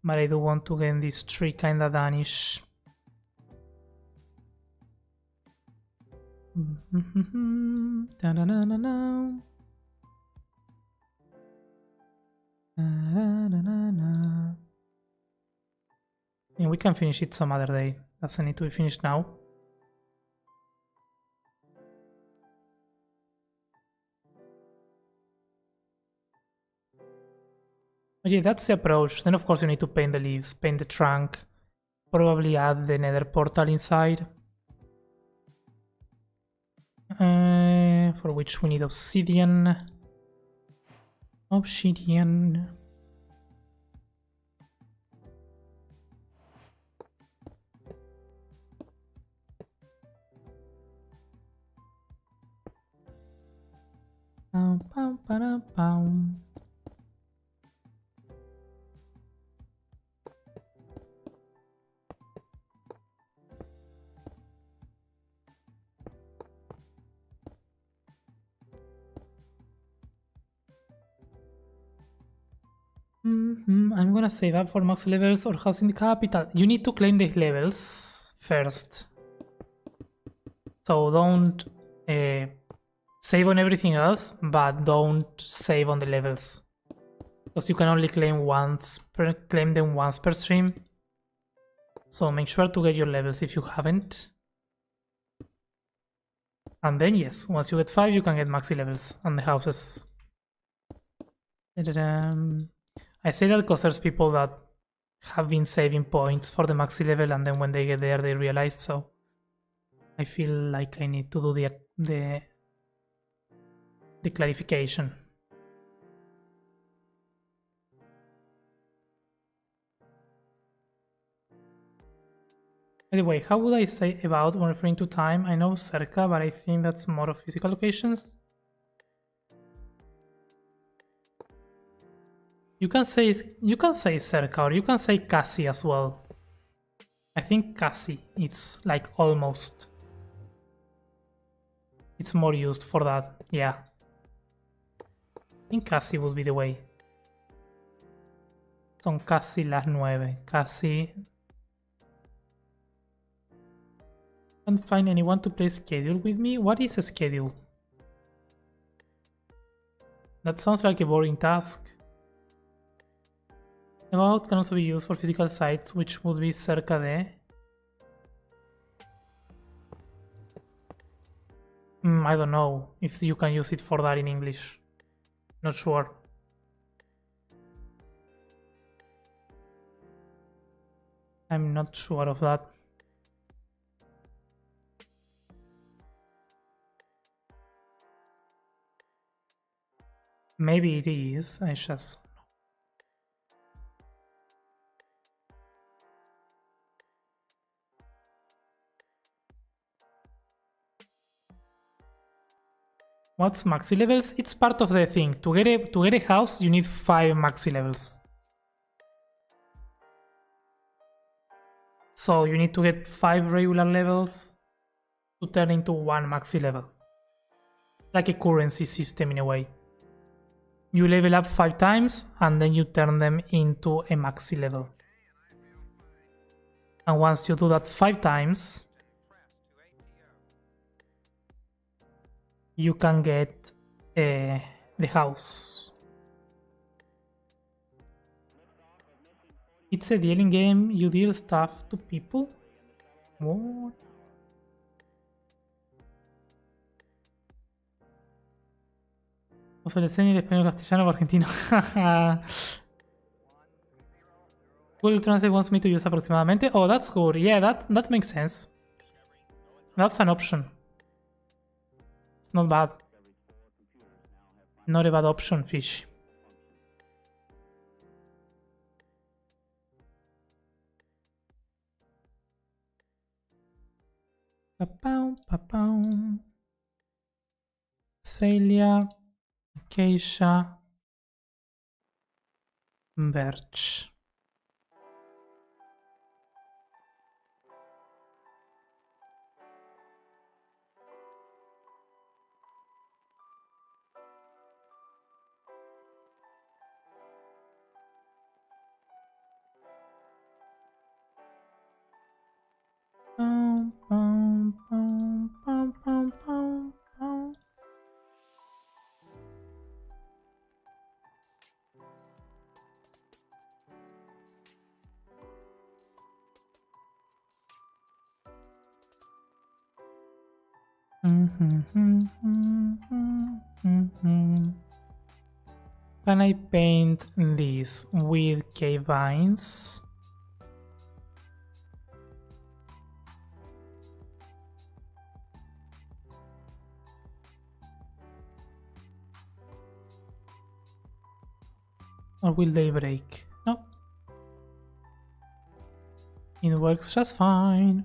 [SPEAKER 1] But I do want to get this tree kinda done-ish. And we can finish it some other day. Doesn't need to be finished now. But yeah, that's the approach. Then of course you need to paint the leaves, paint the trunk, probably add the nether portal inside. For which we need obsidian. Obsidian. Pow, pow, pow, pow. I'm gonna save up for max levels or house in the capital. You need to claim the levels first. So don't save on everything else, but don't save on the levels. Because you can only claim them once per stream. So make sure to get your levels if you haven't. And then yes, once you get 5 you can get maxi levels and the houses. I say that because there's people that have been saving points for the maxi level and then when they get there they realize, so I feel like I need to do the clarification. Anyway, how would I say about when referring to time? I know circa, but I think that's more of physical locations. You can say circa or you can say casi as well. I think casi, it's like almost. It's more used for that, yeah. I think casi would be the way. Son casi las 9, casi. Can't find anyone to play schedule with me. What is a schedule? That sounds like a boring task. About can also be used for physical sites, which would be cerca de. I don't know if you can use it for that in English. Not sure. I'm not sure of that. Maybe it is, I just... What's maxi levels? It's part of the thing. To get a house, you need 5 maxi levels. So you need to get 5 regular levels to turn into 1 maxi level. Like a currency system in a way. You level up 5 times and then you turn them into a maxi level. And once you do that 5 times, you can get the house. It's a dealing game. You deal stuff to people. What? Uso el en español, castellano o argentino. Google Translate wants me to use aproximadamente. Oh, that's good. Yeah, that makes sense. That's an option. It's not bad. Not a bad option, fish. Pa-pow, pa-pow. Celia, Acacia, Birch. Pum, pum, pum, pum, pum, pum, pum. Can I paint this with cave vines? Or will they break? No. It works just fine.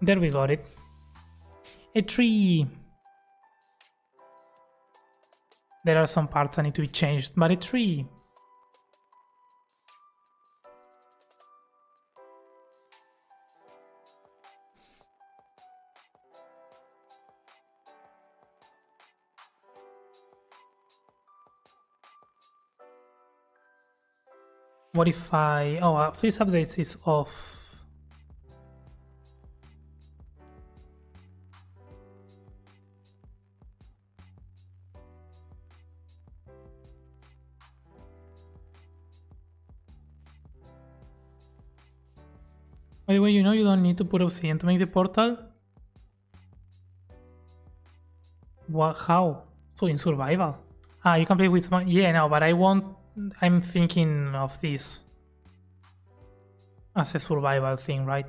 [SPEAKER 1] There we got it. A tree. There are some parts that need to be changed, but a tree. What if I... Oh, first updates is off. By the way, you know you don't need to put obsidian to make the portal? What? How? So in survival? Ah, you can play with... Yeah, no, but I won't... I'm thinking of this as a survival thing, right?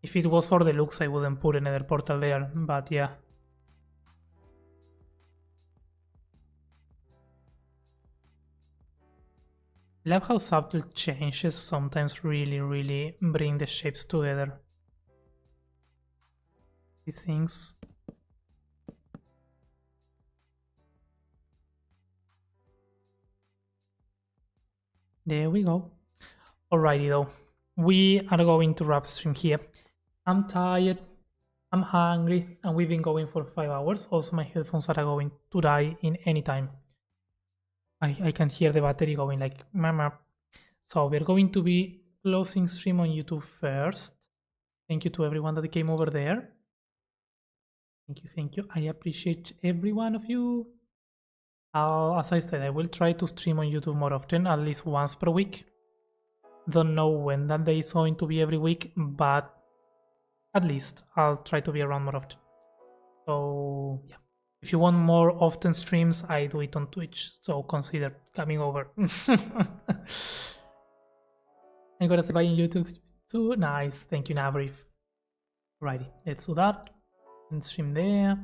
[SPEAKER 1] If it was for the looks, I wouldn't put another portal there, but yeah. Love how subtle changes sometimes really bring the shapes together. These things. There we go. Alrighty though. We are going to wrap stream here. I'm tired, I'm hungry, and we've been going for 5 hours. Also, my headphones are going to die in any time. I can hear the battery going like mama. So we're going to be closing stream on YouTube first. Thank you to everyone that came over there. Thank you. I appreciate every one of you. As I said, I will try to stream on YouTube more often, at least once per week. Don't know when that day is going to be every week, but at least I'll try to be around more often. So yeah. If you want more often streams, I do it on Twitch, so consider coming over. I gotta say bye in YouTube too. Nice, thank you, Navrif. Alrighty, let's do that. And stream there.